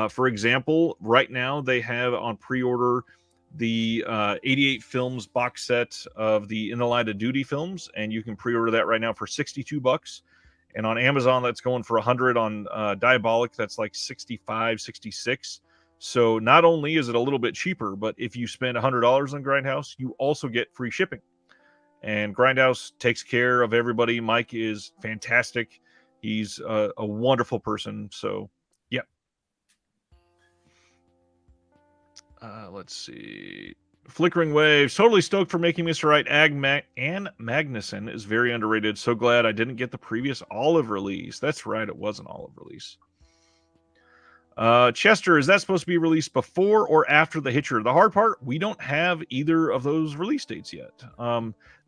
[SPEAKER 1] For example, right now they have on pre-order the 88 films box set of the In the Line of Duty films, and you can pre-order that right now for $62. And on Amazon, that's going for $100. On Diabolic, that's like $65, $66. So not only is it a little bit cheaper, but if you spend $100 on Grindhouse, you also get free shipping. And Grindhouse takes care of everybody. Mike is fantastic. He's a wonderful person. So, yeah. Let's see. Flickering Waves. Totally stoked for making Mr. Right. Ann Magnuson is very underrated. So glad I didn't get the previous Olive release. That's right. It was an Olive release. Chester, is that supposed to be released before or after The Hitcher? The hard part, we don't have either of those release dates yet.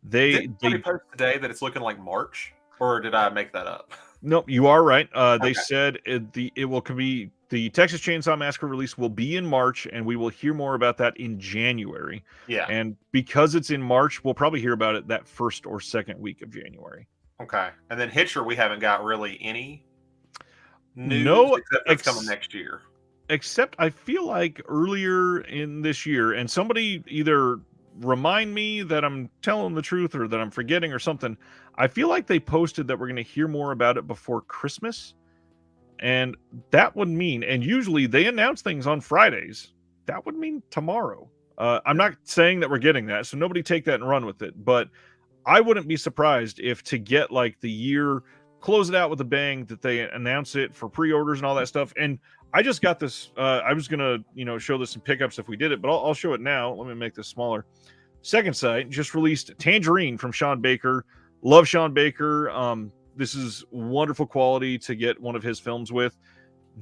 [SPEAKER 1] They
[SPEAKER 2] post today that it's looking like March, or did I make that up?
[SPEAKER 1] Nope, you are right. They said it will be the Texas Chainsaw Massacre release will be in March, and we will hear more about that in January.
[SPEAKER 2] Yeah,
[SPEAKER 1] and because it's in March, we'll probably hear about it that first or second week of January.
[SPEAKER 2] Okay, and then Hitcher, we haven't got really any news except it's coming next year.
[SPEAKER 1] Except I feel like earlier in this year, and somebody either remind me that I'm telling the truth or that I'm forgetting or something. I feel like they posted that we're going to hear more about it before Christmas. And that would mean, and usually they announce things on Fridays. That would mean tomorrow. I'm not saying that we're getting that, so nobody take that and run with it. But I wouldn't be surprised if to get like the year, close it out with a bang, that they announce it for pre-orders and all that stuff. And I just got this. I was gonna, show this in pickups if we did it, but I'll show it now. Let me make this smaller. Second Sight just released Tangerine from Sean Baker. Love Sean Baker. This is wonderful quality to get one of his films with.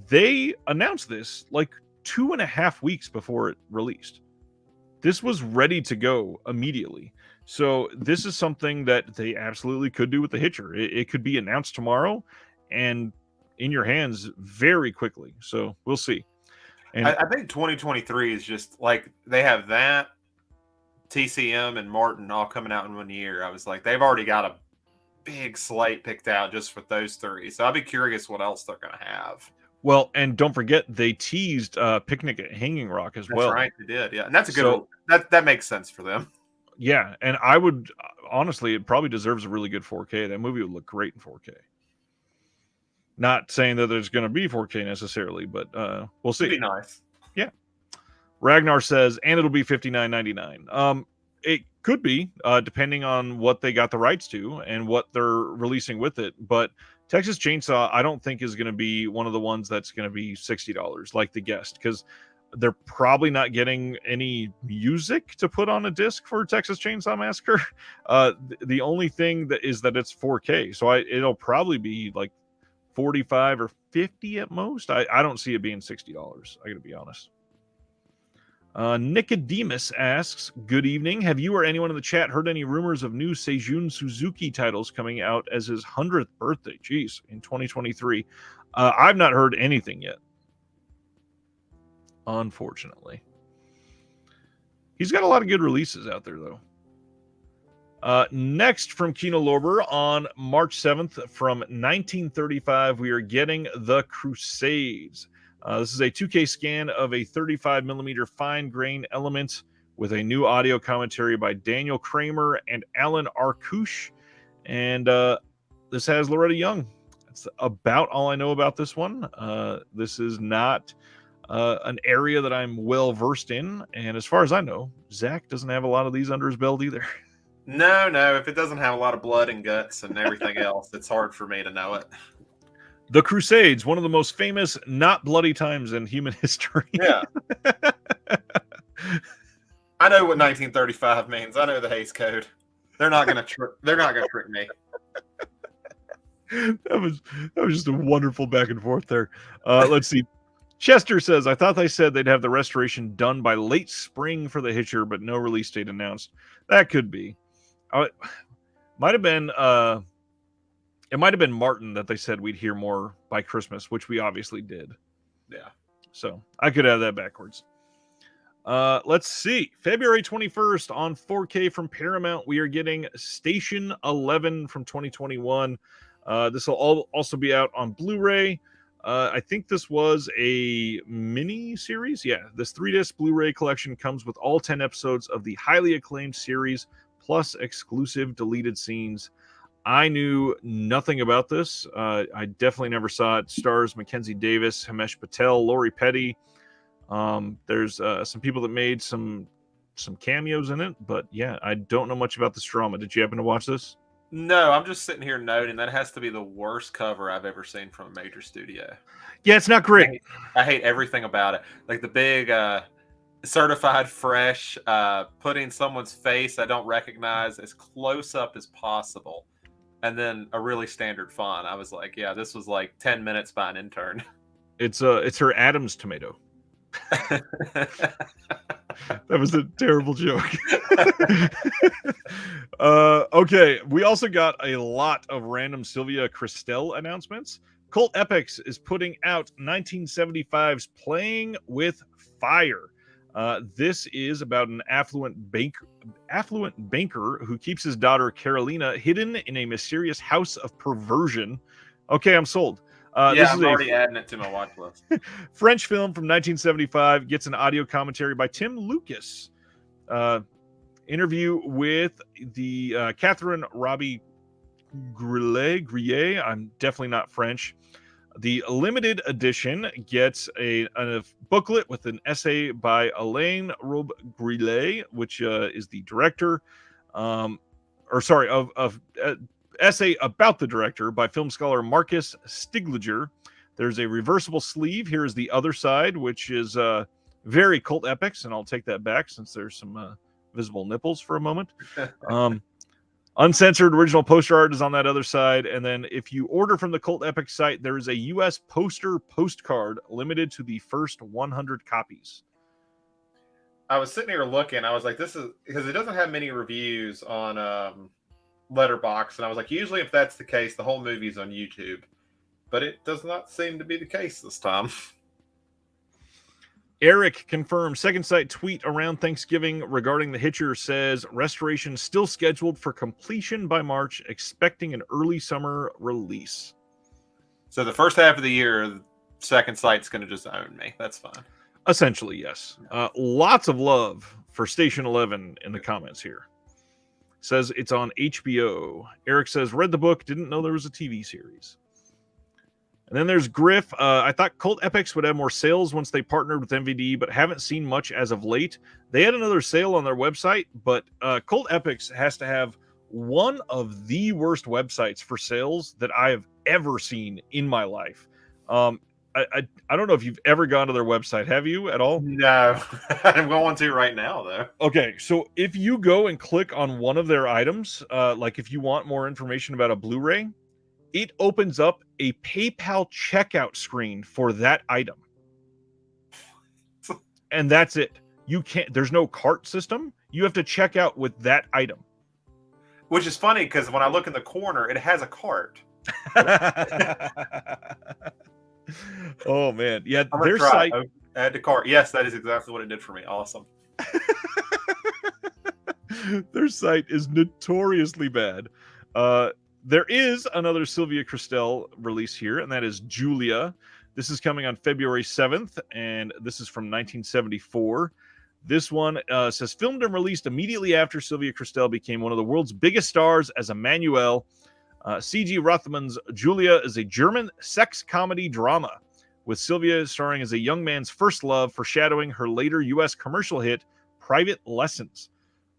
[SPEAKER 1] They announced this like 2.5 weeks before it released. This was ready to go immediately. So this is something that they absolutely could do with The Hitcher. It could be announced tomorrow and in your hands very quickly. So we'll see. And
[SPEAKER 2] I think 2023 is just like they have that, TCM and Martin all coming out in 1 year. I was like, they've already got a big slate picked out just for those three. So I'll be curious what else they're going to have.
[SPEAKER 1] Well, and don't forget, they teased Picnic at Hanging Rock as well.
[SPEAKER 2] That's right, they did. Yeah, and that's a good that makes sense for them.
[SPEAKER 1] Yeah, and I would honestly, it probably deserves a really good 4K. That movie would look great in 4K. Not saying that there's going to be 4K necessarily, but we'll see.
[SPEAKER 2] It'd be nice.
[SPEAKER 1] Yeah. Ragnar says, and it'll be $59.99. It could be, depending on what they got the rights to and what they're releasing with it. But Texas Chainsaw, I don't think is going to be one of the ones that's going to be $60 like The Guest, because they're probably not getting any music to put on a disc for Texas Chainsaw Massacre. The only thing that is that it's 4K, so it'll probably be like 45 or 50 at most. I don't see it being $60. I got to be honest. Nicodemus asks, good evening. Have you or anyone in the chat heard any rumors of new Seijun Suzuki titles coming out as his 100th birthday? Jeez, in 2023. I've not heard anything yet. Unfortunately. He's got a lot of good releases out there, though. Next from Kino Lorber on March 7th from 1935, we are getting The Crusades. This is a 2K scan of a 35mm fine grain element with a new audio commentary by Daniel Kramer and Alan Arkush. And this has Loretta Young. That's about all I know about this one. This is not an area that I'm well versed in. And as far as I know, Zach doesn't have a lot of these under his belt either.
[SPEAKER 2] No. If it doesn't have a lot of blood and guts and everything else, it's hard for me to know it.
[SPEAKER 1] The Crusades, one of the most famous not bloody times in human history.
[SPEAKER 2] Yeah. I know what 1935 means. I know the Hays Code. They're not gonna trick me.
[SPEAKER 1] That was just a wonderful back and forth there. Let's see. Chester says, I thought they said they'd have the restoration done by late spring for The Hitcher, but no release date announced. That could be. Might have been it might have been Martin that they said we'd hear more by Christmas, which we obviously did.
[SPEAKER 2] Yeah.
[SPEAKER 1] So I could have that backwards. Let's see. February 21st on 4K from Paramount, we are getting Station 11 from 2021. This will also be out on Blu-ray. I think this was a mini series. Yeah, this 3-disc Blu-ray collection comes with all 10 episodes of the highly acclaimed series, plus exclusive deleted scenes. I knew nothing about this. I definitely never saw it. Stars Mackenzie Davis, Himesh Patel, Lori Petty. There's some people that made some cameos in it, but yeah, I don't know much about this drama. Did you happen to watch this?
[SPEAKER 2] No, I'm just sitting here noting that has to be the worst cover I've ever seen from a major studio.
[SPEAKER 1] Yeah, it's not great.
[SPEAKER 2] I hate everything about it. Like the big certified fresh, putting someone's face I don't recognize as close up as possible, and then a really standard font. I was like, yeah, this was like 10 minutes by an intern.
[SPEAKER 1] It's her Adam's tomato. That was a terrible joke. Okay, we also got a lot of random Sylvia Christel announcements. Cult Epics is putting out 1975's Playing with Fire. This is about an affluent banker who keeps his daughter Carolina hidden in a mysterious house of perversion. Okay, I'm sold.
[SPEAKER 2] Yeah, I'm already adding it to my watch list.
[SPEAKER 1] French film from 1975 gets an audio commentary by Tim Lucas. Interview with the Catherine Robbie Grillet. I'm definitely not French. The limited edition gets a booklet with an essay by Alain Robbe-Grillet, which is the director, essay about the director by film scholar Marcus Stigliger. There's a reversible sleeve. Here is the other side, which is very Cult Epics, and I'll take that back since there's some visible nipples for a moment. Uncensored original poster art is on that other side. And then if you order from the Cult Epic site, there is a U.S. poster postcard limited to the first 100 copies.
[SPEAKER 2] I was sitting here looking. I was like, this is because it doesn't have many reviews on Letterboxd. And I was like, usually if that's the case, the whole movie's on YouTube. But it does not seem to be the case this time.
[SPEAKER 1] Eric confirmed second sight tweet around Thanksgiving regarding The Hitcher says restoration still scheduled for completion by March, expecting an early summer release.
[SPEAKER 2] So the first half of the year, second sight's going to just own me. That's fine.
[SPEAKER 1] Essentially, yes. Lots of love for Station 11 in the comments here. Says it's on HBO. Eric says, read the book, didn't know there was a TV series. And then there's Griff. I thought Cult Epics would have more sales once they partnered with MVD, but haven't seen much as of late. They had another sale on their website, but Cult Epics has to have one of the worst websites for sales that I have ever seen in my life. I don't know if you've ever gone to their website. Have you at all?
[SPEAKER 2] No, I'm going to right now though.
[SPEAKER 1] Okay, so if you go and click on one of their items, like if you want more information about a Blu-ray, it opens up a PayPal checkout screen for that item. And that's it. You can't, there's no cart system. You have to check out with that item.
[SPEAKER 2] Which is funny because when I look in the corner, it has a cart.
[SPEAKER 1] Oh man. Yeah,
[SPEAKER 2] their site. Add to cart. Yes, that is exactly what it did for me. Awesome.
[SPEAKER 1] Their site is notoriously bad. There is another Sylvia Christel release here, and that is Julia. This is coming on February 7th, and this is from 1974. This one says, filmed and released immediately after Sylvia Christel became one of the world's biggest stars as Emmanuel. C.G. Rothman's Julia is a German sex comedy drama, with Sylvia starring as a young man's first love, foreshadowing her later U.S. commercial hit, Private Lessons.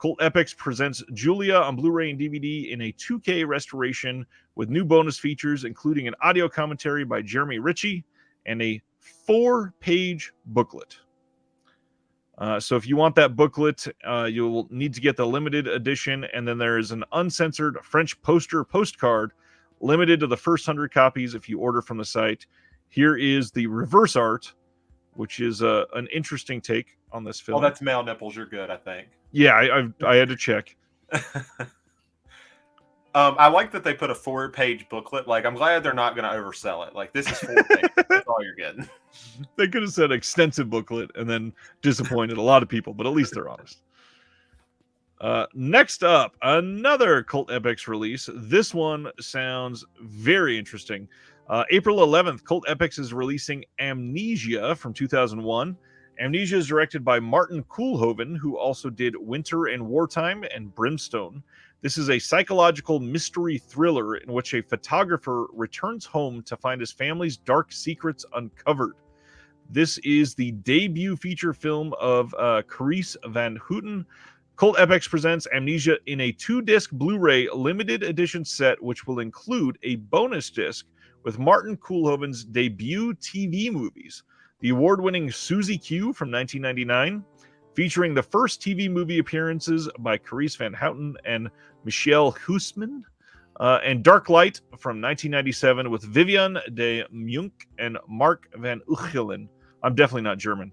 [SPEAKER 1] Cult Epics presents Julia on Blu-ray and DVD in a 2K restoration with new bonus features, including an audio commentary by Jeremy Ritchie and a 4-page booklet. So if you want that booklet, you'll need to get the limited edition, and then there is an uncensored French postcard limited to the first 100 copies if you order from the site. Here is the reverse art, which is an interesting take on this film.
[SPEAKER 2] Oh, that's male nipples. You're good, I think.
[SPEAKER 1] Yeah, I had to check.
[SPEAKER 2] I like that they put a 4-page booklet. Like, I'm glad they're not going to oversell it. Like, this is 4 pages. That's all you're getting.
[SPEAKER 1] They could have said extensive booklet and then disappointed a lot of people, but at least they're honest. Next up, another Cult Epics release. This one sounds very interesting. April 11th, Cult Epics is releasing Amnesia from 2001. Amnesia is directed by Martin Koolhoven, who also did Winter and Wartime and Brimstone. This is a psychological mystery thriller in which a photographer returns home to find his family's dark secrets uncovered. This is the debut feature film of Carice Van Houten. Cult Epics presents Amnesia in a 2-disc Blu-ray limited edition set, which will include a bonus disc with Martin Koolhoven's debut TV movies. The award-winning Susie Q from 1999, featuring the first TV movie appearances by Carice Van Houten and Michelle Huisman, and Dark Light from 1997 with Vivian de Munk and Mark van Uchelen. I'm definitely not German.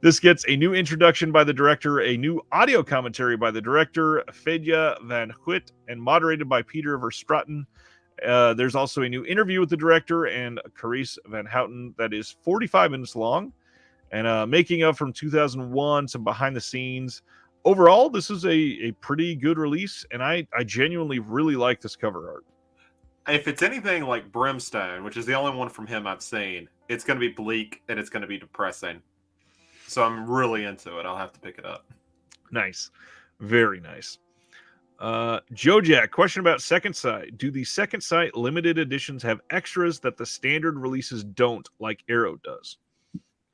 [SPEAKER 1] This gets a new introduction by the director, a new audio commentary by the director, Fedja van Huit, and moderated by Peter Verstraeten. There's also a new interview with the director and Carice Van Houten that is 45 minutes long, and making of from 2001, some behind the scenes. Overall, this is a pretty good release, and I genuinely really like this cover art.
[SPEAKER 2] If it's anything like Brimstone, which is the only one from him I've seen, it's going to be bleak and it's going to be depressing. So I'm really into it. I'll have to pick it up.
[SPEAKER 1] Nice. Very nice. Joe Jack, question about Second Sight. Do the Second Sight limited editions have extras that the standard releases don't, like Arrow does?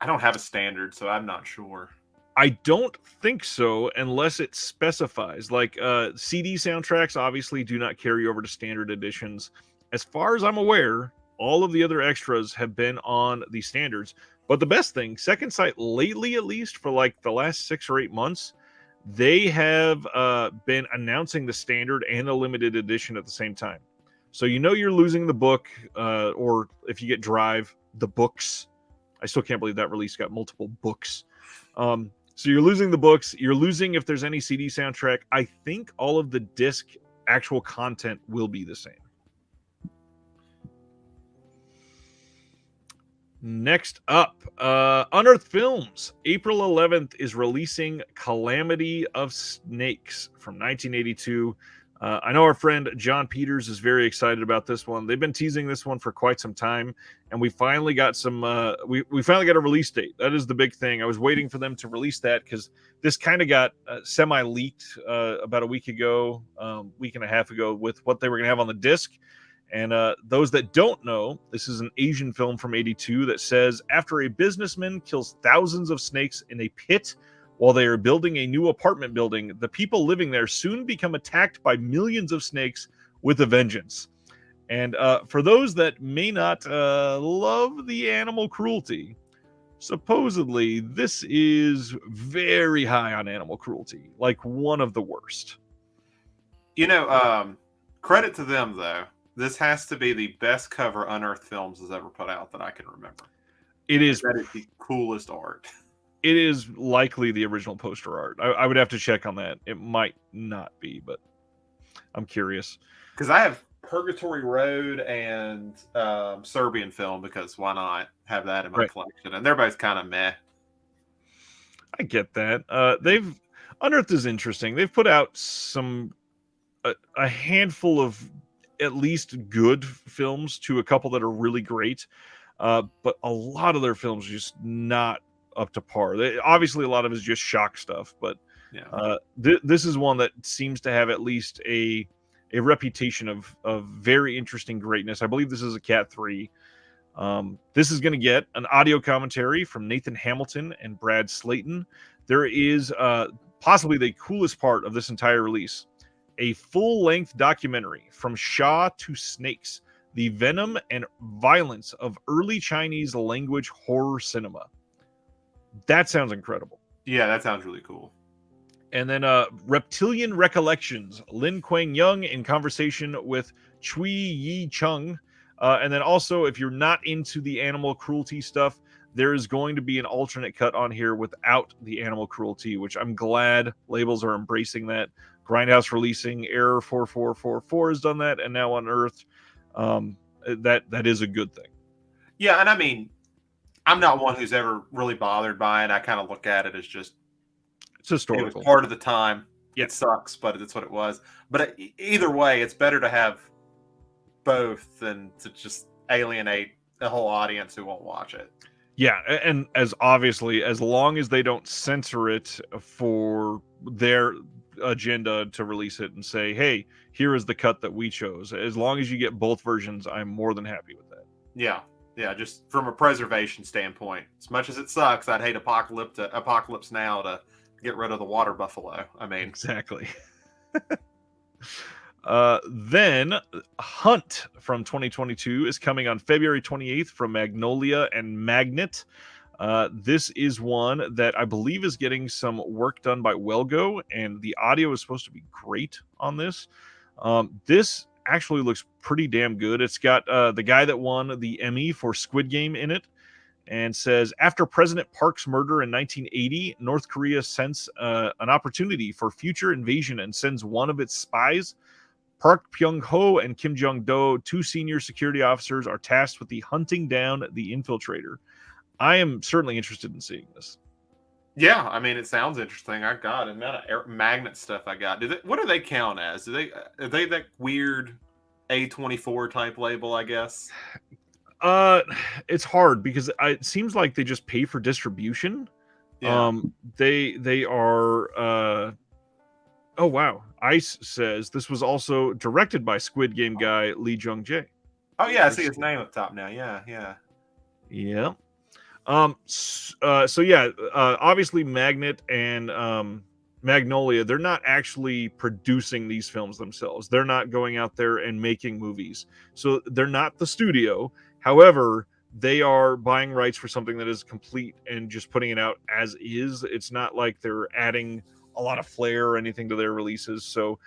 [SPEAKER 2] I don't have a standard, so I'm not sure.
[SPEAKER 1] I don't think so, unless it specifies. Like, CD soundtracks obviously do not carry over to standard editions. As far as I'm aware, all of the other extras have been on the standards. But the best thing, Second Sight lately, at least for like the last 6 or 8 months, they have been announcing the standard and the limited edition at the same time. So you know you're losing the book, or if you get Drive, the books. I still can't believe that release got multiple books. So you're losing the books. You're losing if there's any CD soundtrack. I think all of the disc actual content will be the same. Next up, Unearthed Films. April 11th is releasing Calamity of Snakes from 1982. I know our friend John Peters is very excited about this one. They've been teasing this one for quite some time, and we finally got some. We finally got a release date. That is the big thing. I was waiting for them to release that because this kind of got semi-leaked about a week ago, week and a half ago, with what they were going to have on the disc. And those that don't know, this is an Asian film from '82 that says, after a businessman kills thousands of snakes in a pit while they are building a new apartment building, the people living there soon become attacked by millions of snakes with a vengeance. And for those that may not love the animal cruelty, supposedly this is very high on animal cruelty, like one of the worst.
[SPEAKER 2] Credit to them, though. This has to be the best cover Unearthed Films has ever put out that I can remember.
[SPEAKER 1] It is.
[SPEAKER 2] That is the coolest art.
[SPEAKER 1] It is likely the original poster art. I would have to check on that. It might not be, but I'm curious.
[SPEAKER 2] Because I have Purgatory Road and Serbian Film, because why not have that in my collection? And they're both kind of meh.
[SPEAKER 1] I get that. Unearthed is interesting. They've put out a handful of at least good films to a couple that are really great, but a lot of their films are just not up to par. Obviously, a lot of it is just shock stuff, but this is one that seems to have at least a reputation of very interesting greatness. I believe this is a Cat 3. This is going to get an audio commentary from Nathan Hamilton and Brad Slayton. There is possibly the coolest part of this entire release, a full-length documentary From Shaw to Snakes, the venom and violence of early Chinese language horror cinema. That sounds incredible.
[SPEAKER 2] Yeah, that sounds really cool.
[SPEAKER 1] And then Reptilian Recollections, Lin Kuang Young in conversation with Chui Yi Chung. And then also, if you're not into the animal cruelty stuff, there is going to be an alternate cut on here without the animal cruelty, which I'm glad labels are embracing that. Grindhouse releasing, Error 4444 has done that, and now Unearthed. That is a good thing.
[SPEAKER 2] Yeah, and I mean, I'm not one who's ever really bothered by it. I kind of look at it as just
[SPEAKER 1] it's historical.
[SPEAKER 2] It was part of the time.
[SPEAKER 1] Yeah.
[SPEAKER 2] It sucks, but it's what it was. But either way, it's better to have both than to just alienate a whole audience who won't watch it.
[SPEAKER 1] Yeah, and as long as they don't censor it for their agenda to release it and say, hey, here is the cut that we chose. As long as you get both versions, I'm more than happy with that.
[SPEAKER 2] Yeah, just from a preservation standpoint. As much as it sucks, I'd hate Apocalypse Now to get rid of the water buffalo. I mean,
[SPEAKER 1] exactly. Then Hunt from 2022 is coming on February 28th from Magnolia and Magnet. This is one that I believe is getting some work done by Wellgo, and the audio is supposed to be great on this. This actually looks pretty damn good. It's got the guy that won the Emmy for Squid Game in it, and says, after President Park's murder in 1980, North Korea sensed an opportunity for future invasion and sends one of its spies. Park Pyung-ho and Kim Jong-do, two senior security officers, are tasked with hunting down the infiltrator. I am certainly interested in seeing this.
[SPEAKER 2] Yeah, I mean, it sounds interesting. I got an amount of Magnet stuff I got. What do they count as? Are they that weird A24 type label, I guess?
[SPEAKER 1] It's hard because it seems like they just pay for distribution.
[SPEAKER 2] Yeah.
[SPEAKER 1] They are oh wow. Ice says this was also directed by Squid Game guy Lee Jung-jae.
[SPEAKER 2] Oh yeah, I see his name up top now. Yeah.
[SPEAKER 1] Obviously Magnet and Magnolia, they're not actually producing these films themselves. They're not going out there and making movies. So they're not the studio. However, they are buying rights for something that is complete and just putting it out as is. It's not like they're adding a lot of flair or anything to their releases. So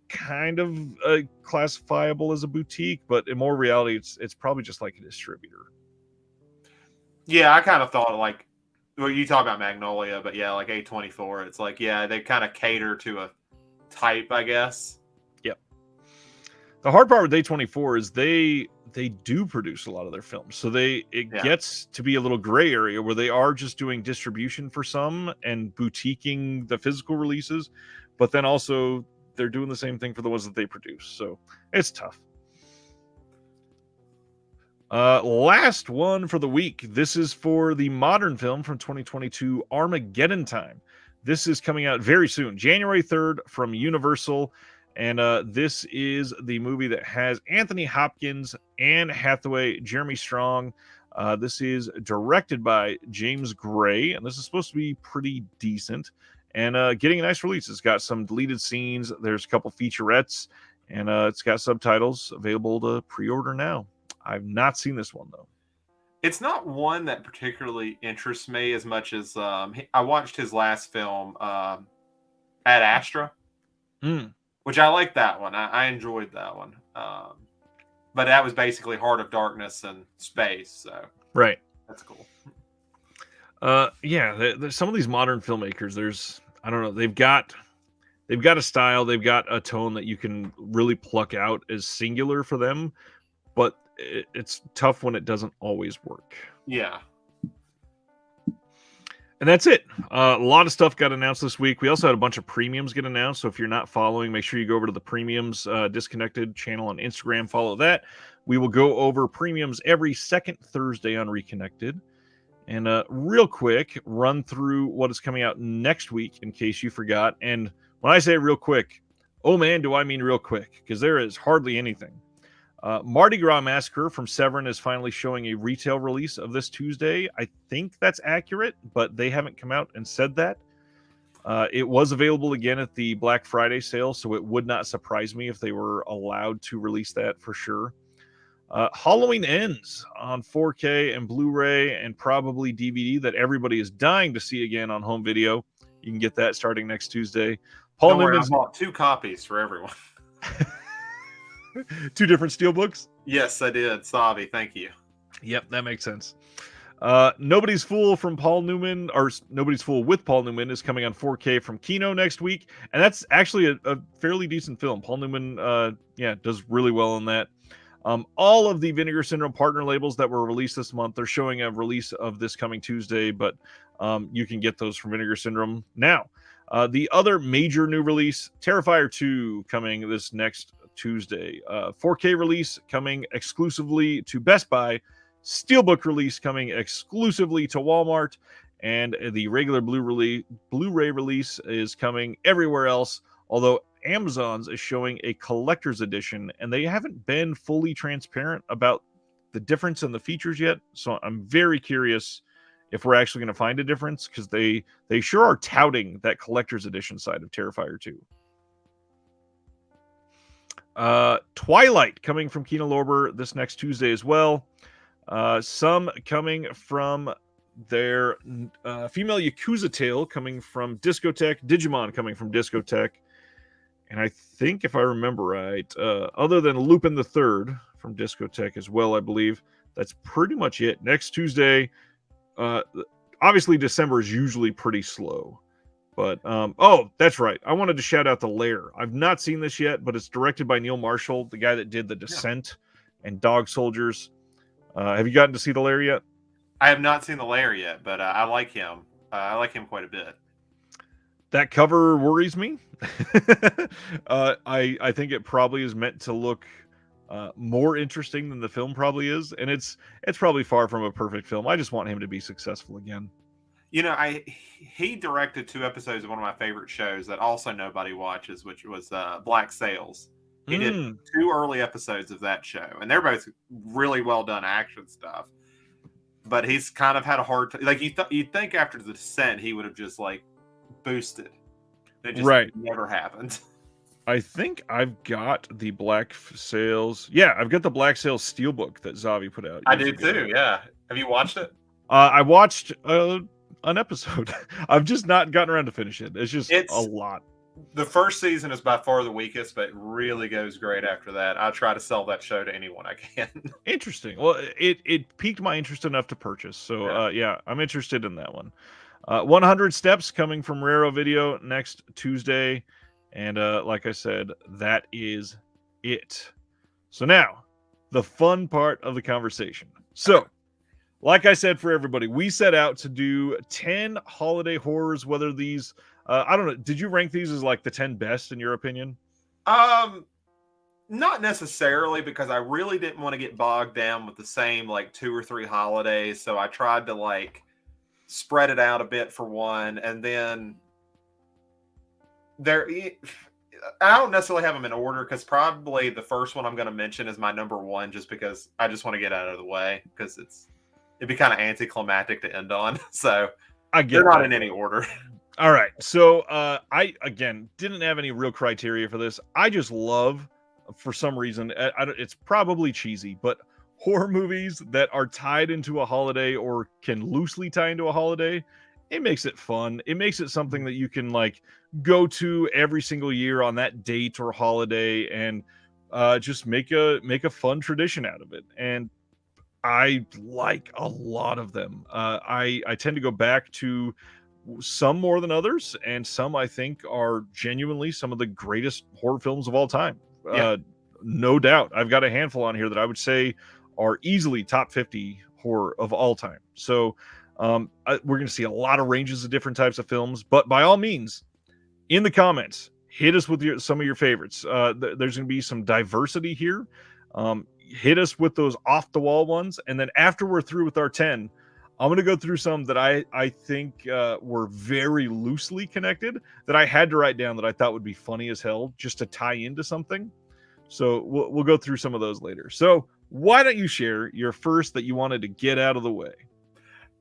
[SPEAKER 1] kind of classifiable as a boutique, but in more reality, it's probably just like a distributor.
[SPEAKER 2] Yeah, I kind of thought like, well, you talk about Magnolia, but yeah, like A24, it's like, yeah, they kind of cater to a type, I guess.
[SPEAKER 1] Yep. The hard part with A24 is they do produce a lot of their films. So it gets to be a little gray area where they are just doing distribution for some and boutiquing the physical releases, but then also they're doing the same thing for the ones that they produce. So it's tough. Last one for the week. This is for the modern film from 2022, Armageddon Time. This is coming out very soon, January 3rd from Universal. And this is the movie that has Anthony Hopkins, Anne Hathaway, Jeremy Strong. This is directed by James Gray, and this is supposed to be pretty decent. And getting a nice release. It's got some deleted scenes. There's a couple featurettes, and it's got subtitles available to pre-order now. I've not seen this one, though.
[SPEAKER 2] It's not one that particularly interests me as much as I watched his last film, Ad Astra, which I like that one. I enjoyed that one. But that was basically Heart of Darkness and space. So
[SPEAKER 1] right,
[SPEAKER 2] that's cool.
[SPEAKER 1] Yeah, there's some of these modern filmmakers. I don't know. They've got a style. They've got a tone that you can really pluck out as singular for them. But it's tough when it doesn't always work.
[SPEAKER 2] Yeah.
[SPEAKER 1] And that's it. A lot of stuff got announced this week. We also had a bunch of premiums get announced. So if you're not following, make sure you go over to the Premiums Disconnected channel on Instagram. Follow that. We will go over premiums every second Thursday on Reconnected. And real quick, run through what is coming out next week in case you forgot. And when I say real quick, oh man, do I mean real quick, because there is hardly anything. Mardi Gras Massacre from Severin is finally showing a retail release of this Tuesday. I think that's accurate, but they haven't come out and said that. It was available again at the Black Friday sale, so it would not surprise me if they were allowed to release that for sure. Halloween Ends on 4K and Blu-ray and probably DVD that everybody is dying to see again on home video. You can get that starting next Tuesday.
[SPEAKER 2] Don't worry, I bought 2 copies for everyone.
[SPEAKER 1] 2 different steelbooks?
[SPEAKER 2] Yes, I did. Savi, thank you.
[SPEAKER 1] Yep, that makes sense. Nobody's Fool from Paul Newman, or Nobody's Fool with Paul Newman, is coming on 4K from Kino next week, and that's actually a fairly decent film. Paul Newman, does really well in that. All of the Vinegar Syndrome partner labels that were released this month, they're showing a release of this coming Tuesday, but you can get those from Vinegar Syndrome now. The other major new release, Terrifier 2, coming this next Tuesday. 4K release coming exclusively to Best Buy. Steelbook release coming exclusively to Walmart. And the regular Blu-ray release is coming everywhere else. Although Amazon's is showing a collector's edition, and they haven't been fully transparent about the difference in the features yet. So I'm very curious if we're actually going to find a difference, because they sure are touting that collector's edition side of Terrifier 2. Twilight coming from Kino Lorber this next Tuesday as well. Some coming from their female Yakuza tale coming from Discotheque. Digimon coming from Discotheque. And I think, if I remember right, other than Lupin the Third from Discotheque as well, I believe, that's pretty much it. Next Tuesday, obviously December is usually pretty slow. But, that's right. I wanted to shout out The Lair. I've not seen this yet, but it's directed by Neil Marshall, the guy that did The Descent and Dog Soldiers. Have you gotten to see The Lair yet?
[SPEAKER 2] I have not seen The Lair yet, but I like him. I like him quite a bit.
[SPEAKER 1] That cover worries me. I think it probably is meant to look more interesting than the film probably is, and it's probably far from a perfect film. I just want him to be successful again.
[SPEAKER 2] You know, he directed 2 episodes of one of my favorite shows that also nobody watches, which was Black Sails. He did 2 early episodes of that show, and they're both really well done action stuff. But he's kind of had a hard time. Like, you'd think after The Descent he would have just like boosted. It just never happened.
[SPEAKER 1] I think I've got the Black Sails. Yeah, I've got the Black Sails Steelbook that Zavi put out.
[SPEAKER 2] I did too, yeah. Have you watched it?
[SPEAKER 1] I watched an episode. I've just not gotten around to finish it. It's a lot.
[SPEAKER 2] The first season is by far the weakest, but it really goes great after that. I try to sell that show to anyone I can. Interesting.
[SPEAKER 1] Well, it piqued my interest enough to purchase. So, I'm interested in that one. 100 Steps coming from Raro Video next Tuesday. And like I said, that is it. So now, the fun part of the conversation. So, like I said, for everybody, we set out to do 10 holiday horrors, whether these... I don't know. Did you rank these as like the 10 best in your opinion?
[SPEAKER 2] Not necessarily, because I really didn't want to get bogged down with the same like 2 or 3 holidays. So I tried to like spread it out a bit for one, and then I don't necessarily have them in order because probably the first one I'm going to mention is my number one, just because I just want to get out of the way because it'd be kind of anticlimactic to end on. So
[SPEAKER 1] I get
[SPEAKER 2] they're not
[SPEAKER 1] that.
[SPEAKER 2] in any order.
[SPEAKER 1] All right. So I again didn't have any real criteria for this. I just love, for some reason, it's probably cheesy, but horror movies that are tied into a holiday or can loosely tie into a holiday, it makes it fun. It makes it something that you can like go to every single year on that date or holiday, and just make a fun tradition out of it. And I like a lot of them. I tend to go back to some more than others, and some I think are genuinely some of the greatest horror films of all time.
[SPEAKER 2] Yeah.
[SPEAKER 1] No doubt. I've got a handful on here that I would say are easily top 50 horror of all time. So we're going to see a lot of ranges of different types of films, but by all means, in the comments, hit us with some of your favorites. There's going to be some diversity here. Hit us with those off the wall ones, and then after we're through with our 10, I'm going to go through some that I think were very loosely connected that I had to write down that I thought would be funny as hell just to tie into something. So we'll go through some of those later. So why don't you share your first that you wanted to get out of the way?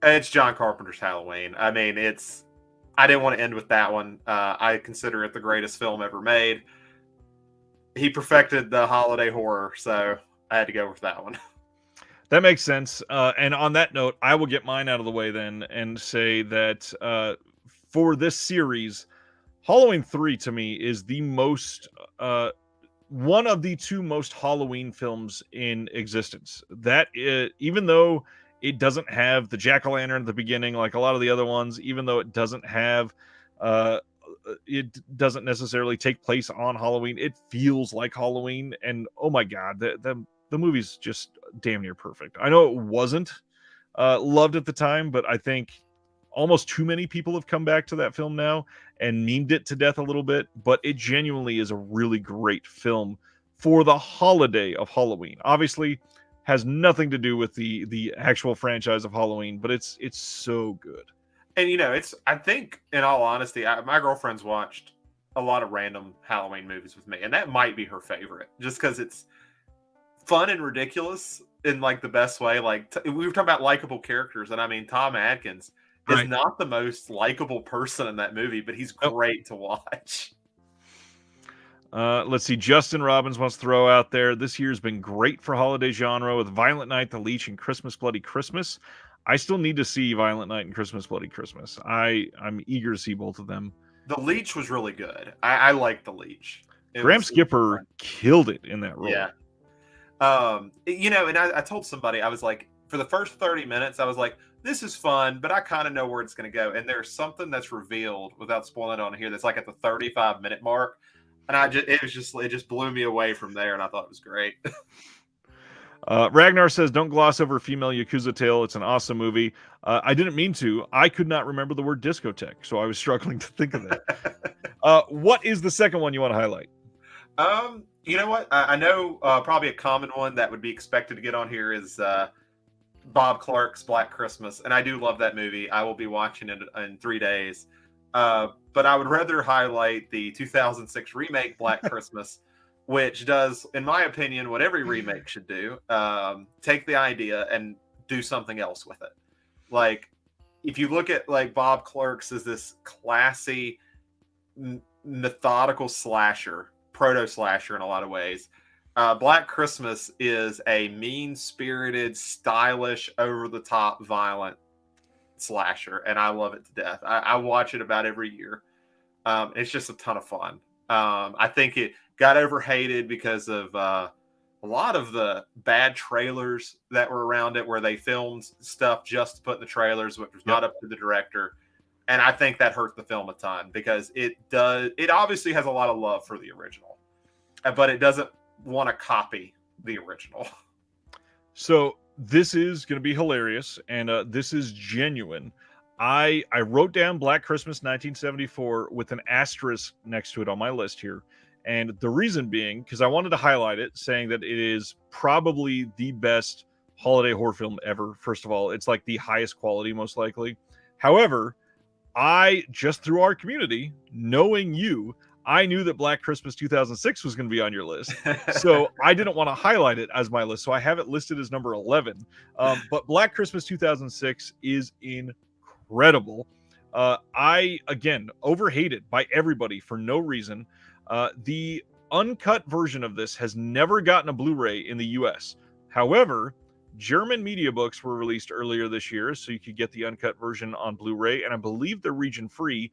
[SPEAKER 2] It's John Carpenter's Halloween. I mean, I didn't want to end with that one. I consider it the greatest film ever made. He perfected the holiday horror, so I had to go with that one.
[SPEAKER 1] That makes sense. And on that note, I will get mine out of the way then and say that for this series, Halloween 3 to me is the most, one of the two most Halloween films in existence. Even though it doesn't have the jack-o'-lantern at the beginning like a lot of the other ones, even though it doesn't have, it doesn't necessarily take place on Halloween, it feels like Halloween. And oh my God, the movie's just damn near perfect. I know it wasn't loved at the time, but I think almost too many people have come back to that film now and memed it to death a little bit, but it genuinely is a really great film for the holiday of Halloween. Obviously has nothing to do with the actual franchise of Halloween, but it's so good.
[SPEAKER 2] And I think, in all honesty, my girlfriend's watched a lot of random Halloween movies with me, and that might be her favorite, just because it's fun and ridiculous in like the best way. Like we were talking about likable characters, and I mean Tom Atkins is not the most likable person in that movie, but he's great to watch.
[SPEAKER 1] Let's see. Justin Robbins wants to throw out there, this year's been great for holiday genre with Violent Night, The Leech, and Christmas Bloody Christmas. I still need to see Violent Night and Christmas Bloody Christmas. I'm eager to see both of them.
[SPEAKER 2] The Leech was really good. I like The Leech.
[SPEAKER 1] Graham Skipper killed it in that role.
[SPEAKER 2] Yeah. And I told somebody, I was like, for the first 30 minutes, I was like, this is fun, but I kind of know where it's going to go. And there's something that's revealed without spoiling it on here that's like at the 35-minute mark. And it just blew me away from there. And I thought it was great.
[SPEAKER 1] Ragnar says, don't gloss over Female Yakuza Tale. It's an awesome movie. I didn't mean to. I could not remember the word discotheque, so I was struggling to think of that. What is the second one you want to highlight?
[SPEAKER 2] You know what? I know probably a common one that would be expected to get on here is Bob Clark's Black Christmas. And I do love that movie. I will be watching it in 3 days. But I would rather highlight the 2006 remake Black Christmas, which does, in my opinion, what every remake should do. Take the idea and do something else with it. Like, if you look at like Bob Clark's as this classy, methodical slasher, proto-slasher in a lot of ways, Black Christmas is a mean-spirited, stylish, over-the-top, violent slasher, and I love it to death. I watch it about every year. It's just a ton of fun. I think it got overhated because of a lot of the bad trailers that were around it, where they filmed stuff just to put in the trailers, which was not up to the director. And I think that hurt the film a ton, because it obviously has a lot of love for the original, but it doesn't want to copy the original.
[SPEAKER 1] So this is going to be hilarious, and this is genuine. I wrote down Black Christmas 1974 with an asterisk next to it on my list here. And the reason being, because I wanted to highlight it, saying that it is probably the best holiday horror film ever. First of all, it's like the highest quality, most likely. However, just through our community, knowing you, I knew that Black Christmas 2006 was going to be on your list, so I didn't want to highlight it as my list, so I have it listed as number 11. But Black Christmas 2006 is incredible. I, again, overhated by everybody for no reason. The uncut version of this has never gotten a Blu-ray in the US. However, German media books were released earlier this year, so you could get the uncut version on Blu-ray, and I believe they're region free,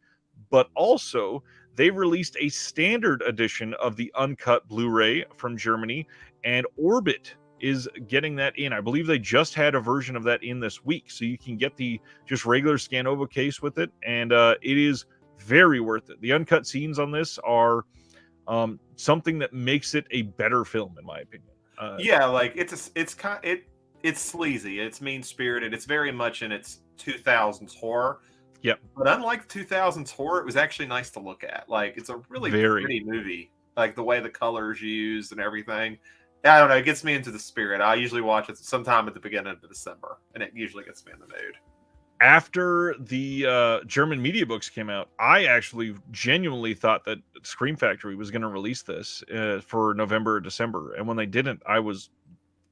[SPEAKER 1] but also they released a standard edition of the uncut Blu-ray from Germany, and Orbit is getting that in. I believe they just had a version of that in this week, so you can get the just regular Scanovo case with it, and it is very worth it. The uncut scenes on this are something that makes it a better film, in my opinion.
[SPEAKER 2] Yeah, like it's sleazy, it's mean spirited, it's very much in its 2000s horror.
[SPEAKER 1] Yep.
[SPEAKER 2] But unlike 2000s horror, it was actually nice to look at. Like, it's a really pretty movie. Like the way the colors used and everything. I don't know. It gets me into the spirit. I usually watch it sometime at the beginning of December, and it usually gets me in the mood.
[SPEAKER 1] After the German media books came out, I actually genuinely thought that Scream Factory was going to release this for November or December, and when they didn't, I was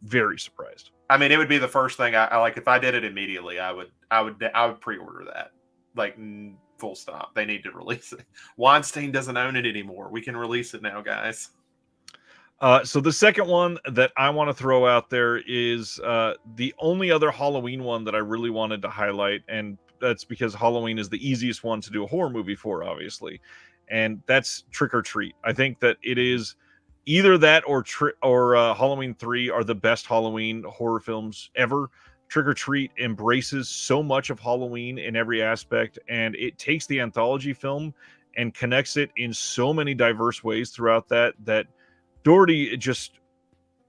[SPEAKER 1] very surprised.
[SPEAKER 2] I mean, it would be the first thing I like if I did it immediately. I would pre-order that. Like, full stop. They need to release it. Weinstein doesn't own it anymore. We can release it now, guys.
[SPEAKER 1] So the second one that I want to throw out there is the only other Halloween one that I really wanted to highlight, and that's because Halloween is the easiest one to do a horror movie for, obviously, and that's Trick or Treat. I think that it is either that or Halloween 3 are the best Halloween horror films ever. Trick or Treat embraces so much of Halloween in every aspect, and it takes the anthology film and connects it in so many diverse ways throughout that Doherty just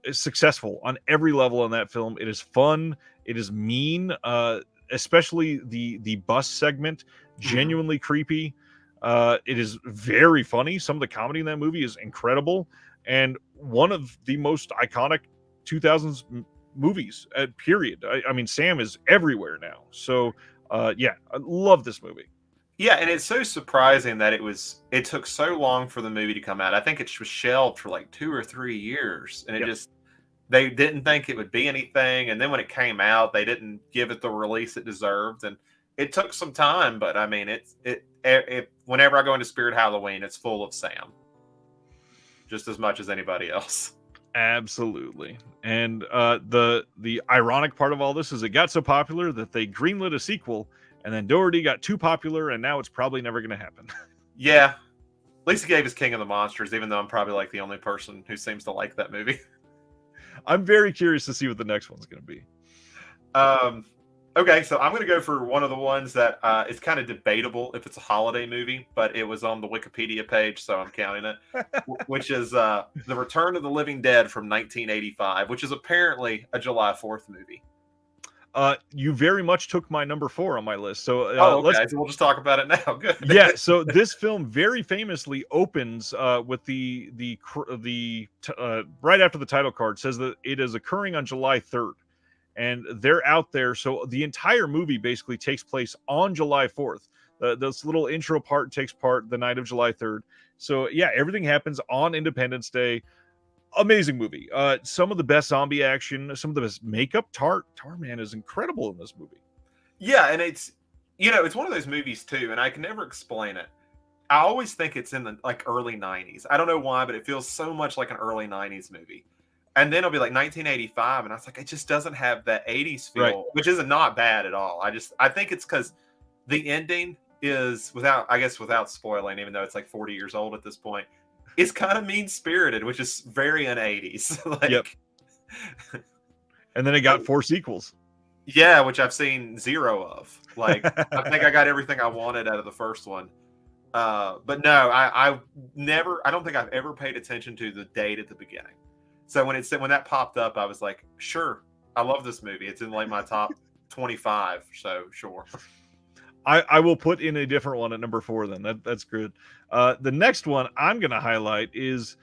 [SPEAKER 1] is successful on every level in that film. It is fun. It is mean, especially the bus segment, genuinely creepy. It is very funny. Some of the comedy in that movie is incredible, and one of the most iconic 2000s movies, period. I mean, Sam is everywhere now. So, yeah, I love this movie.
[SPEAKER 2] Yeah, and it's so surprising that it took so long for the movie to come out. I think it was shelved for like 2 or 3 years, and they didn't think it would be anything. And then when it came out, they didn't give it the release it deserved, and it took some time. But I mean, it whenever I go into Spirit Halloween, it's full of Sam, just as much as anybody else.
[SPEAKER 1] Absolutely. And the ironic part of all this is it got so popular that they greenlit a sequel, and then Doherty got too popular, and now it's probably never going to happen.
[SPEAKER 2] Yeah. At least he gave us King of the Monsters, even though I'm probably like the only person who seems to like that movie.
[SPEAKER 1] I'm very curious to see what the next one's going to be.
[SPEAKER 2] Okay, so I'm going to go for one of the ones that is kind of debatable if it's a holiday movie, but it was on the Wikipedia page, so I'm counting it, which is The Return of the Living Dead from 1985, which is apparently a July 4th movie.
[SPEAKER 1] You very much took my number 4 on my list. So,
[SPEAKER 2] okay. So we'll just talk about it now. Good.
[SPEAKER 1] Yeah. So this film very famously opens with right after the title card says that it is occurring on July 3rd, and they're out there. So the entire movie basically takes place on July 4th. This little intro part takes part the night of July 3rd. So yeah, everything happens on Independence Day. Amazing movie. Some of the best zombie action, some of the best makeup. Tarman is incredible in this movie.
[SPEAKER 2] Yeah, and it's one of those movies too, and I can never explain it. I always think it's in the early 90s. I don't know why, but it feels so much like an early 90s movie. And then it'll be like 1985, and I was like, it just doesn't have that 80s feel, right, which is not bad at all. I think it's because the ending is without spoiling, even though it's like 40 years old at this point. It's kind of mean-spirited, which is very un-80s.
[SPEAKER 1] Yep. And then it got 4 sequels.
[SPEAKER 2] Yeah, which I've seen 0 of. I think I got everything I wanted out of the first one. But no, I don't think I've ever paid attention to the date at the beginning. So when that popped up, I was like, sure, I love this movie. It's in my top 25, so sure.
[SPEAKER 1] I will put in a different one at number 4 then. That's good. The next one I'm going to highlight is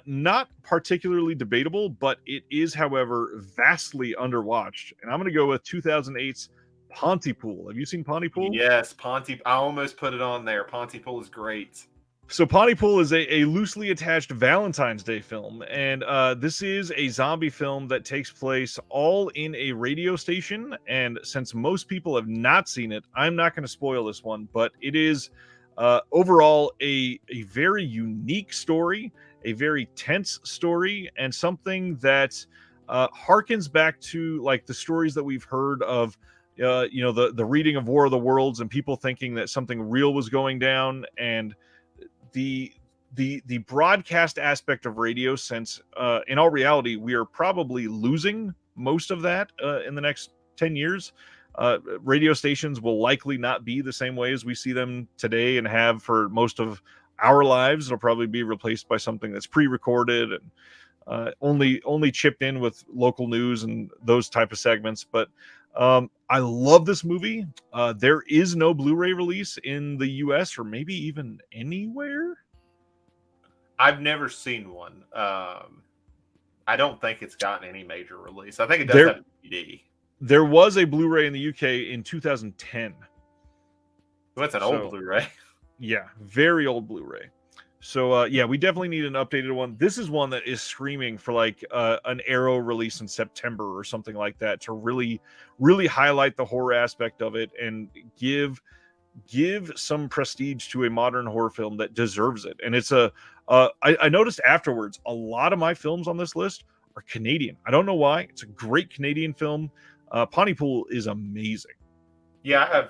[SPEAKER 1] not particularly debatable, but it is, however, vastly underwatched. And I'm going to go with 2008's Pontypool. Have you seen Pontypool?
[SPEAKER 2] Yes, I almost put it on there. Pontypool is great.
[SPEAKER 1] So Pontypool is a loosely attached Valentine's Day film, and this is a zombie film that takes place all in a radio station. And since most people have not seen it, I'm not going to spoil this one, but it is overall a very unique story, a very tense story, and something that harkens back to like the stories that we've heard of. The reading of War of the Worlds and people thinking that something real was going down, and the the broadcast aspect of radio, since in all reality we are probably losing most of that in the next 10 years. Radio stations will likely not be the same way as we see them today and have for most of our lives. It'll probably be replaced by something that's pre-recorded and only chipped in with local news and those type of segments. But I love this movie. There is no Blu-ray release in the US or maybe even anywhere.
[SPEAKER 2] I've never seen one. I don't think it's gotten any major release. I think it does have DVD.
[SPEAKER 1] There was a Blu-ray in the UK in 2010.
[SPEAKER 2] Well, that's an old Blu-ray.
[SPEAKER 1] Yeah, very old Blu-ray. So yeah, we definitely need an updated one. This is one that is screaming for like an Arrow release in September or something like that to really highlight the horror aspect of it and give some prestige to a modern horror film that deserves it. And it's I noticed afterwards a lot of my films on this list are Canadian. I don't know why. It's a great Canadian film. Pontypool is amazing.
[SPEAKER 2] Yeah, I have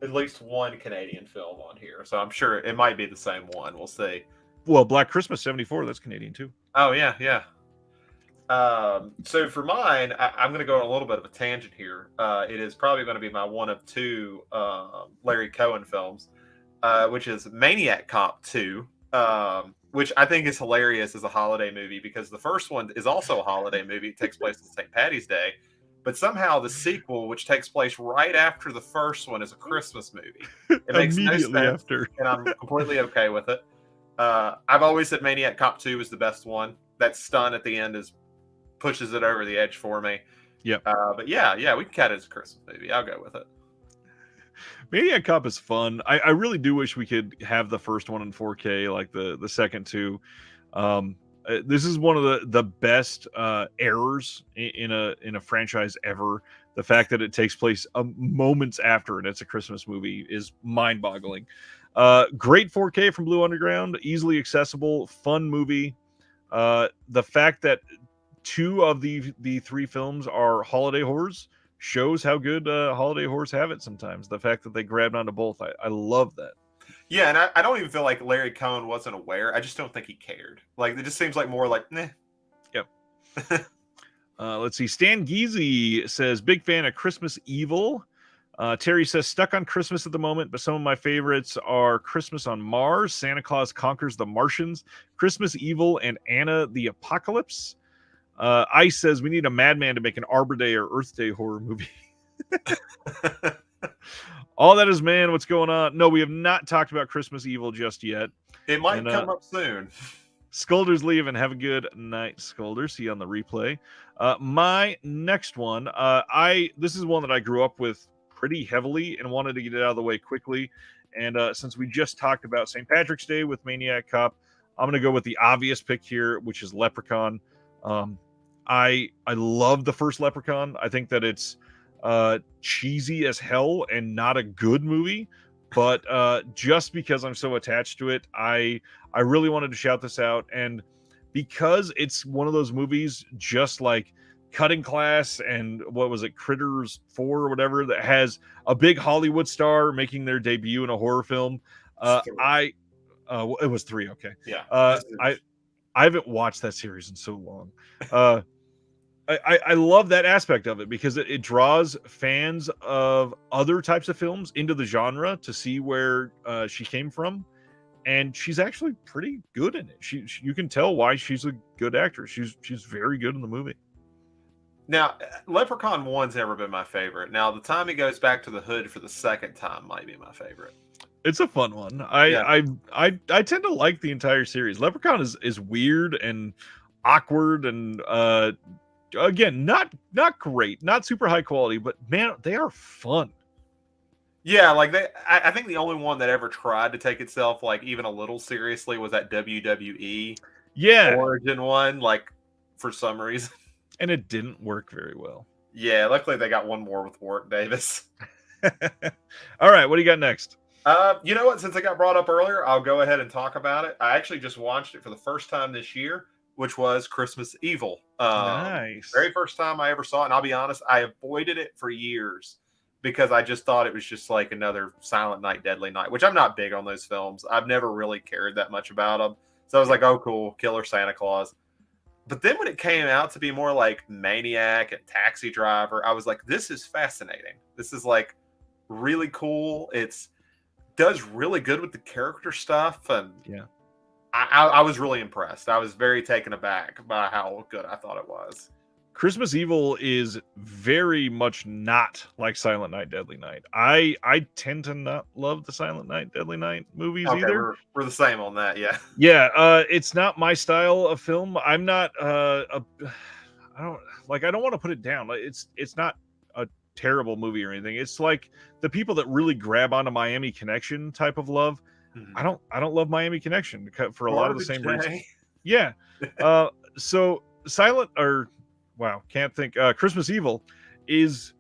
[SPEAKER 2] at least one Canadian film on here, so I'm sure it might be the same one. We'll see.
[SPEAKER 1] Well, Black Christmas '74, that's Canadian too.
[SPEAKER 2] Oh yeah. So for mine, I'm going to go on a little bit of a tangent here. It is probably going to be my one of two Larry Cohen films, which is Maniac Cop 2, which I think is hilarious as a holiday movie because the first one is also a holiday movie. It takes place on St. Patty's Day. But somehow the sequel, which takes place right after the first one, is a Christmas movie. It makes no sense,
[SPEAKER 1] after.
[SPEAKER 2] And I'm completely okay with it. I've always said Maniac Cop 2 is the best one. That stun at the end pushes it over the edge for me.
[SPEAKER 1] Yep.
[SPEAKER 2] But yeah, we can count it as a Christmas movie. I'll go with it.
[SPEAKER 1] Maniac Cop is fun. I really do wish we could have the first one in 4K, like the second two. This is one of the best errors in a franchise ever. The fact that it takes place moments after and it's a Christmas movie is mind-boggling. Great 4K from Blue Underground, easily accessible, fun movie. The fact that two of the three films are holiday horrors shows how good holiday horrors have it sometimes. The fact that they grabbed onto both, I love that.
[SPEAKER 2] Yeah, and I don't even feel like Larry Cohen wasn't aware. I just don't think he cared. Like, it just seems like more like, meh.
[SPEAKER 1] Yep. Let's see. Stan Geezy says, big fan of Christmas Evil. Terry says, stuck on Christmas at the moment, but some of my favorites are Christmas on Mars, Santa Claus Conquers the Martians, Christmas Evil, and Anna the Apocalypse. Ice says, we need a madman to make an Arbor Day or Earth Day horror movie. All that is, man, what's going on? No, we have not talked about Christmas Evil just yet.
[SPEAKER 2] It might come up soon.
[SPEAKER 1] Scolders leave and have a good night, Scolder. See you on the replay. My next one, this is one that I grew up with pretty heavily and wanted to get it out of the way quickly. And since we just talked about St. Patrick's Day with Maniac Cop, I'm going to go with the obvious pick here, which is Leprechaun. I love the first Leprechaun. I think that it's cheesy as hell and not a good movie, but just because I'm so attached to it, I really wanted to shout this out. And because it's one of those movies just like Cutting Class and what was it, Critters 4 or whatever, that has a big Hollywood star making their debut in a horror film. It was 3. Okay.
[SPEAKER 2] Yeah.
[SPEAKER 1] I haven't watched that series in so long. I love that aspect of it because it draws fans of other types of films into the genre to see where she came from, and she's actually pretty good in it. You can tell why she's a good actress. She's very good in the movie.
[SPEAKER 2] Now, Leprechaun 1's never been my favorite. Now, the time he goes back to the hood for the second time might be my favorite.
[SPEAKER 1] It's a fun one. I tend to like the entire series. Leprechaun is weird and awkward and again, not great, not super high quality, but man, they are fun.
[SPEAKER 2] Yeah, like I think the only one that ever tried to take itself like even a little seriously was that WWE
[SPEAKER 1] Yeah,
[SPEAKER 2] Origin one. Like for some reason,
[SPEAKER 1] and it didn't work very well.
[SPEAKER 2] yeah. Luckily, they got one more with Warwick Davis.
[SPEAKER 1] All right, what do you got next?
[SPEAKER 2] You know what? Since it got brought up earlier, I'll go ahead and talk about it. I actually just watched it for the first time this year, which was Christmas Evil.
[SPEAKER 1] Nice.
[SPEAKER 2] Very first time I ever saw it, and I'll be honest, I avoided it for years because I just thought it was just like another Silent Night, Deadly Night, which I'm not big on those films. I've never really cared that much about them. So I was like, oh, cool, Killer Santa Claus. But then when it came out to be more like Maniac and Taxi Driver, I was like, this is fascinating. This is like really cool. It's does really good with the character stuff, and
[SPEAKER 1] Yeah.
[SPEAKER 2] I was really impressed. I was very taken aback by how good I thought it was.
[SPEAKER 1] Christmas Evil is very much not like Silent Night, Deadly Night. I tend to not love the Silent Night, Deadly Night movies
[SPEAKER 2] Okay,
[SPEAKER 1] either.
[SPEAKER 2] we're the same on that. Yeah.
[SPEAKER 1] Yeah, it's not my style of film. I'm not I don't want to put it down. It's not a terrible movie or anything. It's like the people that really grab onto Miami Connection type of love.
[SPEAKER 2] Mhm.
[SPEAKER 1] I don't love Miami Connection for a lot of the same reasons.
[SPEAKER 2] RJ.
[SPEAKER 1] Yeah. So Silent or wow, can't think. Christmas Evil is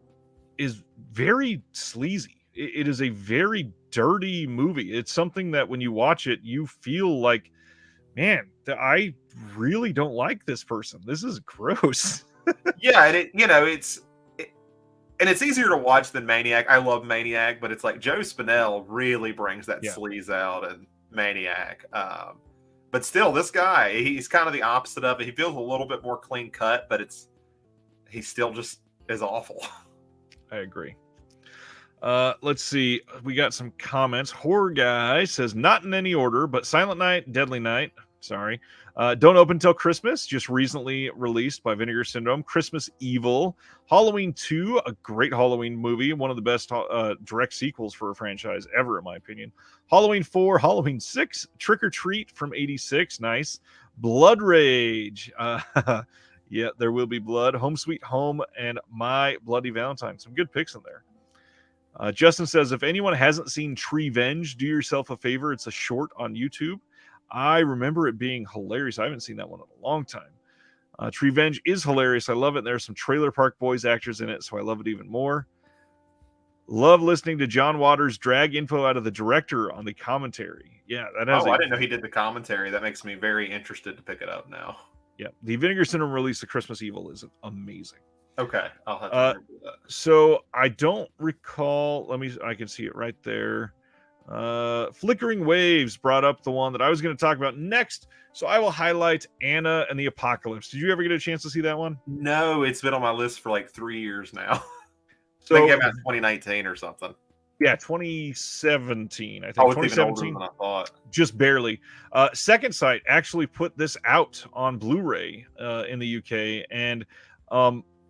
[SPEAKER 1] very sleazy. It is a very dirty movie. It's something that when you watch it, you feel like, man, I really don't like this person. This is gross.
[SPEAKER 2] Yeah, and and it's easier to watch than Maniac. I love Maniac, but it's like Joe Spinell really brings that
[SPEAKER 1] Yeah.
[SPEAKER 2] sleaze out in Maniac. But still, this guy, he's kind of the opposite of it. He feels a little bit more clean cut, but he's still just as awful.
[SPEAKER 1] I agree. Let's see. We got some comments. Horror Guy says, not in any order, but Silent Night, Deadly Night. Sorry. Don't open till Christmas. Just recently released by Vinegar Syndrome. Christmas Evil. Halloween 2, a great Halloween movie. One of the best direct sequels for a franchise ever, in my opinion. Halloween 4, Halloween 6, Trick or Treat from 86. Nice. Blood Rage. Yeah, There Will Be Blood. Home Sweet Home and My Bloody Valentine. Some good picks in there. Justin says, if anyone hasn't seen Treevenge, do yourself a favor. It's a short on YouTube. I remember it being hilarious. I haven't seen that one in a long time. Treevenge is hilarious. I love it. There's some Trailer Park Boys actors in it, so I love it even more. Love listening to John Waters drag info out of the director on the commentary. Yeah, that has.
[SPEAKER 2] I didn't know he did the commentary. That makes me very interested to pick it up now.
[SPEAKER 1] Yeah, the Vinegar Syndrome release of Christmas Evil is amazing.
[SPEAKER 2] Okay, I'll have to remember that.
[SPEAKER 1] So I don't recall. I can see it right there. Flickering Waves brought up the one that I was going to talk about next. So I will highlight Anna and the Apocalypse. Did you ever get a chance to see that one?
[SPEAKER 2] No, it's been on my list for like 3 years now.
[SPEAKER 1] So
[SPEAKER 2] I think it came out in 2019 or something.
[SPEAKER 1] Yeah, 2017. I think
[SPEAKER 2] Oh, it's even
[SPEAKER 1] 2017.
[SPEAKER 2] older than I thought.
[SPEAKER 1] Just barely. Second Sight actually put this out on Blu-ray in the UK, and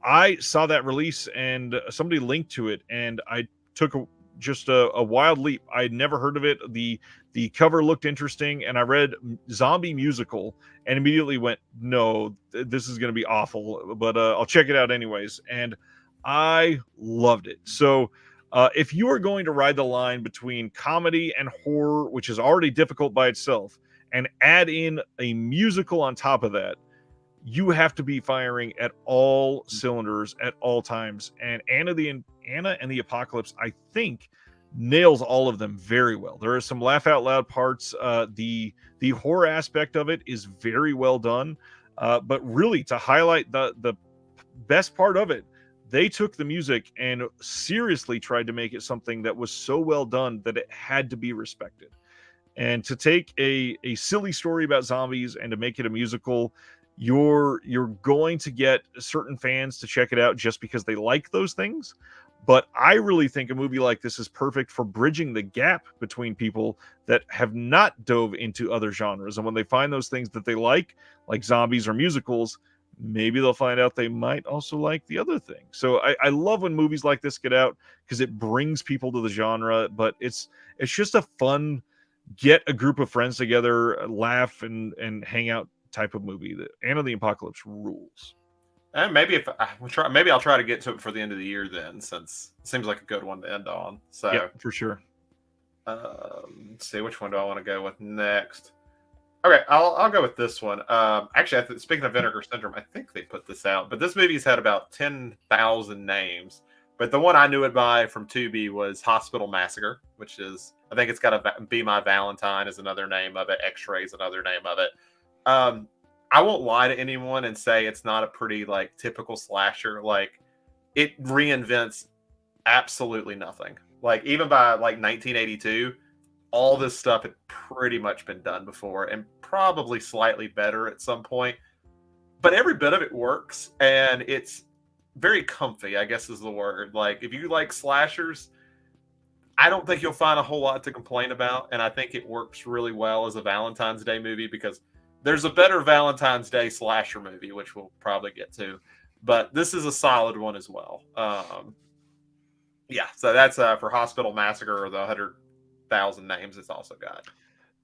[SPEAKER 1] I saw that release, and somebody linked to it, and I took just a wild leap. I had never heard of it. The cover looked interesting, and I read zombie musical, and immediately went, no, this is going to be awful, but I'll check it out anyways. And I loved it. So if you are going to ride the line between comedy and horror, which is already difficult by itself, and add in a musical on top of that, you have to be firing at all cylinders at all times. And Anna and the Apocalypse, I think, nails all of them very well. There are some laugh out loud parts. The horror aspect of it is very well done. But really, to highlight the best part of it, they took the music and seriously tried to make it something that was so well done that it had to be respected. And to take a silly story about zombies and to make it a musical, you're going to get certain fans to check it out just because they like those things. But I really think a movie like this is perfect for bridging the gap between people that have not dove into other genres. And when they find those things that they like zombies or musicals, maybe they'll find out they might also like the other thing. So I love when movies like this get out because it brings people to the genre, but it's just a fun, get a group of friends together, laugh and hang out type of movie. That Anna the Apocalypse rules.
[SPEAKER 2] And maybe if I will try, maybe I'll try to get to it for the end of the year then, since it seems like a good one to end on.
[SPEAKER 1] Yep,
[SPEAKER 2] So,
[SPEAKER 1] for sure.
[SPEAKER 2] let's see, which one do I want to go with next? Okay, I'll go with this one. Actually, speaking of Vinegar Syndrome, I think they put this out, but this movie's had about 10,000 names. But the one I knew it by from Tubi was Hospital Massacre, which is, I think it's got a Be My Valentine is another name of it. X-Ray is another name of it. I won't lie to anyone and say it's not a pretty like typical slasher. Like it reinvents absolutely nothing. Like even by like 1982, all this stuff had pretty much been done before and probably slightly better at some point. But every bit of it works and it's very comfy, I guess is the word. Like if you like slashers, I don't think you'll find a whole lot to complain about. And I think it works really well as a Valentine's Day movie because there's a better Valentine's Day slasher movie, which we'll probably get to. But this is a solid one as well. Yeah, so that's for Hospital Massacre or the 100,000 names it's also got.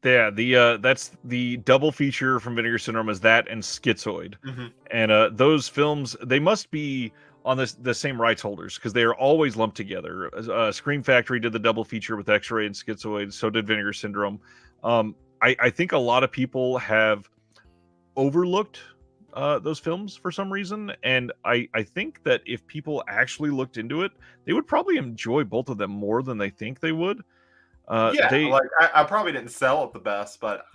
[SPEAKER 1] Yeah, that's the double feature from Vinegar Syndrome is that and Schizoid.
[SPEAKER 2] Mm-hmm.
[SPEAKER 1] And those films, they must be on the same rights holders because they are always lumped together. Scream Factory did the double feature with X-Ray and Schizoid, so did Vinegar Syndrome. I think a lot of people have overlooked those films for some reason, and I think that if people actually looked into it, they would probably enjoy both of them more than they think they would.
[SPEAKER 2] Yeah, like I probably didn't sell it the best, but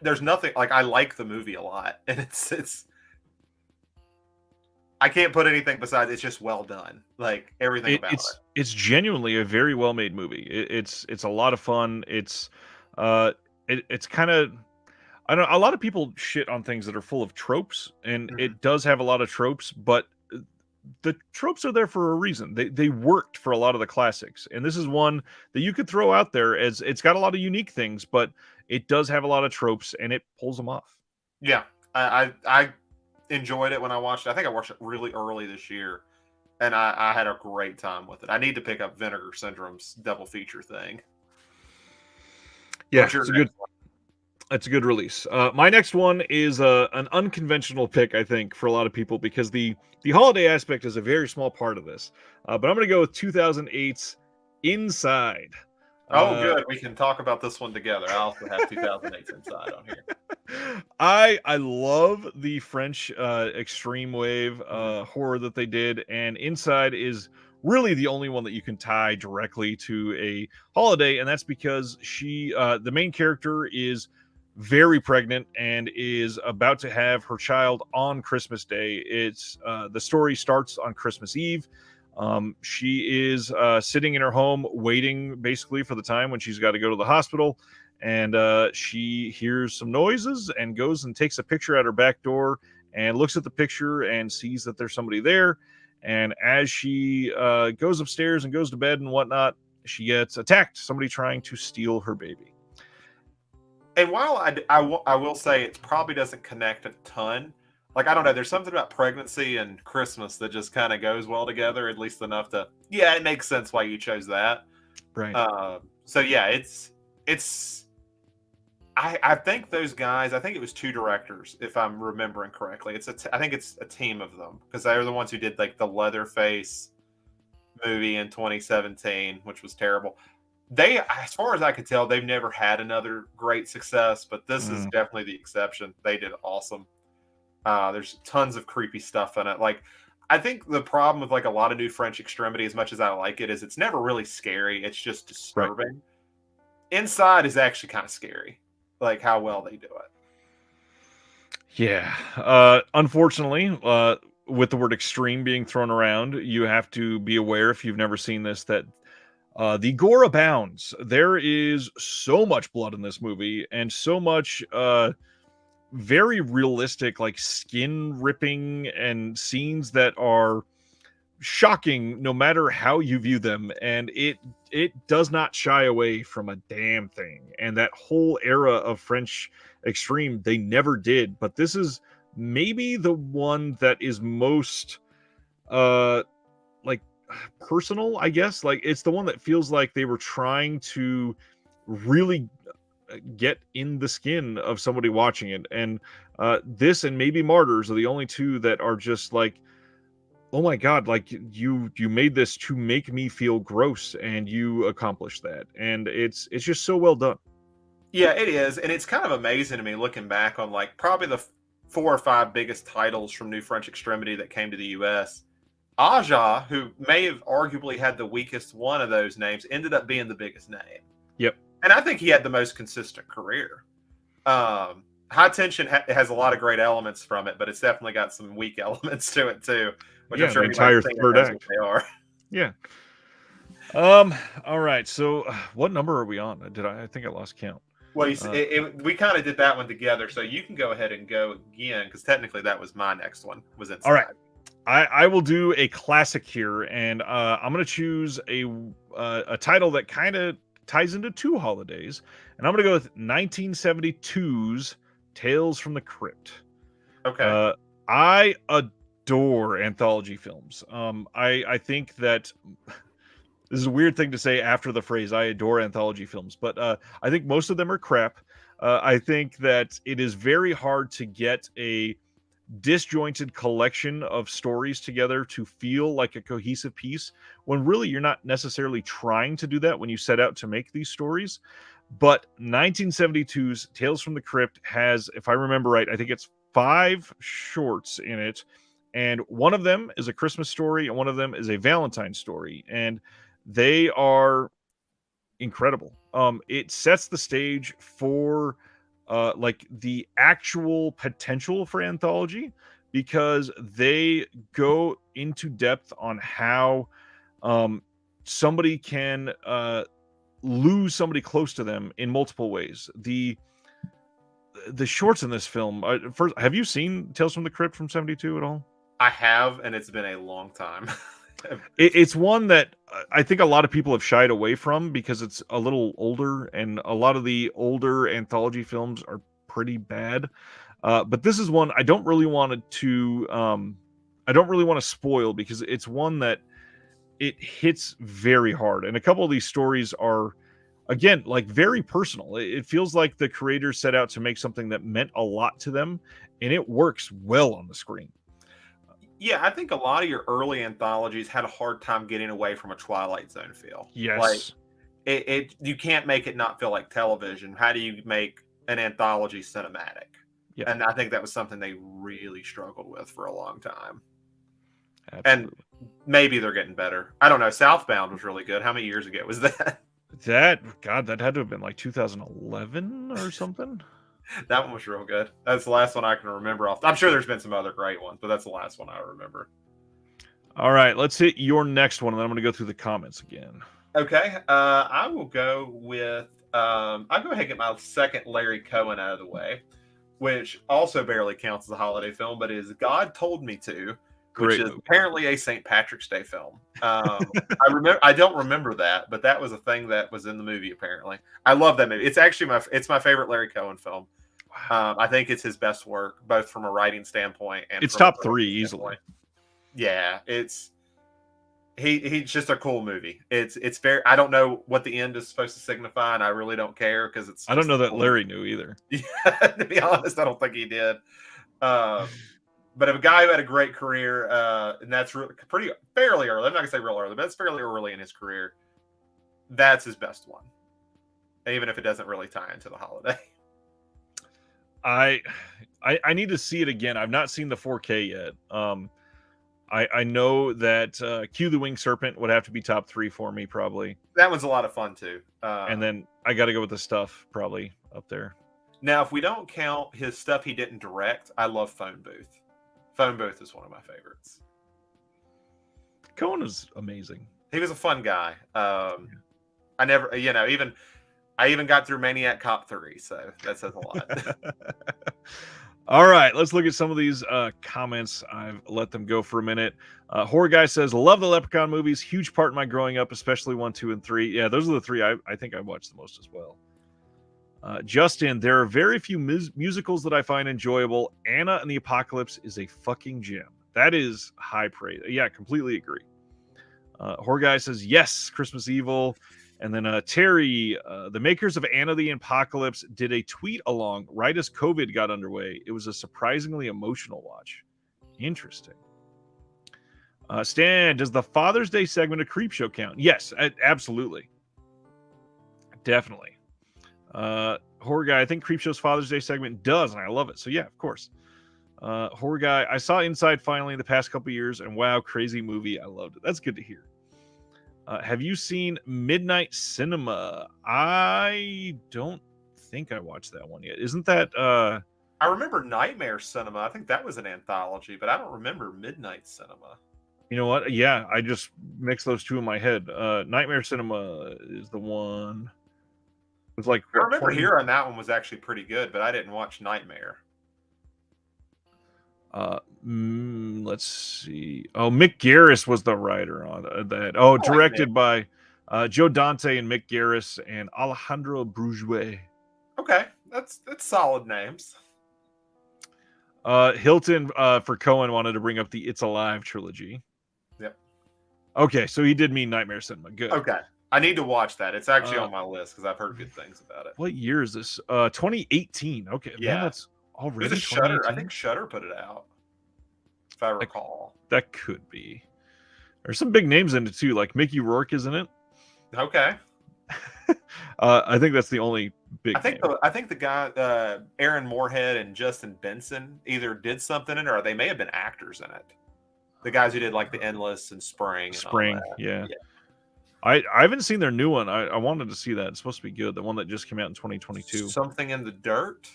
[SPEAKER 2] there's nothing like I like the movie a lot, and it's I can't put anything besides it's just well done. Like everything about it.
[SPEAKER 1] It's genuinely a very well made movie. It's a lot of fun. It's kind of, I don't know, a lot of people shit on things that are full of tropes, and it does have a lot of tropes, but the tropes are there for a reason. They worked for a lot of the classics, and this is one that you could throw out there as it's got a lot of unique things, but it does have a lot of tropes, and it pulls them off.
[SPEAKER 2] Yeah, I enjoyed it when I watched it. I think I watched it really early this year, and I had a great time with it. I need to pick up Vinegar Syndrome's double feature thing.
[SPEAKER 1] Yeah, it's a good release. My next one is an unconventional pick, I think, for a lot of people because the holiday aspect is a very small part of this. But I'm going to go with 2008's Inside.
[SPEAKER 2] Oh, good. We can talk about this one together. I also have 2008's Inside on here.
[SPEAKER 1] I love the French extreme wave horror that they did, and Inside is really the only one that you can tie directly to a holiday, and that's because the main character is very pregnant and is about to have her child on Christmas Day. It's the story starts on Christmas Eve. She is sitting in her home waiting basically for the time when she's got to go to the hospital, and she hears some noises and goes and takes a picture at her back door and looks at the picture and sees that there's somebody there. And as she goes upstairs and goes to bed and whatnot, she gets attacked, somebody trying to steal her baby.
[SPEAKER 2] And while I will say it probably doesn't connect a ton, like I don't know, there's something about pregnancy and Christmas that just kind of goes well together, at least enough to it makes sense why you chose that.
[SPEAKER 1] Right.
[SPEAKER 2] So yeah, it's I think those guys, I think it was two directors if I'm remembering correctly. I think it's a team of them because they're the ones who did like the Leatherface movie in 2017, which was terrible. They, as far as I could tell, they've never had another great success, but this is definitely the exception. They did awesome. There's tons of creepy stuff in it. Like, I think the problem with like a lot of new French extremity, as much as I like it, is it's never really scary. It's just disturbing. Right. Inside is actually kind of scary, like how well they do it.
[SPEAKER 1] Yeah. Unfortunately, with the word extreme being thrown around, you have to be aware if you've never seen this that the gore abounds. There is so much blood in this movie and so much very realistic, like skin ripping and scenes that are shocking no matter how you view them. And it does not shy away from a damn thing. And that whole era of French extreme, they never did. But this is maybe the one that is most like personal, I guess. Like it's the one that feels like they were trying to really get in the skin of somebody watching it. And this and maybe Martyrs are the only two that are just like oh my God, like you made this to make me feel gross, and you accomplished that. And it's just so well done.
[SPEAKER 2] Yeah, it is, and it's kind of amazing to me looking back on like probably the 4 or 5 biggest titles from New French Extremity that came to the U.S. Aja, who may have arguably had the weakest one of those names, ended up being the biggest name.
[SPEAKER 1] Yep.
[SPEAKER 2] And I think he had the most consistent career. High Tension has a lot of great elements from it, but it's definitely got some weak elements to it too, which I'm
[SPEAKER 1] Yeah,
[SPEAKER 2] sure
[SPEAKER 1] the
[SPEAKER 2] anybody
[SPEAKER 1] entire
[SPEAKER 2] seen it
[SPEAKER 1] third
[SPEAKER 2] knows what
[SPEAKER 1] act.
[SPEAKER 2] they are.
[SPEAKER 1] Yeah. All right. So, what number are we on? I think I lost count.
[SPEAKER 2] Well, we kind of did that one together, so you can go ahead and go again because technically that was my next one. Was Inside.
[SPEAKER 1] All right. I will do a classic here, and I'm going to choose a title that kind of ties into 2 holidays, and I'm going to go with 1972's Tales from the Crypt.
[SPEAKER 2] Okay.
[SPEAKER 1] I adore anthology films. I think that this is a weird thing to say after the phrase "I adore anthology films," but I think most of them are crap. I think that it is very hard to get a disjointed collection of stories together to feel like a cohesive piece when really you're not necessarily trying to do that when you set out to make these stories. But 1972's Tales from the Crypt has, if I remember right, I think it's 5 shorts in it, and one of them is a Christmas story and one of them is a Valentine story, and they are incredible. It sets the stage for like the actual potential for anthology because they go into depth on how somebody can lose somebody close to them in multiple ways. The shorts in this film. First, have you seen Tales from the Crypt from '72 at all?
[SPEAKER 2] I have, and it's been a long time.
[SPEAKER 1] It's one that I think a lot of people have shied away from because it's a little older, and a lot of the older anthology films are pretty bad. But this is one I don't really want to. I don't really want to spoil because it's one that it hits very hard, and a couple of these stories are, again, like very personal. It feels like the creators set out to make something that meant a lot to them, and it works well on the screen.
[SPEAKER 2] Yeah, I think a lot of your early anthologies had a hard time getting away from a Twilight Zone feel. Like
[SPEAKER 1] Yes.
[SPEAKER 2] it you can't make it not feel like television. How do you make an anthology cinematic?
[SPEAKER 1] Yeah.
[SPEAKER 2] And I think that was something they really struggled with for a long time.
[SPEAKER 1] Absolutely.
[SPEAKER 2] And maybe they're getting better. I don't know. Southbound was really good. How many years ago was that?
[SPEAKER 1] That had to have been like 2011 or something.
[SPEAKER 2] That one was real good. That's the last one I can remember off. I'm sure there's been some other great ones, but that's the last one I remember.
[SPEAKER 1] All right, let's hit your next one, and then I'm going to go through the comments again.
[SPEAKER 2] Okay, I will go with. I'll go ahead and get my second Larry Cohen out of the way, which also barely counts as a holiday film, but is God Told Me To, which is apparently a St. Patrick's Day film. I don't remember that, but that was a thing that was in the movie. Apparently, I love that movie. It's actually my favorite Larry Cohen film.
[SPEAKER 1] Wow.
[SPEAKER 2] I think it's his best work, both from a writing standpoint and
[SPEAKER 1] it's
[SPEAKER 2] from
[SPEAKER 1] top 3 easily.
[SPEAKER 2] Yeah, he's just a cool movie. It's very. I don't know what the end is supposed to signify, and I really don't care because it's.
[SPEAKER 1] I don't know that Larry knew either.
[SPEAKER 2] Yeah, to be honest, I don't think he did. But a guy who had a great career, and that's really fairly early. I'm not gonna say real early, but it's fairly early in his career. That's his best one, even if it doesn't really tie into the holiday.
[SPEAKER 1] I need to see it again. I've not seen the 4K yet. I know that Cue the Winged Serpent would have to be top 3 for me, probably.
[SPEAKER 2] That one's a lot of fun too.
[SPEAKER 1] And then I got to go with the Stuff, probably up there.
[SPEAKER 2] Now, if we don't count his stuff he didn't direct, I love Phone Booth. Phone Booth is one of my favorites.
[SPEAKER 1] Cohen is amazing.
[SPEAKER 2] He was a fun guy. I never, I even got through Maniac Cop 3, so that says a lot.
[SPEAKER 1] All right, let's look at some of these comments. I've let them go for a minute. Horror Guy says, love the Leprechaun movies. Huge part in my growing up, especially 1, 2, and 3. Yeah, those are the 3 I think I watched the most as well. Justin, there are very few musicals that I find enjoyable. Anna and the Apocalypse is a fucking gem. That is high praise. Yeah, completely agree. Horror Guy says, yes, Christmas Evil. And then Terry, the makers of Anna the Apocalypse did a tweet along right as COVID got underway. It was a surprisingly emotional watch. Interesting. Stan, does the Father's Day segment of Creepshow count? Yes, absolutely. Definitely. Horror Guy, I think Creepshow's Father's Day segment does, and I love it. So yeah, of course. Horror Guy, I saw Inside finally in the past couple years, and wow, crazy movie. I loved it. That's good to hear. Have you seen Midnight Cinema? I don't think I watched that one yet. Isn't that
[SPEAKER 2] I remember Nightmare Cinema. I think that was an anthology, but I don't remember Midnight Cinema.
[SPEAKER 1] You know what? Yeah, I just mixed those two in my head. Nightmare Cinema is the one. It was like
[SPEAKER 2] I remember hearing that one was actually pretty good, but I didn't watch Nightmare.
[SPEAKER 1] Let's see. Oh, Mick Garris was the writer on that. Oh, directed by Joe Dante and Mick Garris and Alejandro Brugué.
[SPEAKER 2] Okay, that's solid names.
[SPEAKER 1] Hilton for Cohen wanted to bring up the It's Alive trilogy.
[SPEAKER 2] Yep.
[SPEAKER 1] Okay, so he did mean Nightmare Cinema. Good.
[SPEAKER 2] Okay. I need to watch that. It's actually on my list because I've heard good things about it.
[SPEAKER 1] What year is this? 2018. Okay,
[SPEAKER 2] yeah,
[SPEAKER 1] man, that's already.
[SPEAKER 2] It's a Shudder. I think Shudder put it out, if I recall.
[SPEAKER 1] That could be. There's some big names in it too, like Mickey Rourke is in it.
[SPEAKER 2] Okay.
[SPEAKER 1] I think that's the only big.
[SPEAKER 2] I think the guy Aaron Moorhead and Justin Benson either did something in it, or they may have been actors in it. The guys who did like the Endless and Spring.
[SPEAKER 1] Yeah. I haven't seen their new one. I wanted to see that. It's supposed to be good. The one that just came out in 2022.
[SPEAKER 2] Something in the Dirt.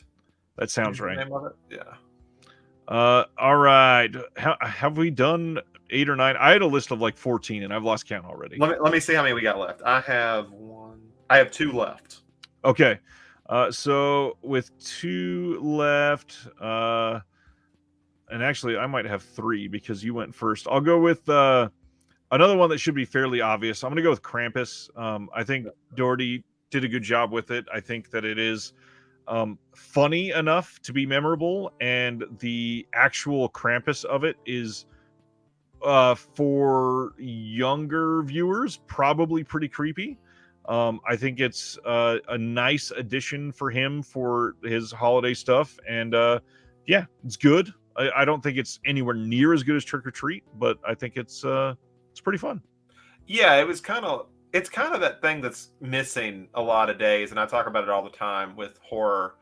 [SPEAKER 1] That sounds right.
[SPEAKER 2] The name of it? Yeah.
[SPEAKER 1] All right. Have we done 8 or 9? I had a list of like 14, and I've lost count already.
[SPEAKER 2] Let me see how many we got left. I have 2 left.
[SPEAKER 1] Okay. So with 2 left, and actually I might have 3 because you went first. I'll go with another one that should be fairly obvious. I'm going to go with Krampus. I think Doherty did a good job with it. I think that it is funny enough to be memorable, and the actual Krampus of it is for younger viewers probably pretty creepy. I think it's a nice addition for him for his holiday stuff, and yeah, it's good. I don't think it's anywhere near as good as Trick or Treat, but I think it's pretty fun.
[SPEAKER 2] Yeah, it's kind of that thing that's missing a lot of days, and I talk about it all the time with horror,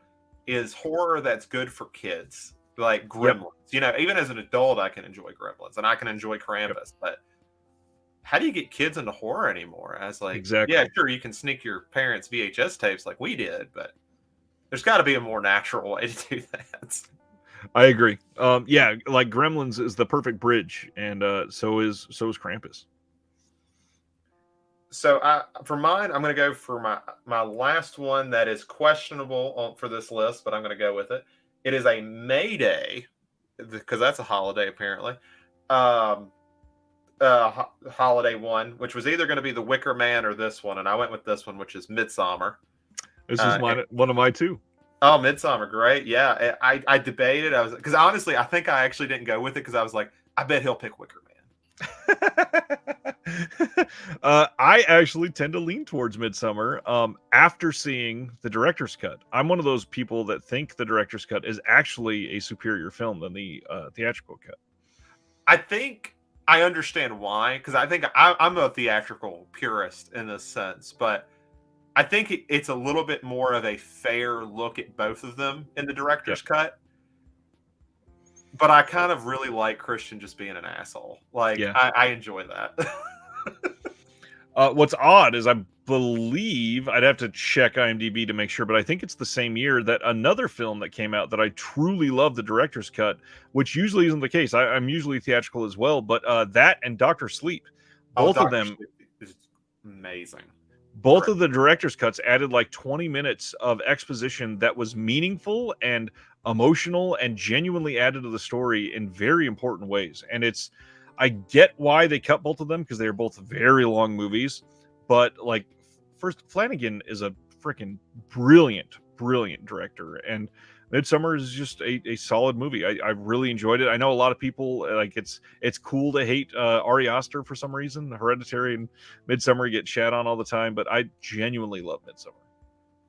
[SPEAKER 2] is horror that's good for kids, like Gremlins. Yep. You know, even as an adult, I can enjoy Gremlins, and I can enjoy Krampus, but how do you get kids into horror anymore? I was like,
[SPEAKER 1] exactly.
[SPEAKER 2] Yeah, sure, you can sneak your parents' VHS tapes like we did, but there's got to be a more natural way to do that.
[SPEAKER 1] I agree. Yeah, like Gremlins is the perfect bridge, and so is Krampus.
[SPEAKER 2] So for mine, I'm going to go for my last one that is questionable for this list, but I'm going to go with it. It is a May Day, because that's a holiday apparently. Holiday one, which was either going to be The Wicker Man or this one, and I went with this one, which is Midsommar.
[SPEAKER 1] This is one of my 2.
[SPEAKER 2] Oh, Midsommar, great. Yeah, I debated. Because honestly, I think I actually didn't go with it because I was like, I bet he'll pick Wicker Man.
[SPEAKER 1] I actually tend to lean towards Midsommar after seeing the director's cut. I'm one of those people that think the director's cut is actually a superior film than the theatrical cut.
[SPEAKER 2] I think I understand why, because I think I'm a theatrical purist in this sense, but I think it's a little bit more of a fair look at both of them in the director's cut. But I kind of really like Christian just being an asshole. Like, I enjoy that.
[SPEAKER 1] What's odd is I believe, I'd have to check IMDb to make sure, but I think it's the same year that another film that came out that I truly love the director's cut, which usually isn't the case. I'm usually theatrical as well, but that and Dr. Sleep, both of them
[SPEAKER 2] is amazing.
[SPEAKER 1] Both of the director's cuts added like 20 minutes of exposition that was meaningful and emotional and genuinely added to the story in very important ways. And I get why they cut both of them because they're both very long movies. But like, first, Flanagan is a freaking brilliant director. And Midsommar is just a solid movie. I really enjoyed it. I know a lot of people like it's cool to hate Ari Aster for some reason. Hereditary and Midsommar get shat on all the time, but I genuinely love Midsommar.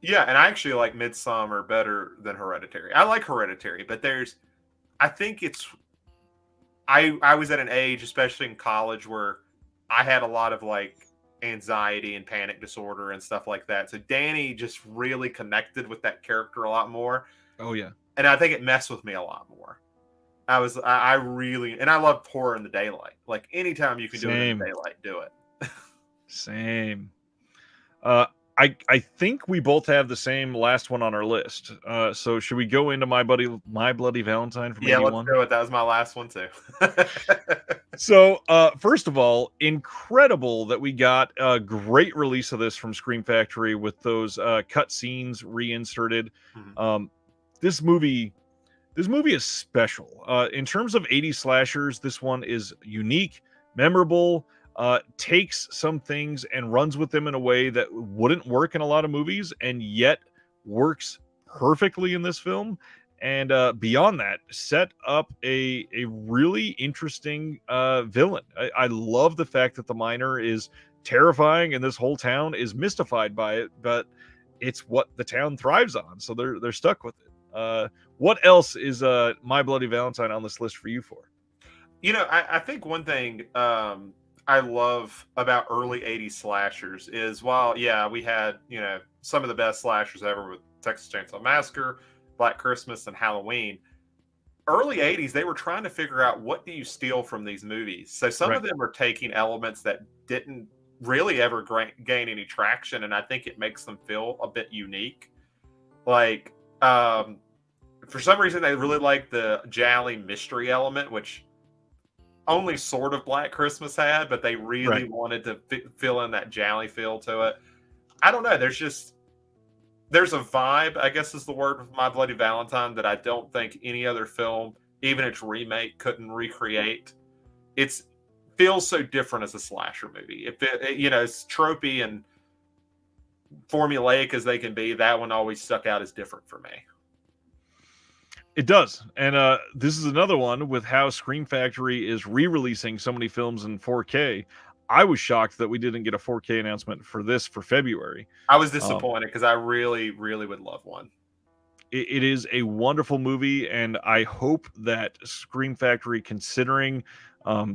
[SPEAKER 2] Yeah, and I actually like Midsommar better than Hereditary. I like Hereditary, but I think it's I was at an age, especially in college, where I had a lot of like anxiety and panic disorder and stuff like that. So Danny just really connected with that character a lot more,
[SPEAKER 1] Oh yeah.
[SPEAKER 2] and I think it messed with me a lot more. I really, and I loved horror in the daylight. Like anytime you can do it in the
[SPEAKER 1] Same.
[SPEAKER 2] daylight, do it.
[SPEAKER 1] Same. Uh, I think we both have the same last one on our list. So should we go into My Bloody Valentine from
[SPEAKER 2] Yeah, let's
[SPEAKER 1] 81?
[SPEAKER 2] do it. That was my last one too.
[SPEAKER 1] So, first of all, incredible that we got a great release of this from Scream Factory with those cut scenes reinserted.
[SPEAKER 2] Mhm.
[SPEAKER 1] Um, this movie, this movie is special. In terms of 80s slashers, this one is unique, memorable. Takes some things and runs with them in a way that wouldn't work in a lot of movies, and yet works perfectly in this film. And beyond that, set up a really interesting villain. I love the fact that the miner is terrifying, and this whole town is mystified by it, but it's what the town thrives on, so they're stuck with it. What else is My Bloody Valentine on this list for you for?
[SPEAKER 2] I think one thing I love about early 80s slashers is while, yeah, we had, some of the best slashers ever with Texas Chainsaw Massacre, Black Christmas, and Halloween. Early 80s, they were trying to figure out what do you steal from these movies. So some
[SPEAKER 1] Right.
[SPEAKER 2] of them are taking elements that didn't really ever gain any traction, and I think it makes them feel a bit unique. Like, for some reason, they really like the Jolly mystery element, which only sort of Black Christmas had, but they really
[SPEAKER 1] Right.
[SPEAKER 2] wanted to fill in that Jolly feel to it. I don't know. There's a vibe, I guess is the word with My Bloody Valentine, that I don't think any other film, even its remake, couldn't recreate. It's feels so different as a slasher movie. If as tropey and formulaic as they can be, that one always stuck out as different for me.
[SPEAKER 1] It does. And this is another one with how Scream Factory is re-releasing so many films in 4K. I was shocked that we didn't get a 4K announcement for this for February.
[SPEAKER 2] I was
[SPEAKER 1] Um,
[SPEAKER 2] disappointed because I really, really would love one.
[SPEAKER 1] it is a wonderful movie, and I hope that Scream Factory, considering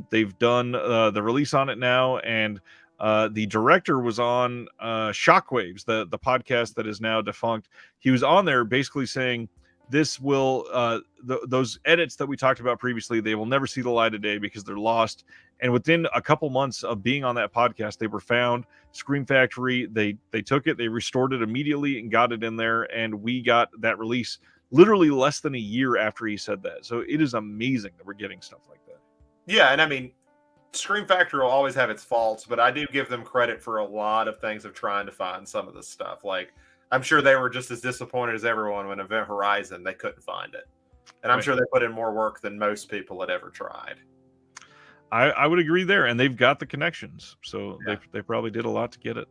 [SPEAKER 1] they've done the release on it now, and the director was on Shockwaves, the podcast that is now defunct. He was on there basically saying this will those edits that we talked about previously, they will never see the light of day because they're lost. And within a couple months of being on that podcast, they were found. Scream Factory, they took it, they restored it immediately and got it in there, and we got that release literally less than a year after he said that. So it is amazing that we're getting stuff like that.
[SPEAKER 2] Yeah, and I mean, Scream Factory will always have its faults, but I do give them credit for a lot of things of trying to find some of this stuff. Like, I'm sure they were just as disappointed as everyone when Event Horizon they couldn't find it, and I'm
[SPEAKER 1] Right.
[SPEAKER 2] sure they put in more work than most people had ever tried.
[SPEAKER 1] I would agree there, and they've got the connections, so
[SPEAKER 2] Yeah.
[SPEAKER 1] they probably did a lot to get it.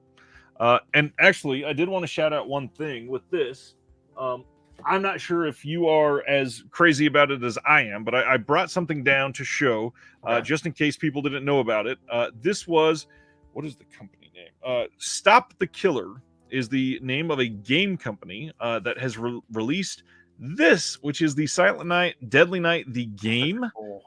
[SPEAKER 1] And actually, I did want to shout out one thing with this. I'm not sure if you are as crazy about it as I am, but I brought something down to show,
[SPEAKER 2] Okay.
[SPEAKER 1] just in case people didn't know about it. This was, what is the company name? Stop the Killer is the name of a game company that has released this, which is the Silent Night, Deadly Night, the game.
[SPEAKER 2] Cool.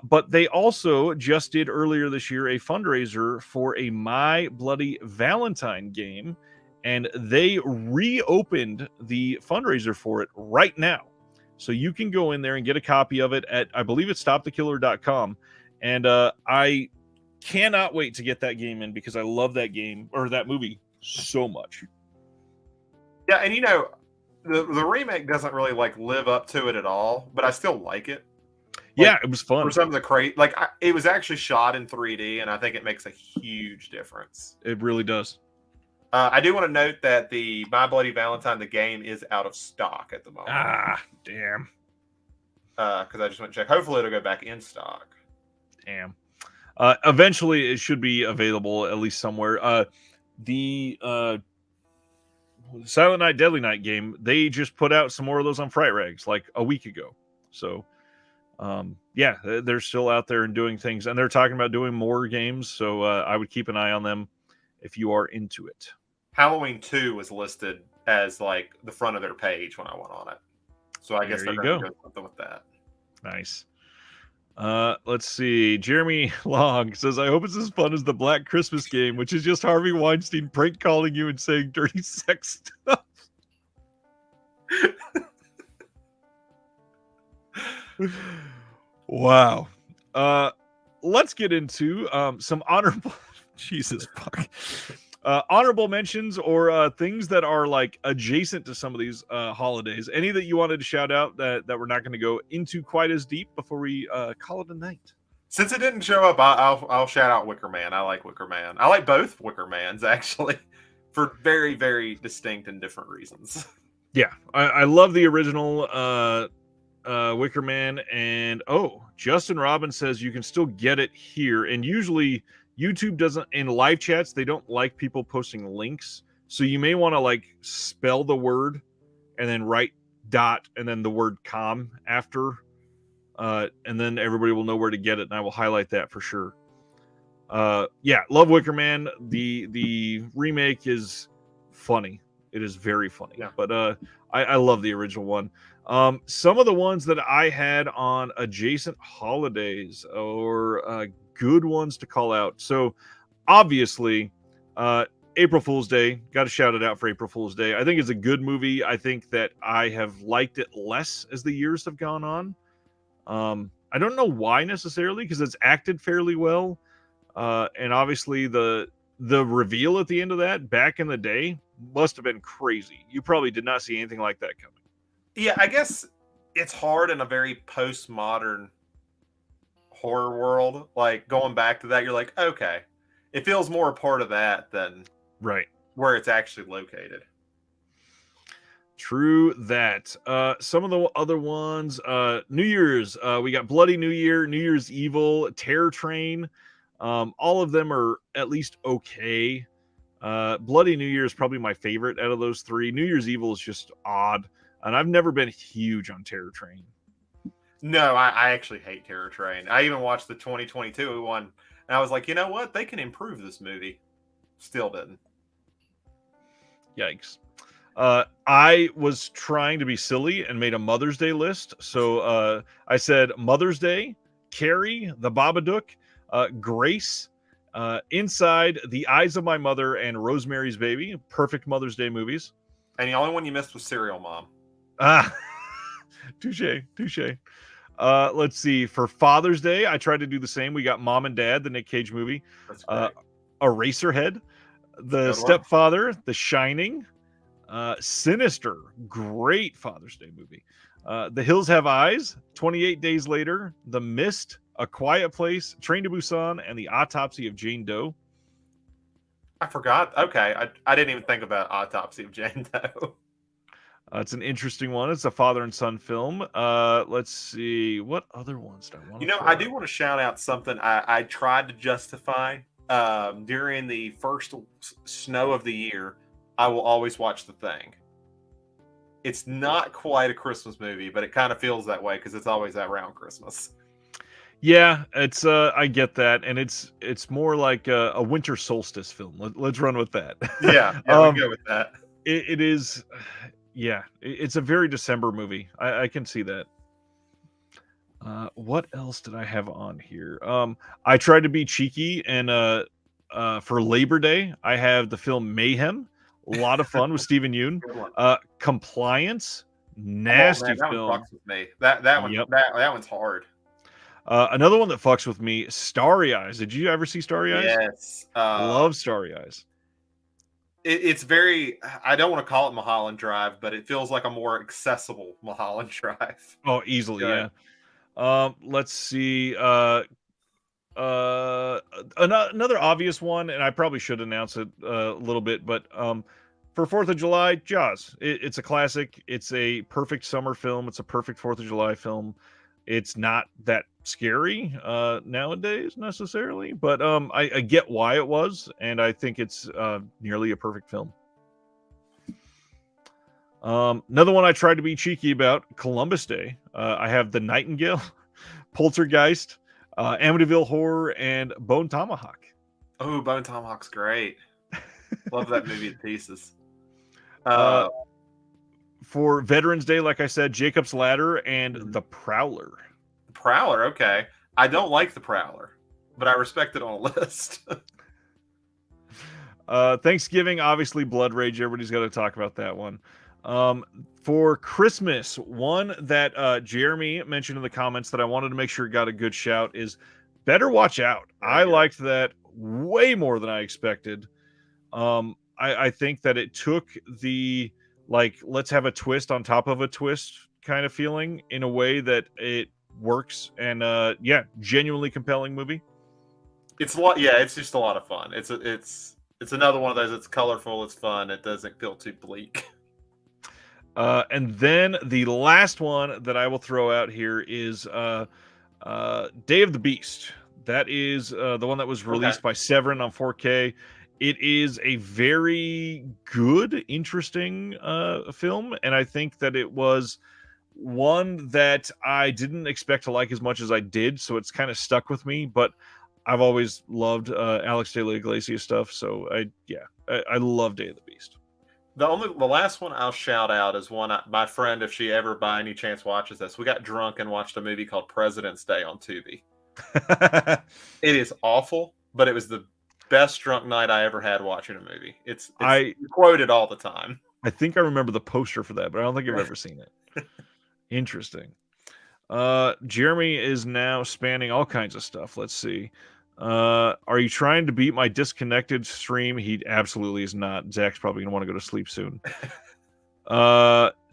[SPEAKER 1] But they also just did earlier this year a fundraiser for a My Bloody Valentine game, and they reopened the fundraiser for it right now. So you can go in there and get a copy of it at, I believe it's stopthekiller.com. And I cannot wait to get that game in because I love that game or that movie so much.
[SPEAKER 2] Yeah, and the remake doesn't really like live up to it at all, but I still like it.
[SPEAKER 1] Yeah, it was fun.
[SPEAKER 2] For some of the it was actually shot in 3D, and I think it makes a huge difference.
[SPEAKER 1] It really does.
[SPEAKER 2] I do want to note that the My Bloody Valentine, the game, is out of stock at the moment.
[SPEAKER 1] Ah, damn.
[SPEAKER 2] Because I just went and checked. Hopefully, it'll go back in stock.
[SPEAKER 1] Damn. Eventually, it should be available at least somewhere. The Silent Night, Deadly Night game, they just put out some more of those on Fright Rags like a week ago. So, yeah, they're still out there and doing things, and they're talking about doing more games. So I would keep an eye on them if you are into it.
[SPEAKER 2] Halloween 2 was listed as like the front of their page when I went on it. So I guess they're going to do something with that.
[SPEAKER 1] Nice. Let's see. Jeremy Long says, I hope it's as fun as the Black Christmas game, which is just Harvey Weinstein prank calling you and saying dirty sex stuff. Wow. Let's get into some honorable Jesus fuck. Honorable mentions or things that are like adjacent to some of these holidays. Any that you wanted to shout out that we're not going to go into quite as deep before we call it a night?
[SPEAKER 2] Since it didn't show up, I'll shout out Wicker Man. I like Wicker Man. I like both Wicker Mans actually, for very, very distinct and different reasons.
[SPEAKER 1] Yeah, I love the original Wicker Man, and Justin Robbins says you can still get it here, and usually YouTube doesn't, in live chats they don't like people posting links, so you may want to like spell the word and then write dot and then the word com after, and then everybody will know where to get it, and I will highlight that for sure. Yeah, love Wicker Man. The remake is funny. It is very funny.
[SPEAKER 2] Yeah.
[SPEAKER 1] But I love the original one. Some of the ones that I had on adjacent holidays or good ones to call out. So obviously, April Fool's Day. Got to shout it out for April Fool's Day. I think it's a good movie. I think that I have liked it less as the years have gone on. I don't know why necessarily, because it's acted fairly well. And obviously the reveal at the end of that back in the day must have been crazy. You probably did not see anything like that coming.
[SPEAKER 2] Yeah, I guess it's hard in a very postmodern horror world. Like going back to that, you're like, okay, it feels more a part of that than
[SPEAKER 1] right
[SPEAKER 2] where it's actually located.
[SPEAKER 1] True that. Some of the other ones, New Year's, we got Bloody New Year, New Year's Evil, Terror Train. All of them are at least okay. Bloody New Year is probably my favorite out of those three. New Year's Evil is just odd, and I've never been huge on Terror Train.
[SPEAKER 2] No, I actually hate Terror Train. I even watched the 2022 one, and I was like, you know what? They can improve this movie. Still didn't.
[SPEAKER 1] Yikes. I was trying to be silly and made a Mother's Day list. So I said Mother's Day, Carrie, The Babadook, Grace, Inside, The Eyes of My Mother, and Rosemary's Baby. Perfect Mother's Day movies.
[SPEAKER 2] And the only one you missed was Serial Mom.
[SPEAKER 1] Touche. Let's see. For Father's Day, I tried to do the same. We got Mom and Dad, the Nick Cage movie.
[SPEAKER 2] That's great.
[SPEAKER 1] Eraserhead, The Stepfather, The Shining, Sinister, great Father's Day movie. The Hills Have Eyes, 28 Days Later, The Mist, A Quiet Place, Train to Busan, and The Autopsy of Jane Doe.
[SPEAKER 2] I forgot. Okay, I didn't even think about Autopsy of Jane Doe.
[SPEAKER 1] It's an interesting one. It's a father and son film. Let's see. What other ones do I want to
[SPEAKER 2] I do want to shout out something I tried to justify during the first snow of the year. I will always watch The Thing. It's not quite a Christmas movie, but it kind of feels that way because it's always around Christmas.
[SPEAKER 1] Yeah, it's I get that, and it's more like a winter solstice film. Let's run with that.
[SPEAKER 2] Yeah, we go with that.
[SPEAKER 1] It is, yeah, it's a very December movie. I can see that. What else did I have on here? I tried to be cheeky, and for Labor Day, I have the film Mayhem. A lot of fun with Stephen Yeun. Compliance, nasty film.
[SPEAKER 2] That one fucks with me. That one, that one's hard.
[SPEAKER 1] Another one that fucks with me, Starry Eyes. Did you ever see Starry Eyes?
[SPEAKER 2] Yes.
[SPEAKER 1] Love Starry Eyes.
[SPEAKER 2] It's very, I don't want to call it Mulholland Drive, but it feels like a more accessible Mulholland Drive.
[SPEAKER 1] Oh, easily, yeah. Let's see. Another obvious one, and I probably should announce it a little bit, but for 4th of July, Jaws. It's a classic. It's a perfect summer film. It's a perfect 4th of July film. It's not that scary nowadays necessarily, but I get why it was, and I think it's nearly a perfect film. Another one I tried to be cheeky about, Columbus Day. I have The Nightingale, Poltergeist, Amityville Horror, and Bone Tomahawk.
[SPEAKER 2] Oh, Bone Tomahawk's great. Love that movie to pieces.
[SPEAKER 1] For Veterans Day, like I said, Jacob's Ladder and The Prowler.
[SPEAKER 2] The Prowler, okay. I don't like The Prowler, but I respect it on a list.
[SPEAKER 1] Thanksgiving, obviously, Blood Rage. Everybody's got to talk about that one. For Christmas, one that Jeremy mentioned in the comments that I wanted to make sure got a good shout is Better Watch Out.
[SPEAKER 2] Very
[SPEAKER 1] I
[SPEAKER 2] good.
[SPEAKER 1] liked that way more than I expected. I think that it took the let's have a twist on top of a twist kind of feeling in a way that it works, and yeah, genuinely compelling movie.
[SPEAKER 2] It's a lot. Yeah, it's just a lot of fun. It's another one of those. It's colorful. It's fun. It doesn't feel too bleak.
[SPEAKER 1] And then the last one that I will throw out here is Day of the Beast. That is the one that was released by Severin on 4K. It is a very good, interesting film, and I think that it was one that I didn't expect to like as much as I did, so it's kind of stuck with me. But I've always loved Alex de la Iglesia stuff, so I love Day of the Beast.
[SPEAKER 2] The last one I'll shout out is one my friend, if she ever by any chance watches this, we got drunk and watched a movie called President's Day on Tubi. It is awful, but it was the best drunk night I ever had watching a movie. It's quoted all the time.
[SPEAKER 1] I think I remember the poster for that, but I don't think I've ever seen it. Interesting. Jeremy is now spanning all kinds of stuff. Let's see. Are you trying to beat my disconnected stream? He absolutely is not. Zach's probably gonna want to go to sleep soon.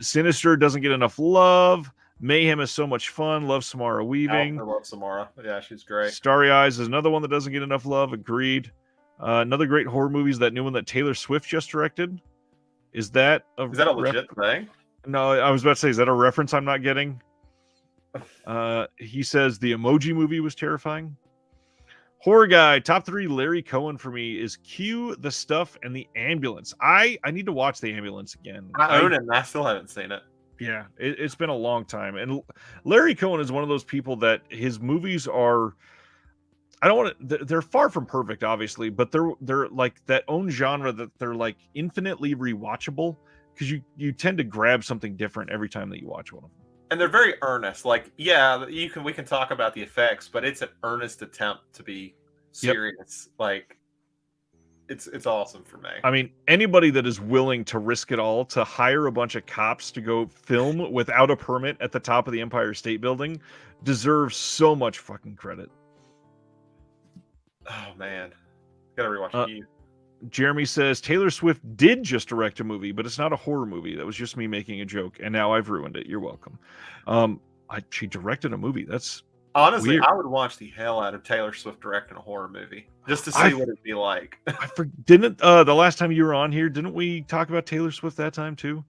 [SPEAKER 1] Sinister doesn't get enough love. Mayhem is so much fun. Love Samara Weaving.
[SPEAKER 2] I love Samara. Yeah, she's great.
[SPEAKER 1] Starry Eyes is another one that doesn't get enough love. Agreed. Another great horror movie is that new one that Taylor Swift just directed. Is that a
[SPEAKER 2] legit thing?
[SPEAKER 1] No, I was about to say, is that a reference I'm not getting? He says the Emoji Movie was terrifying. Horror guy, top 3 Larry Cohen for me is Q, The Stuff, and The Ambulance. I need to watch The Ambulance again.
[SPEAKER 2] I own it, and I still haven't seen it.
[SPEAKER 1] Yeah, it's been a long time. And Larry Cohen is one of those people that his movies are, they're far from perfect, obviously, but they're like that own genre that they're like infinitely rewatchable because you tend to grab something different every time that you watch one of them.
[SPEAKER 2] And they're very earnest. Like, yeah, we can talk about the effects, but it's an earnest attempt to be serious. Yep. Like, it's awesome for me.
[SPEAKER 1] I mean, anybody that is willing to risk it all to hire a bunch of cops to go film without a permit at the top of the Empire State Building deserves so much fucking credit.
[SPEAKER 2] Oh man, gotta rewatch you.
[SPEAKER 1] Jeremy says Taylor Swift did just direct a movie, but it's not a horror movie. That was just me making a joke, and now I've ruined it. You're welcome. She directed a movie. That's
[SPEAKER 2] honestly
[SPEAKER 1] weird.
[SPEAKER 2] I would watch the hell out of Taylor Swift directing a horror movie just to see what it'd be like.
[SPEAKER 1] Didn't the last time you were on here, didn't we talk about Taylor Swift that time too?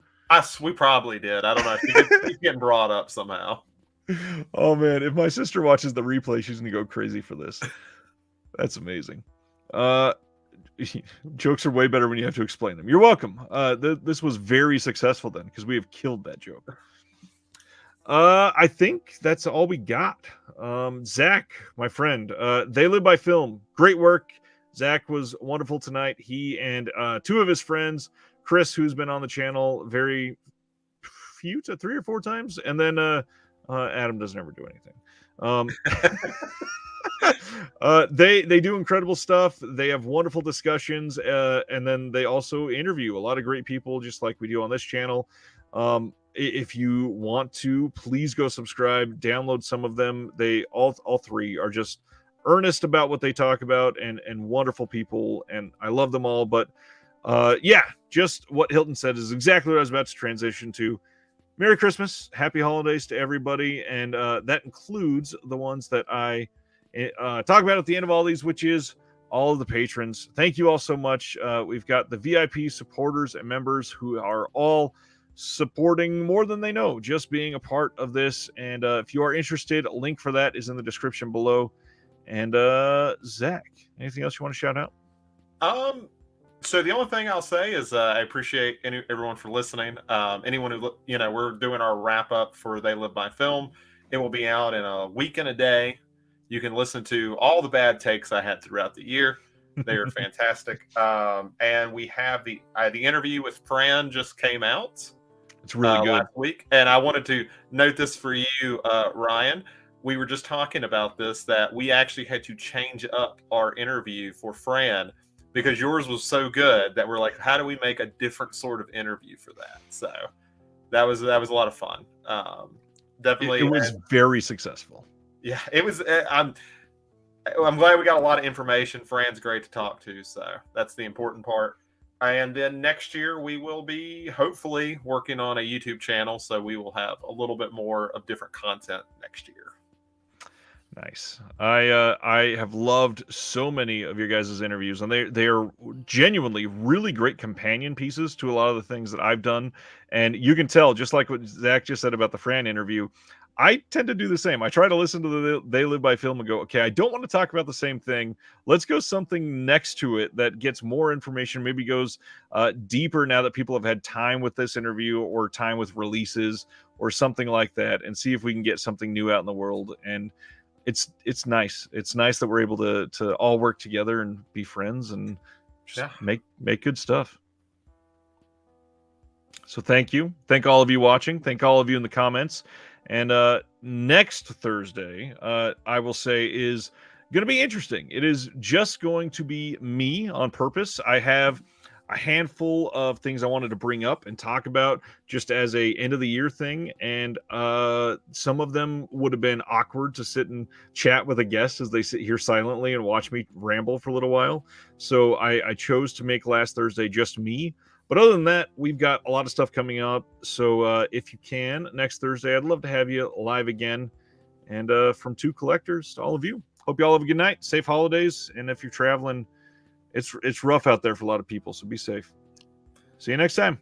[SPEAKER 2] We probably did. I don't know if he's getting brought up somehow.
[SPEAKER 1] Oh man, if my sister watches the replay, she's gonna go crazy for this. That's amazing. Jokes are way better when you have to explain them. You're welcome. This was very successful then because we have killed that joke. I think that's all we got. Zach, my friend, They Live by Film. Great work. Zach was wonderful tonight. He and 2 of his friends, Chris, who's been on the channel very few, 3 or 4 times, and then Adam doesn't ever do anything. They do incredible stuff. They have wonderful discussions, and then they also interview a lot of great people, just like we do on this channel. If you want to, please go subscribe, download some of them. They all 3 are just earnest about what they talk about and wonderful people, and I love them all. But yeah, just what Hilton said is exactly what I was about to transition to. Merry Christmas, Happy Holidays to everybody, and that includes the ones that I talk about at the end of all these, which is all of the patrons. Thank you all so much. We've got the VIP supporters and members who are all supporting more than they know, just being a part of this. And if you are interested, a link for that is in the description below. And Zach, anything else you want to shout out?
[SPEAKER 2] So the only thing I'll say is I appreciate everyone for listening. Anyone who, we're doing our wrap up for They Live by Film. It will be out in a week and a day. You can listen to all the bad takes I had throughout the year. They are fantastic. And we have the interview with Fran just came out.
[SPEAKER 1] It's really good.
[SPEAKER 2] Last week. And I wanted to note this for you, Ryan. we were just talking about this, that we actually had to change up our interview for Fran because yours was so good that we're like, how do we make a different sort of interview for that? So that was a lot of fun. Definitely,
[SPEAKER 1] It was very successful.
[SPEAKER 2] Yeah, it was. I'm glad we got a lot of information. Fran's great to talk to, so that's the important part. And then next year we will be hopefully working on a YouTube channel, so we will have a little bit more of different content next year.
[SPEAKER 1] Nice. I have loved so many of your guys' interviews, and they are genuinely really great companion pieces to a lot of the things that I've done. And you can tell, just like what Zach just said about the Fran interview, I tend to do the same. I try to listen to the They Live by Film and go, okay, I don't want to talk about the same thing. Let's go something next to it that gets more information, maybe goes deeper now that people have had time with this interview or time with releases or something like that, and see if we can get something new out in the world. And it's nice. It's nice that we're able to all work together and be friends and just make good stuff. So thank you. Thank all of you watching. Thank all of you in the comments. And next Thursday, I will say, is going to be interesting. It is just going to be me on purpose. I have a handful of things I wanted to bring up and talk about just as a end of the year thing. And some of them would have been awkward to sit and chat with a guest as they sit here silently and watch me ramble for a little while. So I chose to make last Thursday just me. But other than that, we've got a lot of stuff coming up. So if you can, next Thursday, I'd love to have you live again. And from Two Collectors to all of you, hope you all have a good night, safe holidays. And if you're traveling, it's rough out there for a lot of people, so be safe. See you next time.